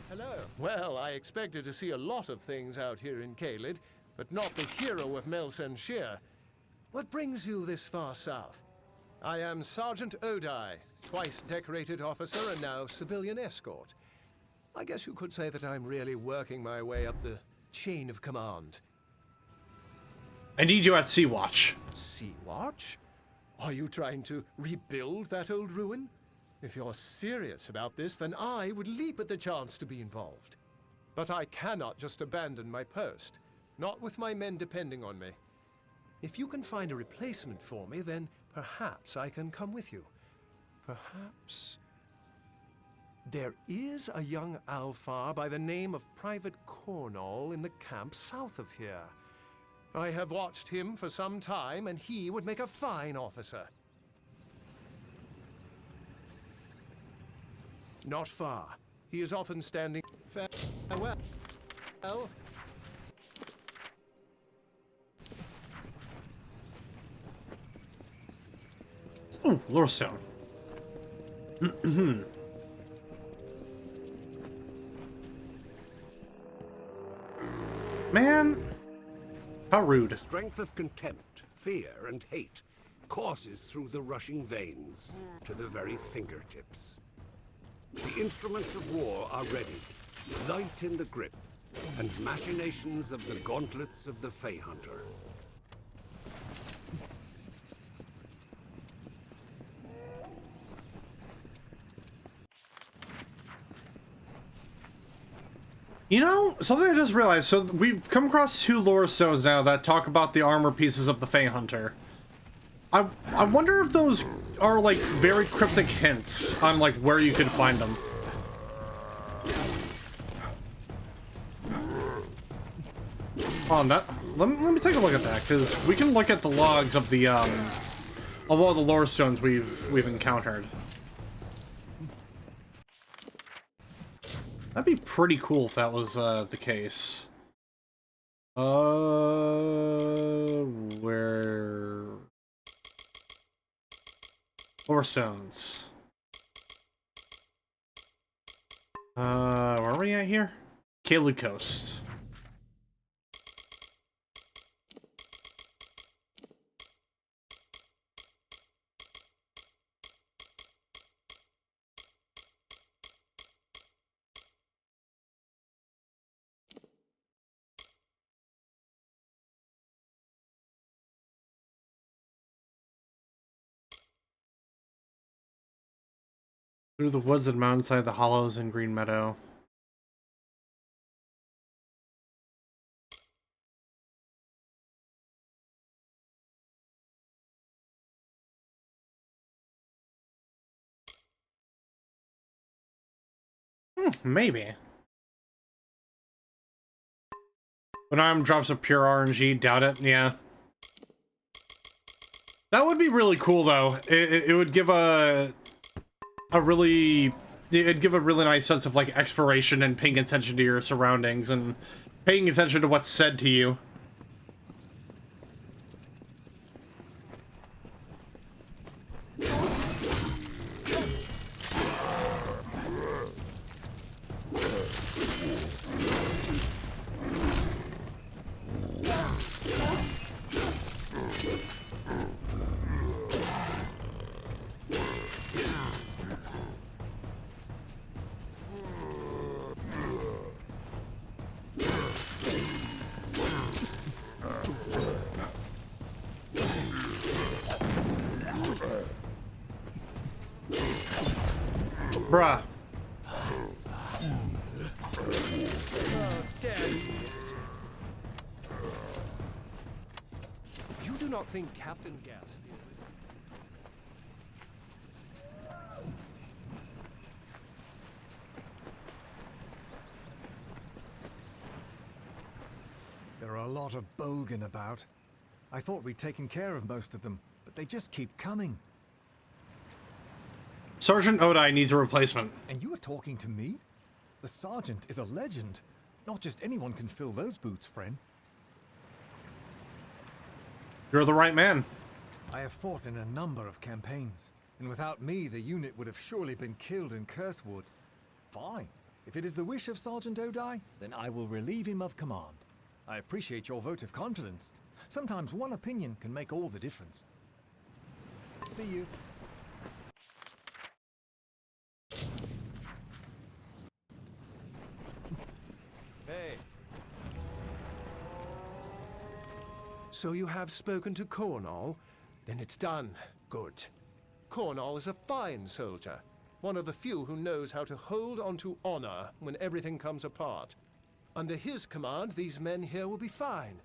Hello. Well, I expected to see a lot of things out here in Caelid, but not the hero of Melson Shear. What brings you this far south? I am Sergeant Odai, twice decorated officer and now civilian escort. I guess you could say that I'm really working my way up the chain of command. I need you at Sea Watch. Sea Watch? Are you trying to rebuild that old ruin? If you're serious about this, then I would leap at the chance to be involved. But I cannot just abandon my post, not with my men depending on me. If you can find a replacement for me, then perhaps I can come with you. Perhaps... There is a young Alfar by the name of Private Cornall in the camp south of here. I have watched him for some time, and he would make a fine officer. Not far. He is often standing... Farewell. Ooh, lore stone. Man, how rude. Strength of contempt, fear, and hate courses through the rushing veins to the very fingertips. The instruments of war are ready, light in the grip, and machinations of the gauntlets of the Fey Hunter. You know, something I just realized, so we've come across 2 lore stones now that talk about the armor pieces of the Fey Hunter. I wonder if those are, like, very cryptic hints on, like, where you could find them. On that, let me take a look at that, because we can look at the logs of the, of all the lore stones we've encountered. That'd be pretty cool if that was the case. Where? Lore stones. Where are we at here? Caelid Coast. Through the woods and mountainside, the hollows and green meadow. Maybe. When I'm drops of pure RNG, doubt it, yeah. That would be really cool though. It would give it'd give a really nice sense of like exploration and paying attention to your surroundings and paying attention to what's said to you. Bruh. You do not think Captain Guest is... There are a lot of Bolgan about. I thought we'd taken care of most of them, but they just keep coming. Sergeant Odai needs a replacement. And you are talking to me? The sergeant is a legend. Not just anyone can fill those boots, friend. You're the right man. I have fought in a number of campaigns, and without me, the unit would have surely been killed in Cursewood. Fine. If it is the wish of Sergeant Odai, then I will relieve him of command. I appreciate your vote of confidence. Sometimes one opinion can make all the difference. See you. Hey. So you have spoken to Cornall? Then it's done. Good. Cornall is a fine soldier. One of the few who knows how to hold on to honor when everything comes apart. Under his command, these men here will be fine.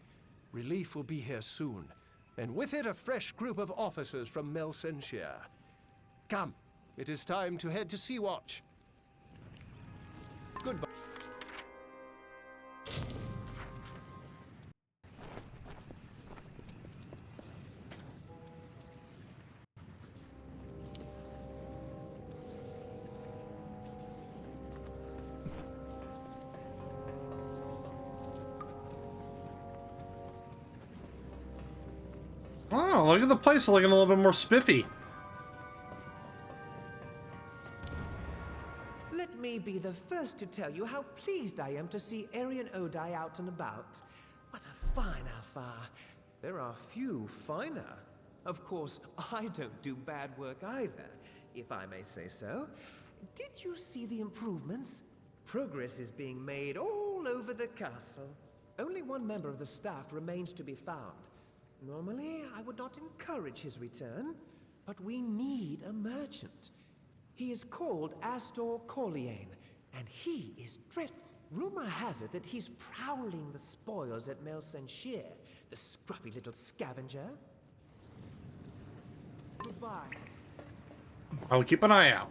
Relief will be here soon. And with it, a fresh group of officers from Melsenshire. Come, it is time to head to Sea-Watch. Goodbye. Oh, look at the place looking a little bit more spiffy. Let me be the first to tell you how pleased I am to see Arian Odai out and about. What a fine Alfar. There are few finer. Of course, I don't do bad work either, if I may say so. Did you see the improvements? Progress is being made all over the castle. Only one member of the staff remains to be found. Normally, I would not encourage his return, but we need a merchant. He is called Astor Corleane, and he is dreadful. Rumor has it that he's prowling the spoils at Melsenshire, the scruffy little scavenger. Goodbye. I'll keep an eye out.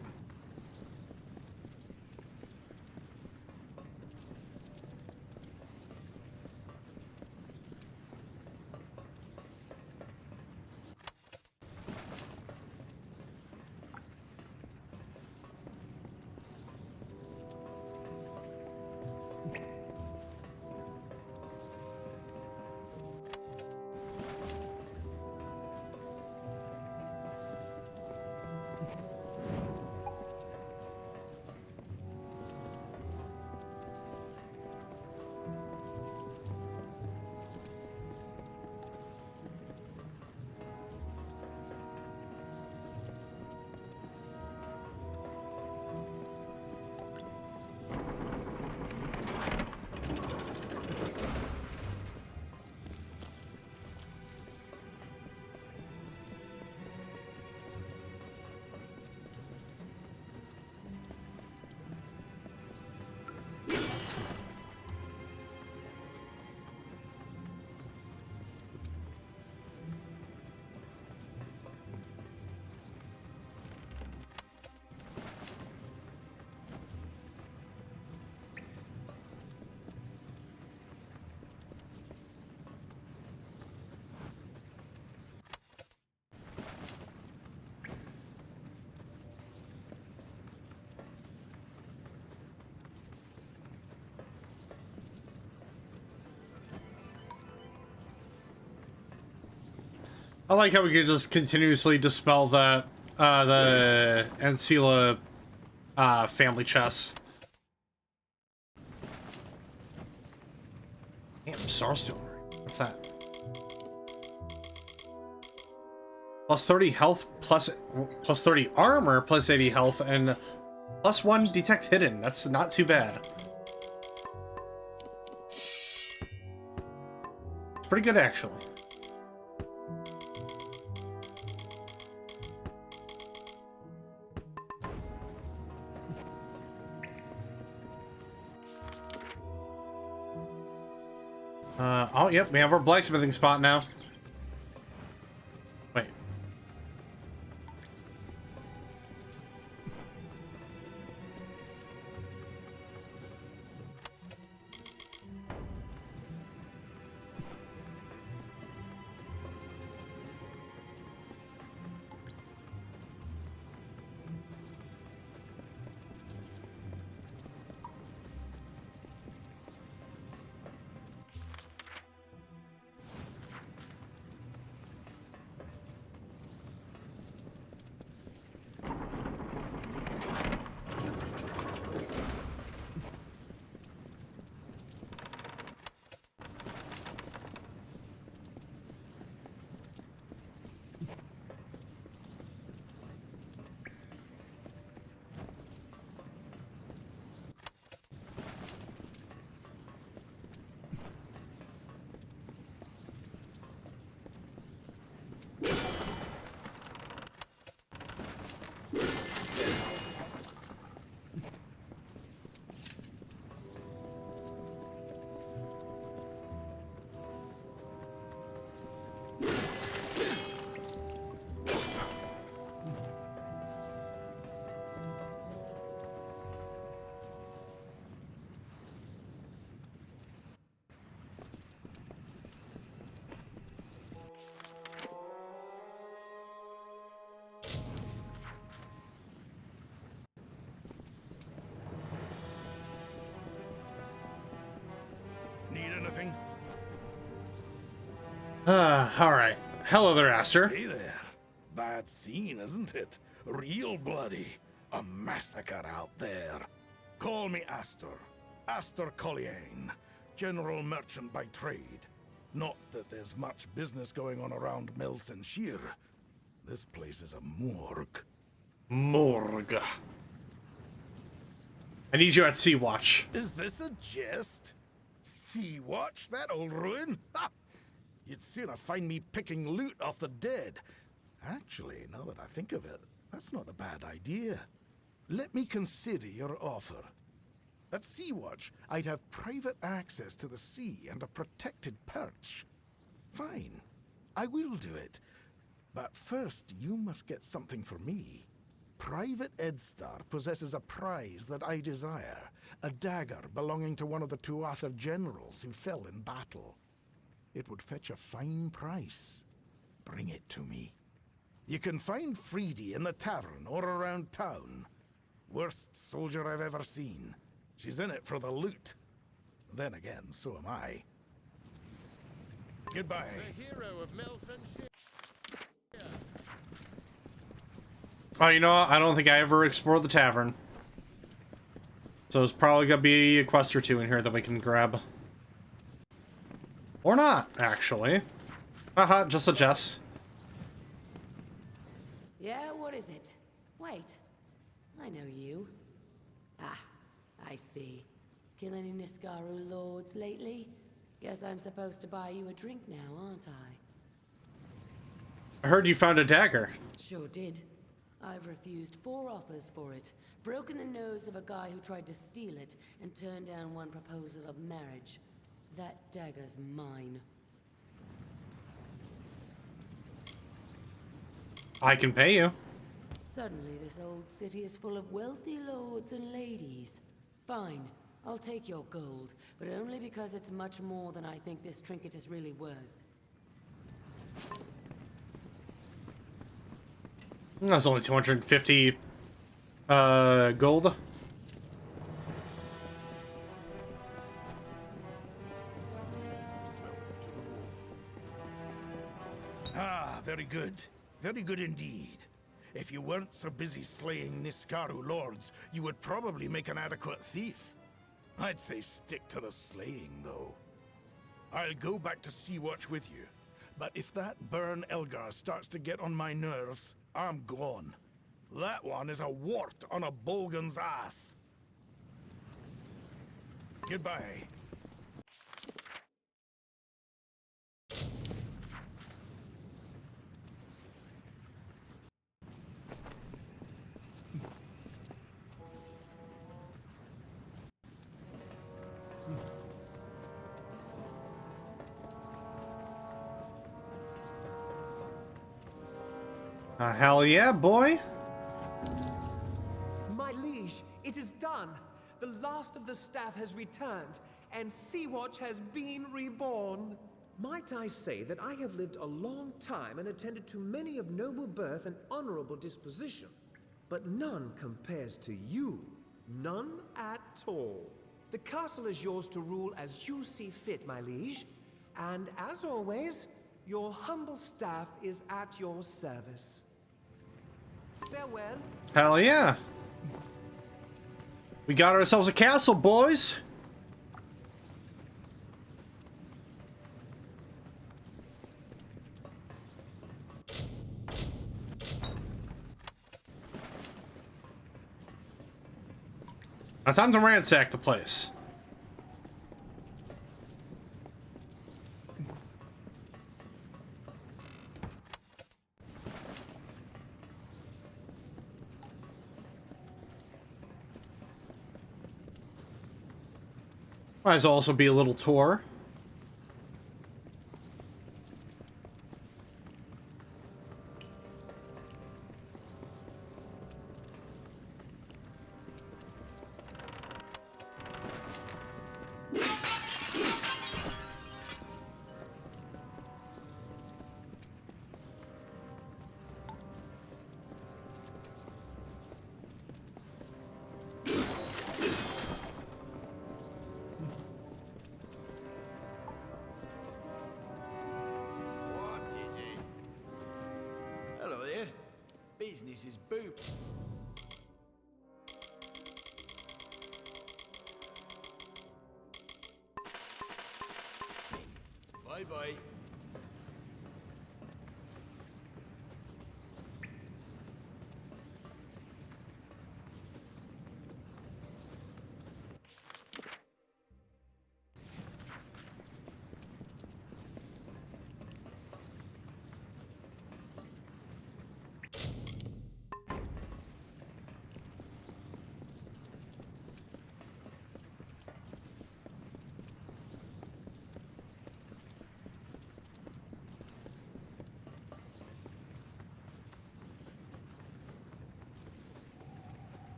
I like how we can just continuously dispel that, the Ancilla, family chest. Damn, Starstone. What's that? Plus 30 health, plus 30 armor, plus 80 health, and plus 1 detect hidden. That's not too bad. It's pretty good, actually. Oh, yep, we have our blacksmithing spot now. Wait. Alright. Hello there, Aster. Hey there. Bad scene, isn't it? Real bloody. A massacre out there. Call me Astor. Astor Colliane. General merchant by trade. Not that there's much business going on around Melson Shear. This place is a morgue. Morgue. I need you at Sea Watch. Is this a jest? Sea Watch, that old ruin? Ha! You'd sooner find me picking loot off the dead. Actually, now that I think of it, that's not a bad idea. Let me consider your offer. At Sea Watch, I'd have private access to the sea and a protected perch. Fine, I will do it. But first, you must get something for me. Private Edstar possesses a prize that I desire. A dagger belonging to one of the Tuatha generals who fell in battle. It would fetch a fine price. Bring it to me. You can find Freedy in the tavern or around town. Worst soldier I've ever seen. She's in it for the loot. Then again, so am I. Goodbye. The hero of Melson Shear. Oh, you know what? I don't think I ever explored the tavern. So there's probably gonna be a quest or two in here that we can grab. Or not, actually. Haha, just a jest. Yeah, what is it? Wait. I know you. Ah, I see. Kill any Niskaru lords lately? Guess I'm supposed to buy you a drink now, aren't I? I heard you found a dagger. Sure did. I've refused 4 offers for it, broken the nose of a guy who tried to steal it, and turned down one proposal of marriage. That dagger's mine. I can pay you. Suddenly, this old city is full of wealthy lords and ladies. Fine, I'll take your gold, but only because it's much more than I think this trinket is really worth. That's only 250 gold. Ah, very good. Very good indeed. If you weren't so busy slaying Niskaru lords, you would probably make an adequate thief. I'd say stick to the slaying, though. I'll go back to Sea Watch with you. But if that Burn Elgar starts to get on my nerves, I'm gone. That one is a wart on a Bolgan's ass. Goodbye. Hell yeah, boy. My liege, it is done. The last of the staff has returned, and Sea Watch has been reborn. Might I say that I have lived a long time and attended to many of noble birth and honorable disposition, but none compares to you. None at all. The castle is yours to rule as you see fit, my liege, and as always, your humble staff is at your service. Farewell. Hell yeah. We got ourselves a castle, boys. Now time to ransack the place. Might as well also be a little tour. Business is boom. Bye-bye.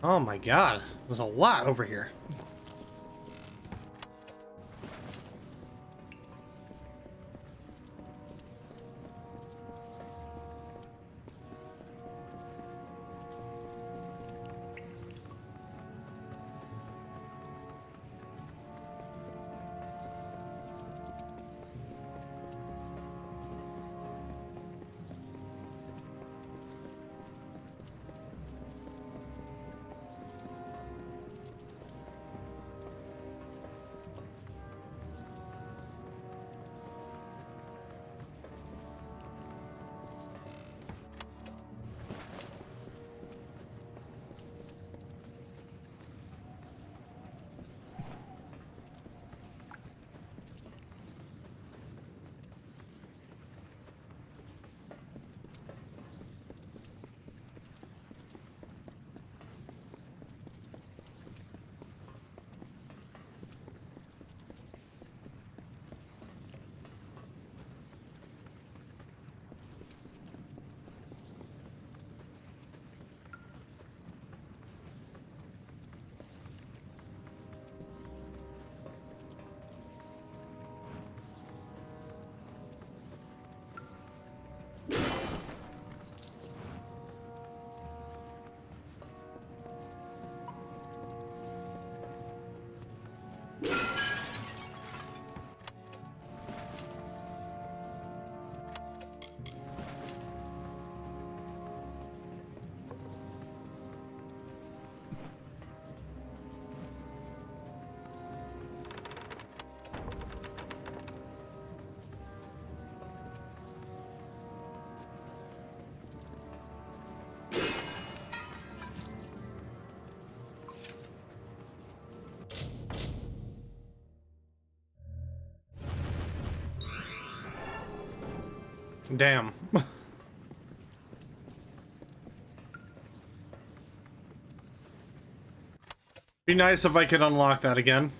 Oh my god, there's a lot over here. Damn. Be nice if I could unlock that again.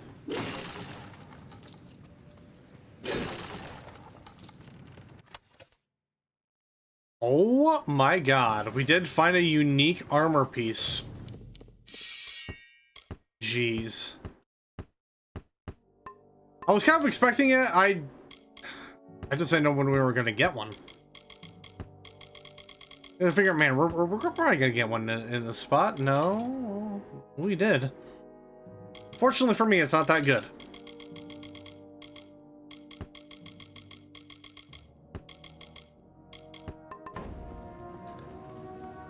Oh my god, we did find a unique armor piece. Jeez. I was kind of expecting it. I just didn't know when we were gonna get one. I figured, man, we're probably gonna get one in the spot. No, we did. Fortunately for me, it's not that good.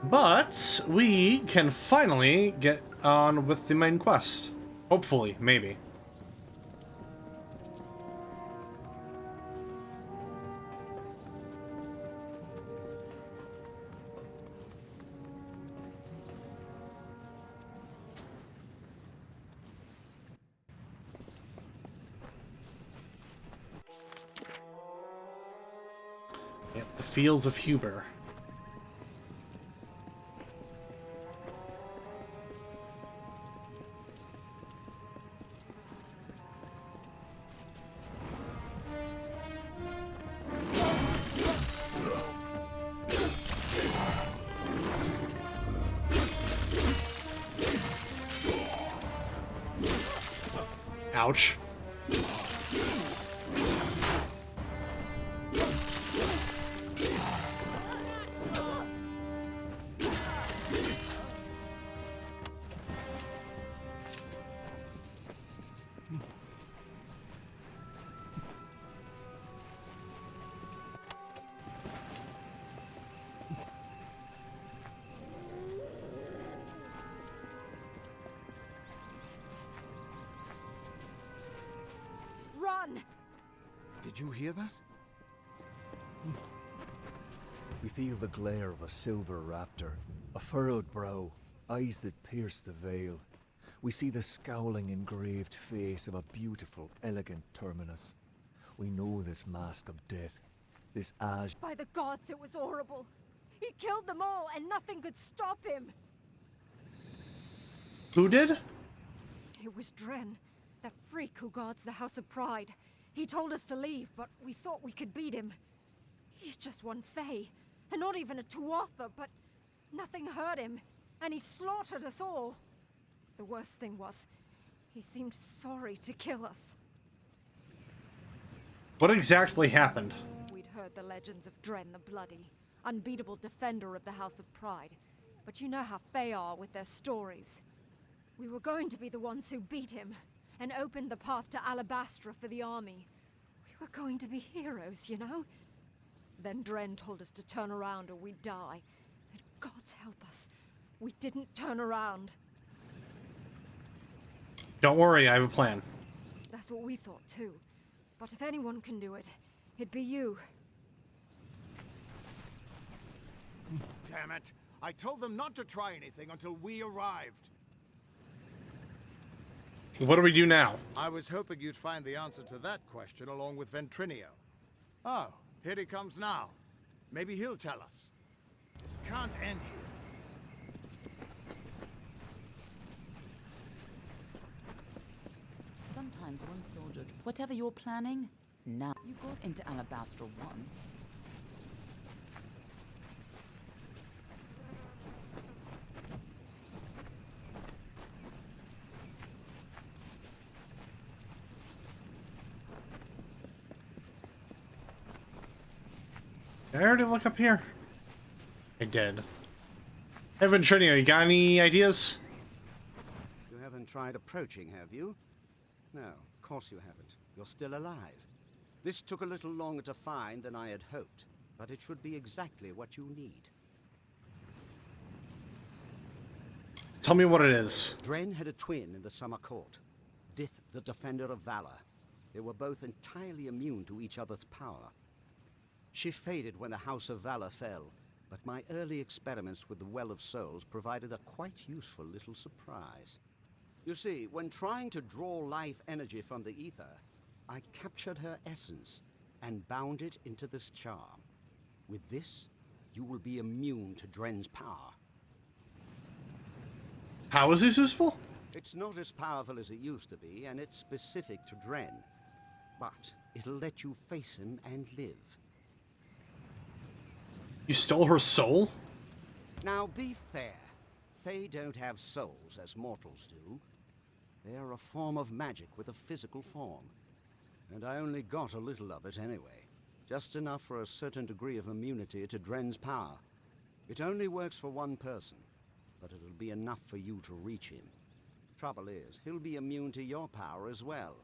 But we can finally get on with the main quest. Hopefully, maybe. Yep, the Fields of Huber. Ouch. Did you hear that? We feel the glare of a silver raptor, a furrowed brow, eyes that pierce the veil. We see the scowling, engraved face of a beautiful, elegant terminus. We know this mask of death, this Aj. By the gods, it was horrible. He killed them all, and nothing could stop him. Who did? It was Dren, that freak who guards the House of Pride. He told us to leave, but we thought we could beat him. He's just one Fae, and not even a Tuatha, but nothing hurt him, and he slaughtered us all. The worst thing was, he seemed sorry to kill us. What exactly happened? We'd heard the legends of Dren the Bloody, unbeatable defender of the House of Pride. But you know how Fae are with their stories. We were going to be the ones who beat him, and opened the path to Alabastra for the army. We were going to be heroes, you know? Then Dren told us to turn around or we'd die. And gods help us, we didn't turn around. Don't worry, I have a plan. That's what we thought too. But if anyone can do it, it'd be you. Damn it! I told them not to try anything until we arrived. What do we do now? I was hoping you'd find the answer to that question along with Ventrinio. Oh, here he comes now. Maybe he'll tell us. This can't end here. Sometimes one soldier, whatever you're planning, now you got into Alabastra once. Did I already look up here? I did. Hey, Ventrinio, you got any ideas? You haven't tried approaching, have you? No, of course you haven't. You're still alive. This took a little longer to find than I had hoped, but it should be exactly what you need. Tell me what it is. Dren had a twin in the Summer Court, Dith the Defender of Valor. They were both entirely immune to each other's power. She faded when the House of Valor fell, but my early experiments with the Well of Souls provided a quite useful little surprise. You see, when trying to draw life energy from the ether, I captured her essence and bound it into this charm. With this, you will be immune to Dren's power. How is this useful? It's not as powerful as it used to be, and it's specific to Dren. But it'll let you face him and live. You stole her soul? Now be fair. Fae don't have souls as mortals do. They're a form of magic with a physical form. And I only got a little of it anyway. Just enough for a certain degree of immunity to Dren's power. It only works for one person, but it'll be enough for you to reach him. Trouble is, he'll be immune to your power as well.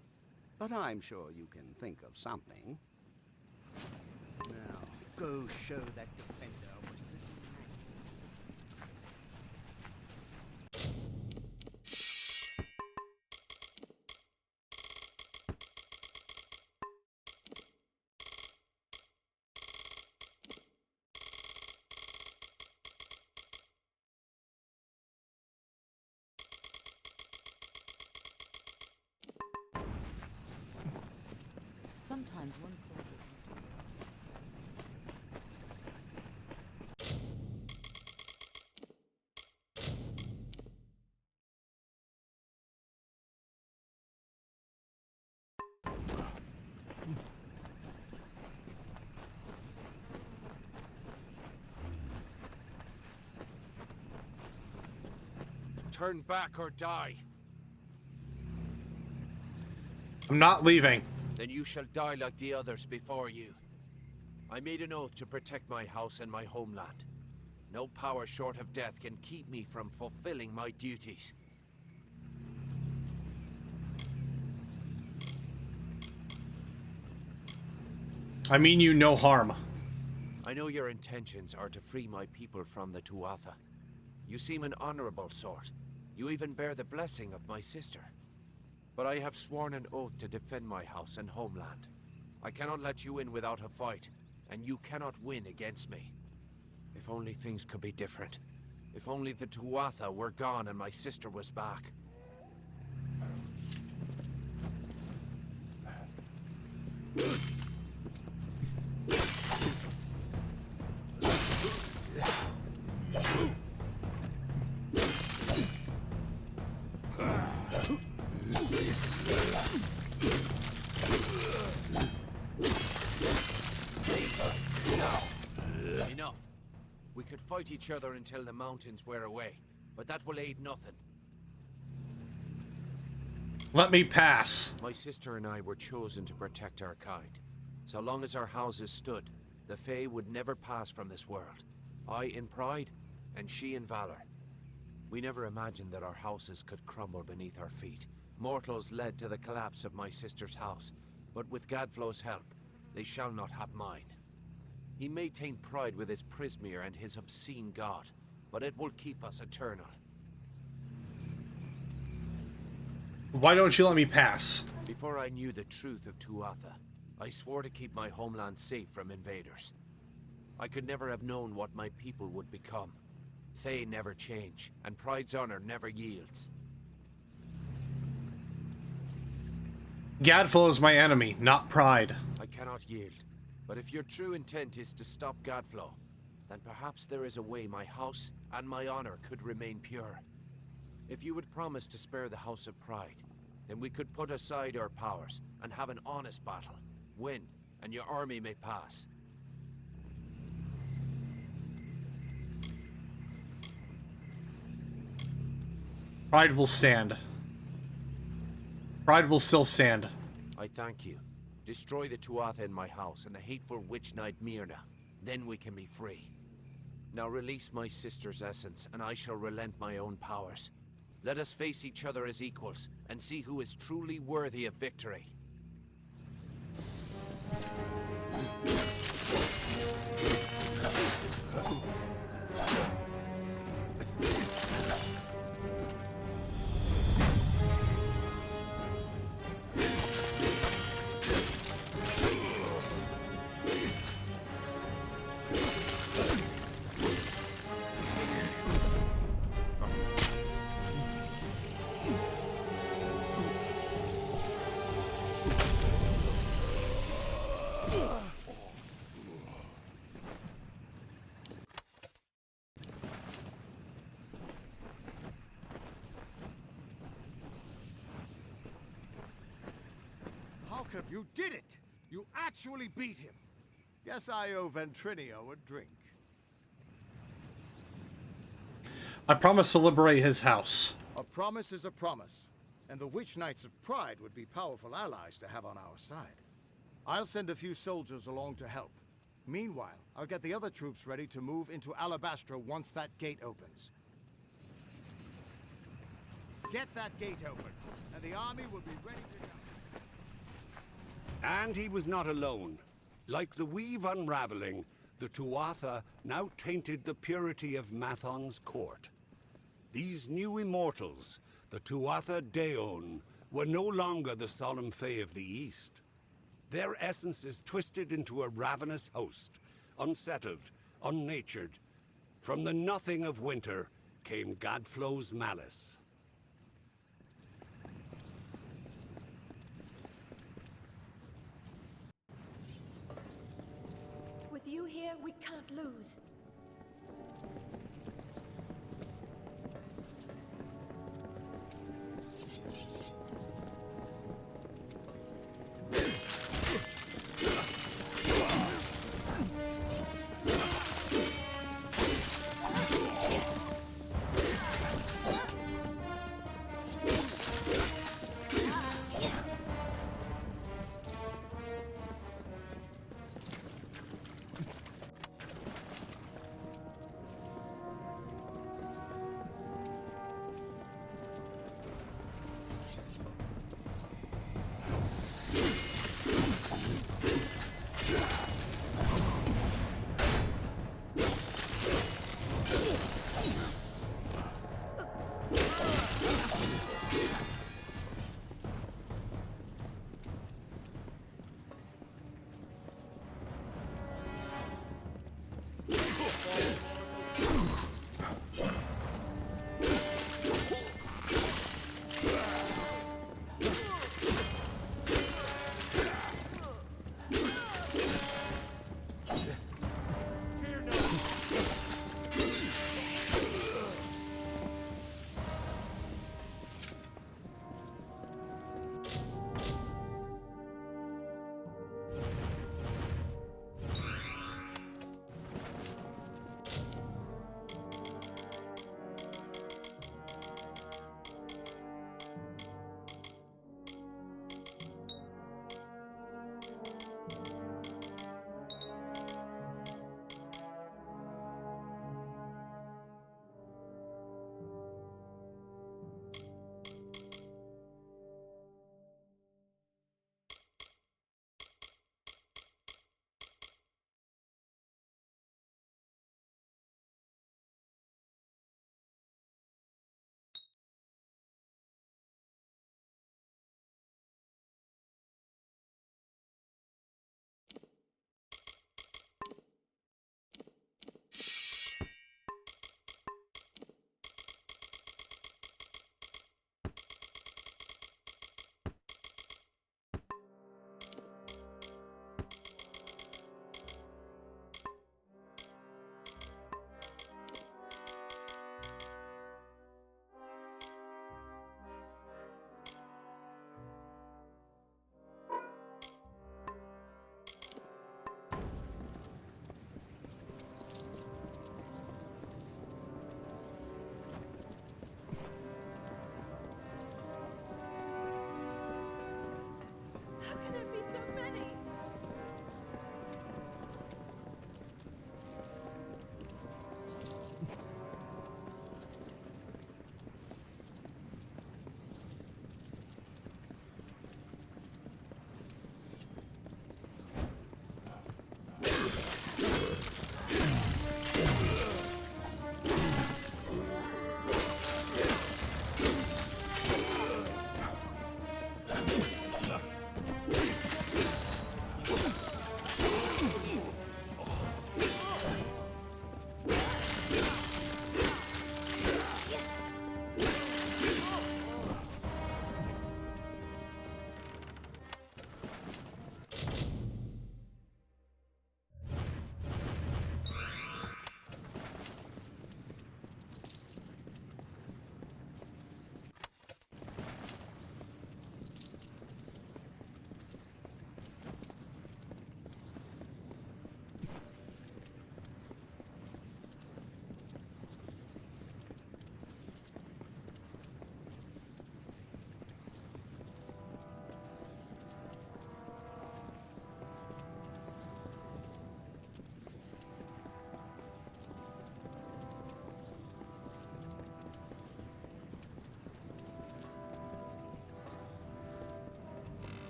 But I'm sure you can think of something. Now, go show that defender what Sometimes one soldier. Turn back or die. I'm not leaving. Then you shall die like the others before you. I made an oath to protect my house and my homeland. No power short of death can keep me from fulfilling my duties. I mean you no harm. I know your intentions are to free my people from the Tuatha. You seem an honorable sort. You even bear the blessing of my sister. But I have sworn an oath to defend my house and homeland. I cannot let you in without a fight, and you cannot win against me. If only things could be different. If only the Tuatha were gone and my sister was back. Enough. We could fight each other until the mountains wear away, but that will aid nothing. Let me pass. My sister and I were chosen to protect our kind. So long as our houses stood, the Fae would never pass from this world. I in pride, and she in valor. We never imagined that our houses could crumble beneath our feet. Mortals led to the collapse of my sister's house, but with Gadflow's help, they shall not have mine. He may taint pride with his Prismere and his obscene god, but it will keep us eternal. Why don't you let me pass? Before I knew the truth of Tuatha, I swore to keep my homeland safe from invaders. I could never have known what my people would become. Fae never change, and pride's honor never yields. Gadflow is my enemy, not pride. I cannot yield. But if your true intent is to stop Gadflow, then perhaps there is a way my house and my honor could remain pure. If you would promise to spare the House of Pride, then we could put aside our powers and have an honest battle. Win, and your army may pass. Pride will stand. Pride will still stand. I thank you. Destroy the Tuatha in my house and the hateful witch knight Myrna. Then we can be free. Now release my sister's essence, and I shall relent my own powers. Let us face each other as equals, and see who is truly worthy of victory. You did it! You actually beat him! Guess I owe Ventrinio a drink. I promise to liberate his house. A promise is a promise, and the Witch Knights of Pride would be powerful allies to have on our side. I'll send a few soldiers along to help. Meanwhile, I'll get the other troops ready to move into Alabastra once that gate opens. Get that gate open, and the army will be ready to go. And he was not alone. Like the weave unraveling, the Tuatha now tainted the purity of Mathon's court. These new immortals, the Tuatha Daon, were no longer the solemn Fae of the East. Their essences twisted into a ravenous host, unsettled, unnatured. From the nothing of winter came Gadflow's malice. With you here, we can't lose.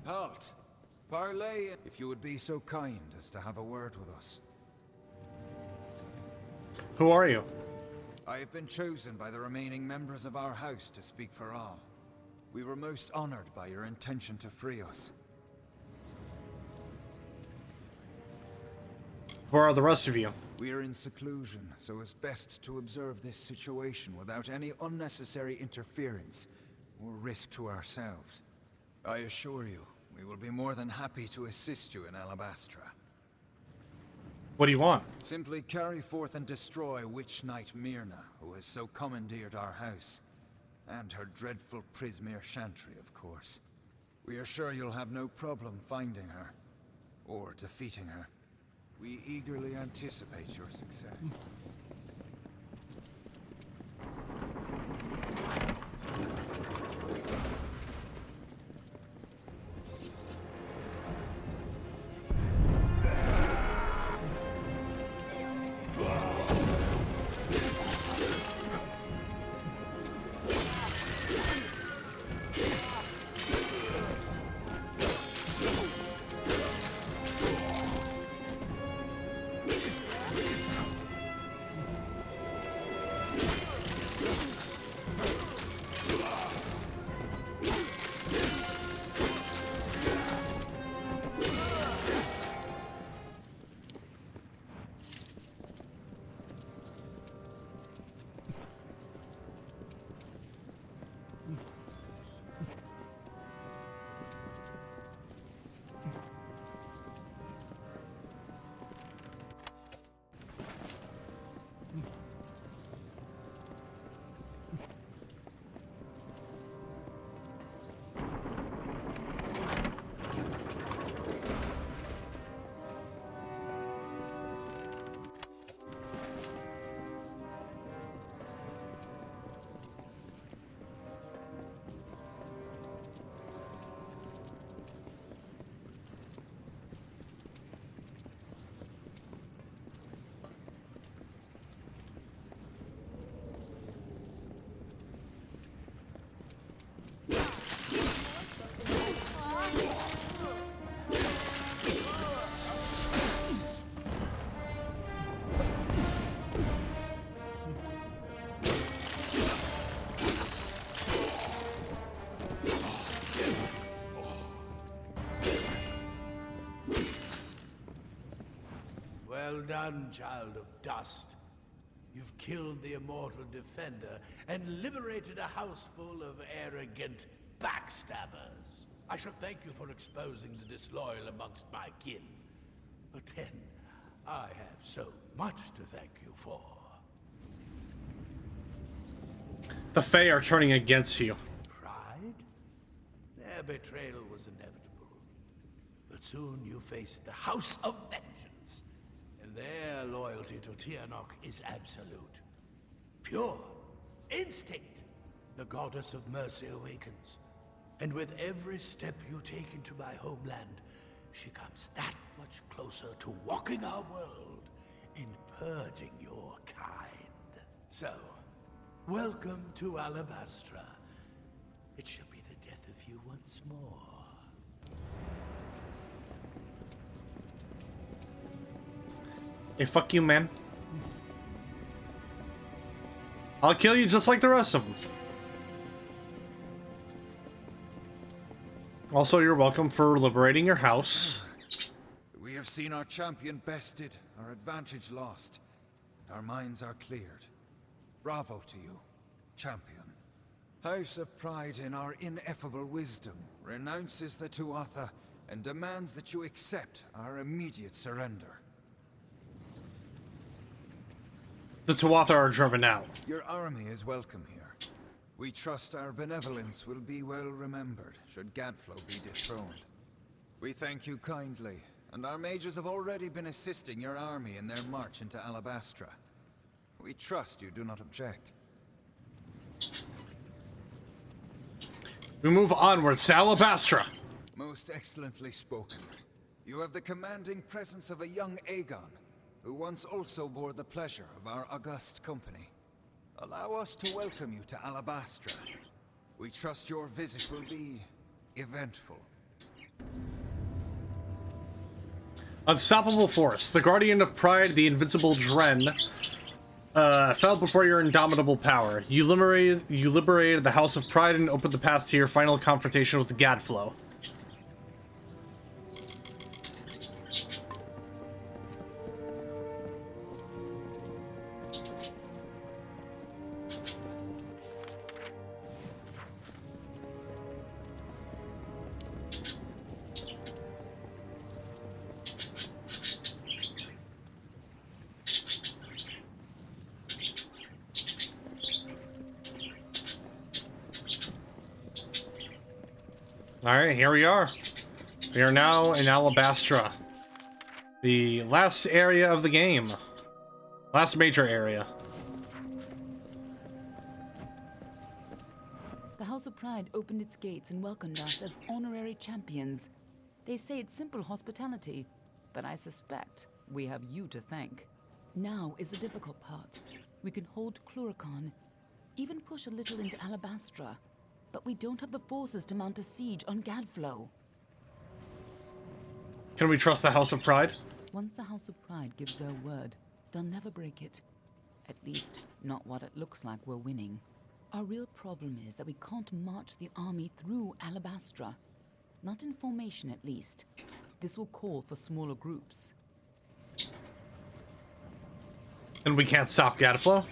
Halt! Parley, if you would be so kind as to have a word with us. Who are you? I have been chosen by the remaining members of our house to speak for all. We were most honored by your intention to free us. Where are the rest of you? We are in seclusion, so it's best to observe this situation without any unnecessary interference or risk to ourselves. I assure you, we will be more than happy to assist you in Alabastra. What do you want? Simply carry forth and destroy Witch Knight Myrna, who has so commandeered our house. And her dreadful Prismere Chantry, of course. We are sure you'll have no problem finding her, or defeating her. We eagerly anticipate your success. Well done, child of dust. You've killed the immortal defender and liberated a house full of arrogant backstabbers. I should thank you for exposing the disloyal amongst my kin. But then, I have so much to thank you for. The Fae are turning against you. Pride? Their betrayal was inevitable. But soon you faced the House of Vengeance. And their loyalty to Tianok is absolute. Pure. Instinct. The goddess of mercy awakens. And with every step you take into my homeland, she comes that much closer to walking our world and purging your kind. So, welcome to Alabastra. It shall be the death of you once more. Hey, fuck you, man. I'll kill you just like the rest of them. Also, you're welcome for liberating your house. We have seen our champion bested, our advantage lost, and our minds are cleared. Bravo to you, champion. House of Pride, in our ineffable wisdom, renounces the Tuatha and demands that you accept our immediate surrender. The Tuatha are driven out. Your army is welcome here. We trust our benevolence will be well remembered should Gadflow be dethroned. We thank you kindly, and our mages have already been assisting your army in their march into Alabastra. We trust you do not object. We move onwards to Alabastra. Most excellently spoken. You have the commanding presence of a young Aegon, who once also bore the pleasure of our august company. Allow us to welcome you to Alabastra. We trust your visit will be eventful. Unstoppable force. The guardian of pride, the invincible Dren, fell before your indomitable power. You liberated the House of Pride and opened the path to your final confrontation with the Gadflow. Alright, here we are. We are now in Alabastra. The last area of the game. Last major area. The House of Pride opened its gates and welcomed us as honorary champions. They say it's simple hospitality, but I suspect we have you to thank. Now is the difficult part. We can hold Klurikon, even push a little into Alabastra, but we don't have the forces to mount a siege on Gadflow. Can we trust the House of Pride? Once the House of Pride gives their word, they'll never break it. At least, not what it looks like we're winning. Our real problem is that we can't march the army through Alabastra. Not in formation, at least. This will call for smaller groups. And we can't stop Gadflow?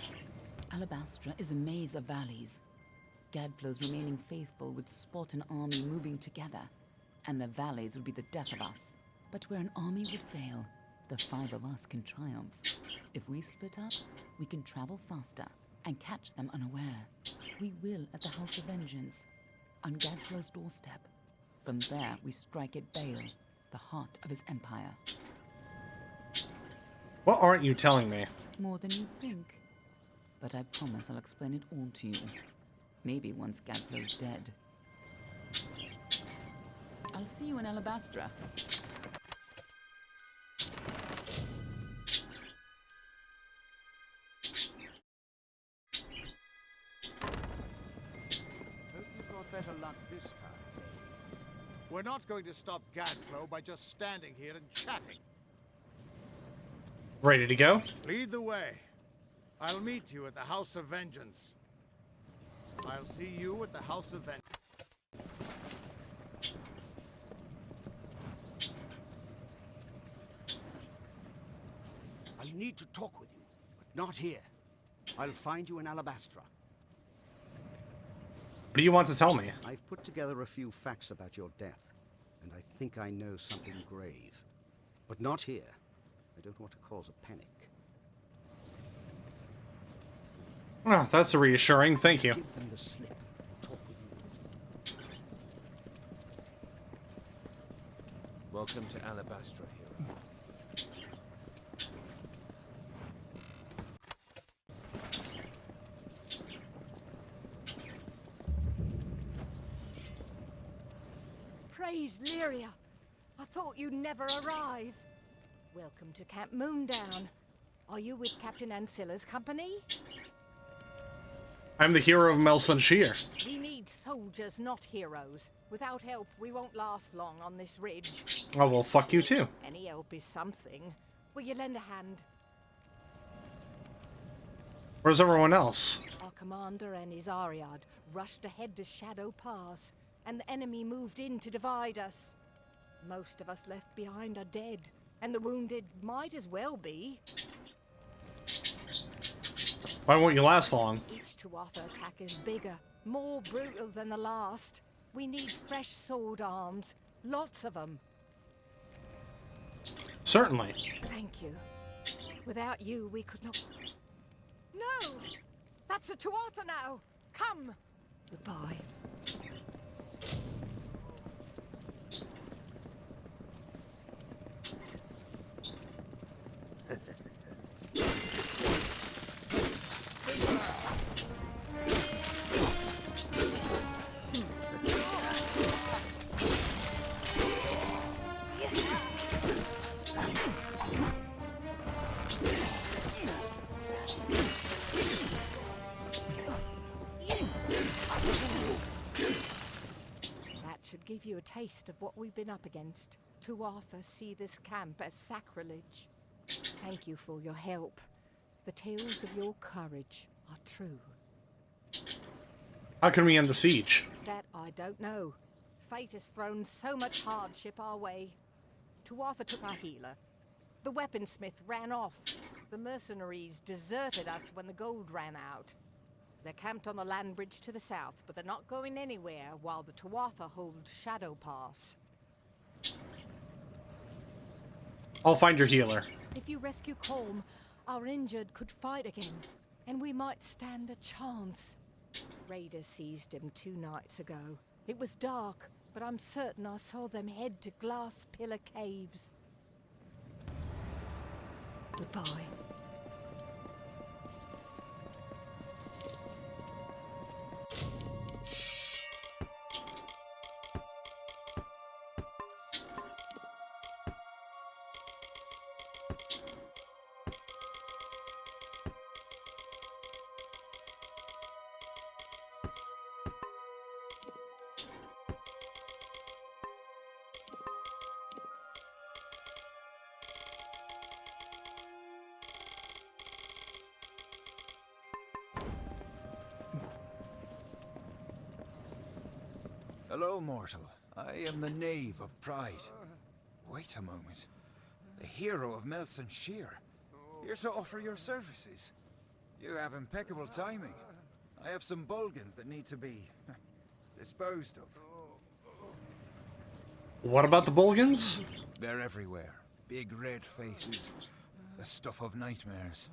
Alabastra is a maze of valleys. Gadflows remaining faithful would spot an army moving together, and the valleys would be the death of us. But where an army would fail, the 5 of us can triumph. If we split up, we can travel faster and catch them unaware. We will at the House of Vengeance, on Gadflow's doorstep. From there, we strike at Vale, the heart of his empire. What aren't you telling me? More than you think. But I promise I'll explain it all to you. Maybe once Gadflow's dead. I'll see you in Alabastra. Hope you got better luck this time. We're not going to stop Gadflow by just standing here and chatting. Ready to go? Lead the way. I'll meet you at the House of Vengeance. I'll see you at the House of Vengeance. I need to talk with you, but not here. I'll find you in Alabastra. What do you want to tell me? I've put together a few facts about your death, and I think I know something grave. But not here. I don't want to cause a panic. Oh, that's reassuring. Thank you. Give them the slip. Talk with you. Welcome to Alabastra, hero. Praise Lyria! I thought you'd never arrive. Welcome to Camp Moondown. Are you with Captain Ancilla's company? I'm the hero of Melson Shear. We need soldiers, not heroes. Without help, we won't last long on this ridge. Oh, well, fuck you too. Any help is something. Will you lend a hand? Where's everyone else? Our commander and his Ariad rushed ahead to Shadow Pass, and the enemy moved in to divide us. Most of us left behind are dead, and the wounded might as well be. Why won't you last long? Each Tuatha attack is bigger, more brutal than the last. We need fresh sword arms, lots of them. Certainly. Thank you. Without you, we could not... No! That's a Tuatha now! Come! Goodbye. taste of what we've been up against. Tuatha see this camp as sacrilege. Thank you for your help. The tales of your courage are true. How can we end the siege? That I don't know. Fate has thrown so much hardship our way. Tuatha took our healer. The weaponsmith ran off. The mercenaries deserted us when the gold ran out. They're camped on the land bridge to the south, but they're not going anywhere while the Tuatha hold Shadow Pass. I'll find your healer. If you rescue Colm, our injured could fight again, and we might stand a chance. Raiders seized him 2 nights ago. It was dark, but I'm certain I saw them head to Glass Pillar Caves. Goodbye. Hello, mortal. I am the knave of pride. Wait a moment. The hero of Melson Shear. Here to offer your services. You have impeccable timing. I have some Bulgans that need to be disposed of. What about the Bulgans? They're everywhere. Big red faces. The stuff of nightmares.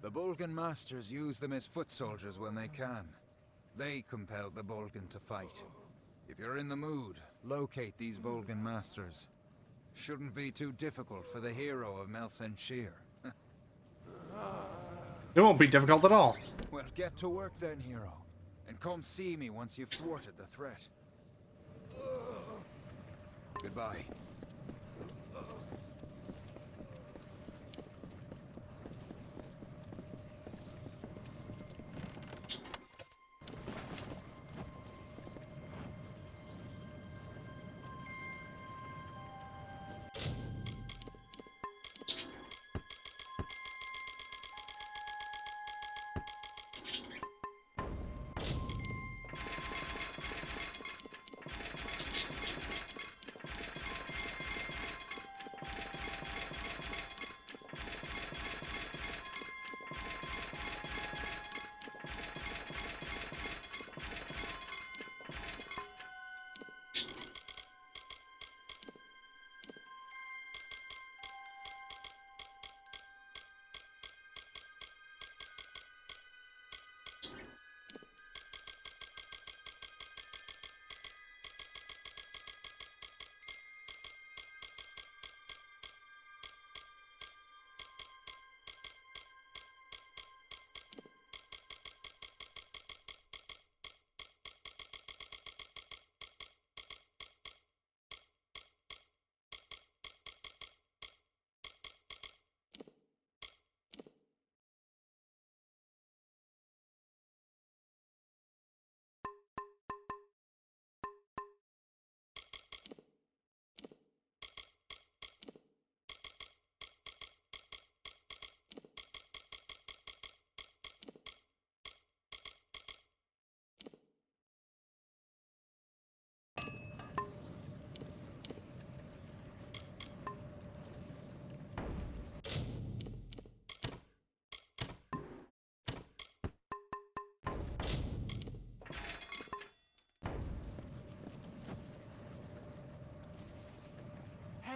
The Bulgan masters use them as foot soldiers when they can. They compelled the Bulgan to fight. If you're in the mood, locate these Bulgan masters. Shouldn't be too difficult for the hero of Melson Shear. It won't be difficult at all. Well, get to work then, hero. And come see me once you've thwarted the threat. Goodbye.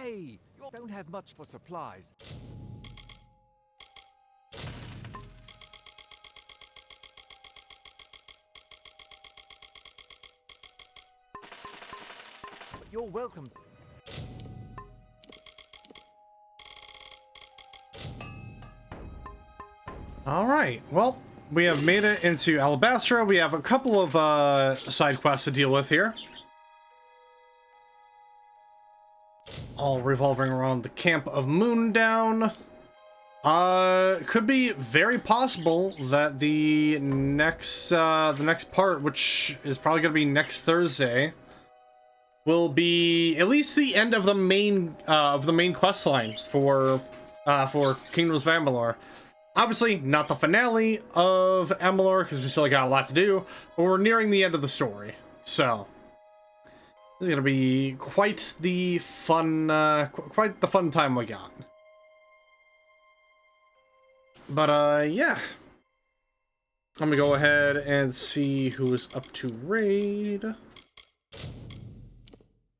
Hey, you don't have much for supplies. But you're welcome. All right. Well, we have made it into Alabastra. We have a couple of side quests to deal with here. All revolving around the camp of Moondown. Could be very possible that the next part, which is probably going to be next Thursday, be at least the end of the main quest line for Kingdoms of Amalur. Obviously, not the finale of Amalur because we still got a lot to do, but we're nearing the end of the story. So this is gonna be quite the fun time we got. But yeah, I'm gonna go ahead and see who is up to raid.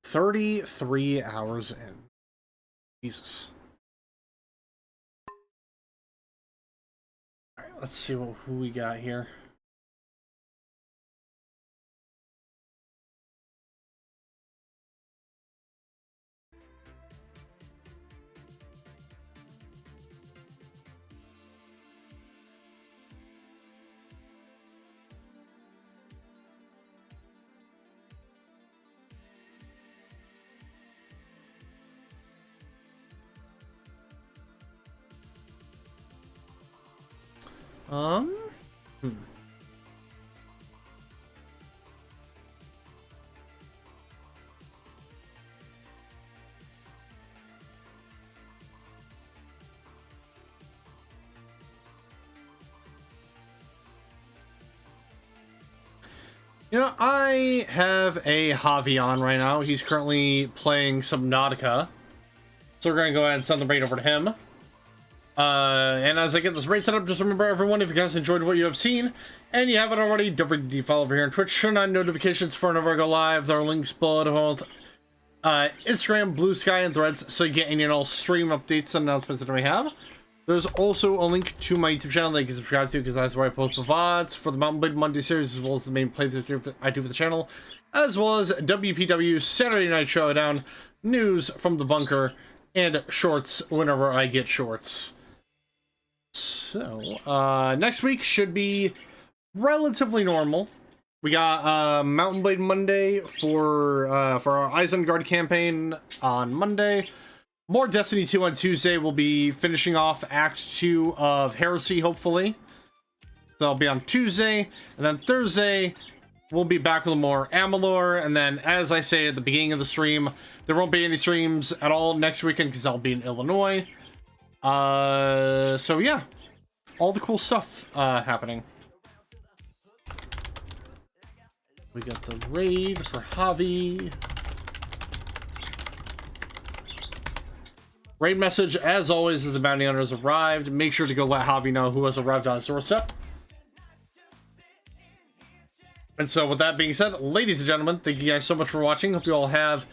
33 hours in. Jesus. All right, let's see who we got here. You know, I have a Javi on right now. He's currently playing Subnautica. So we're going to go ahead and send the raid over to him. And as I get this raid set up, just remember everyone, if you guys enjoyed what you have seen, and you haven't already, don't forget to follow over here on Twitch. Turn on notifications for whenever I go live. There are links below to both Instagram, Blue Sky, and Threads, so you get any and all stream updates and announcements that we have. There's also a link to my YouTube channel that you can subscribe to, because that's where I post the VODs for the Mountain Blade Monday series, as well as the main playthrough I do for the channel, as well as WPW Saturday Night Showdown, news from the bunker, and shorts whenever I get shorts. So, next week should be relatively normal. We got Mountain Blade Monday for our Isengard campaign on Monday. More Destiny 2 on Tuesday. We'll be finishing off Act 2 of Heresy, hopefully. That'll be on Tuesday. And then Thursday, we'll be back with more Amalur. And then, as I say at the beginning of the stream, there won't be any streams at all next weekend because I'll be in Illinois. So yeah, all the cool stuff happening. We got the raid for Javi. Raid message, as always, as the bounty hunter has arrived. Make sure to go let Javi know who has arrived on his doorstep. And so, with that being said, ladies and gentlemen, thank you guys so much for watching. Hope you all have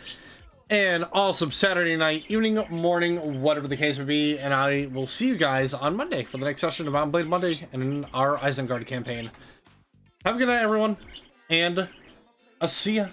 an awesome Saturday night, evening, morning, whatever the case may be. And I will see you guys on Monday for the next session of Mountain Blade Monday and our Isengard campaign. Have a good night, everyone, and I'll see ya.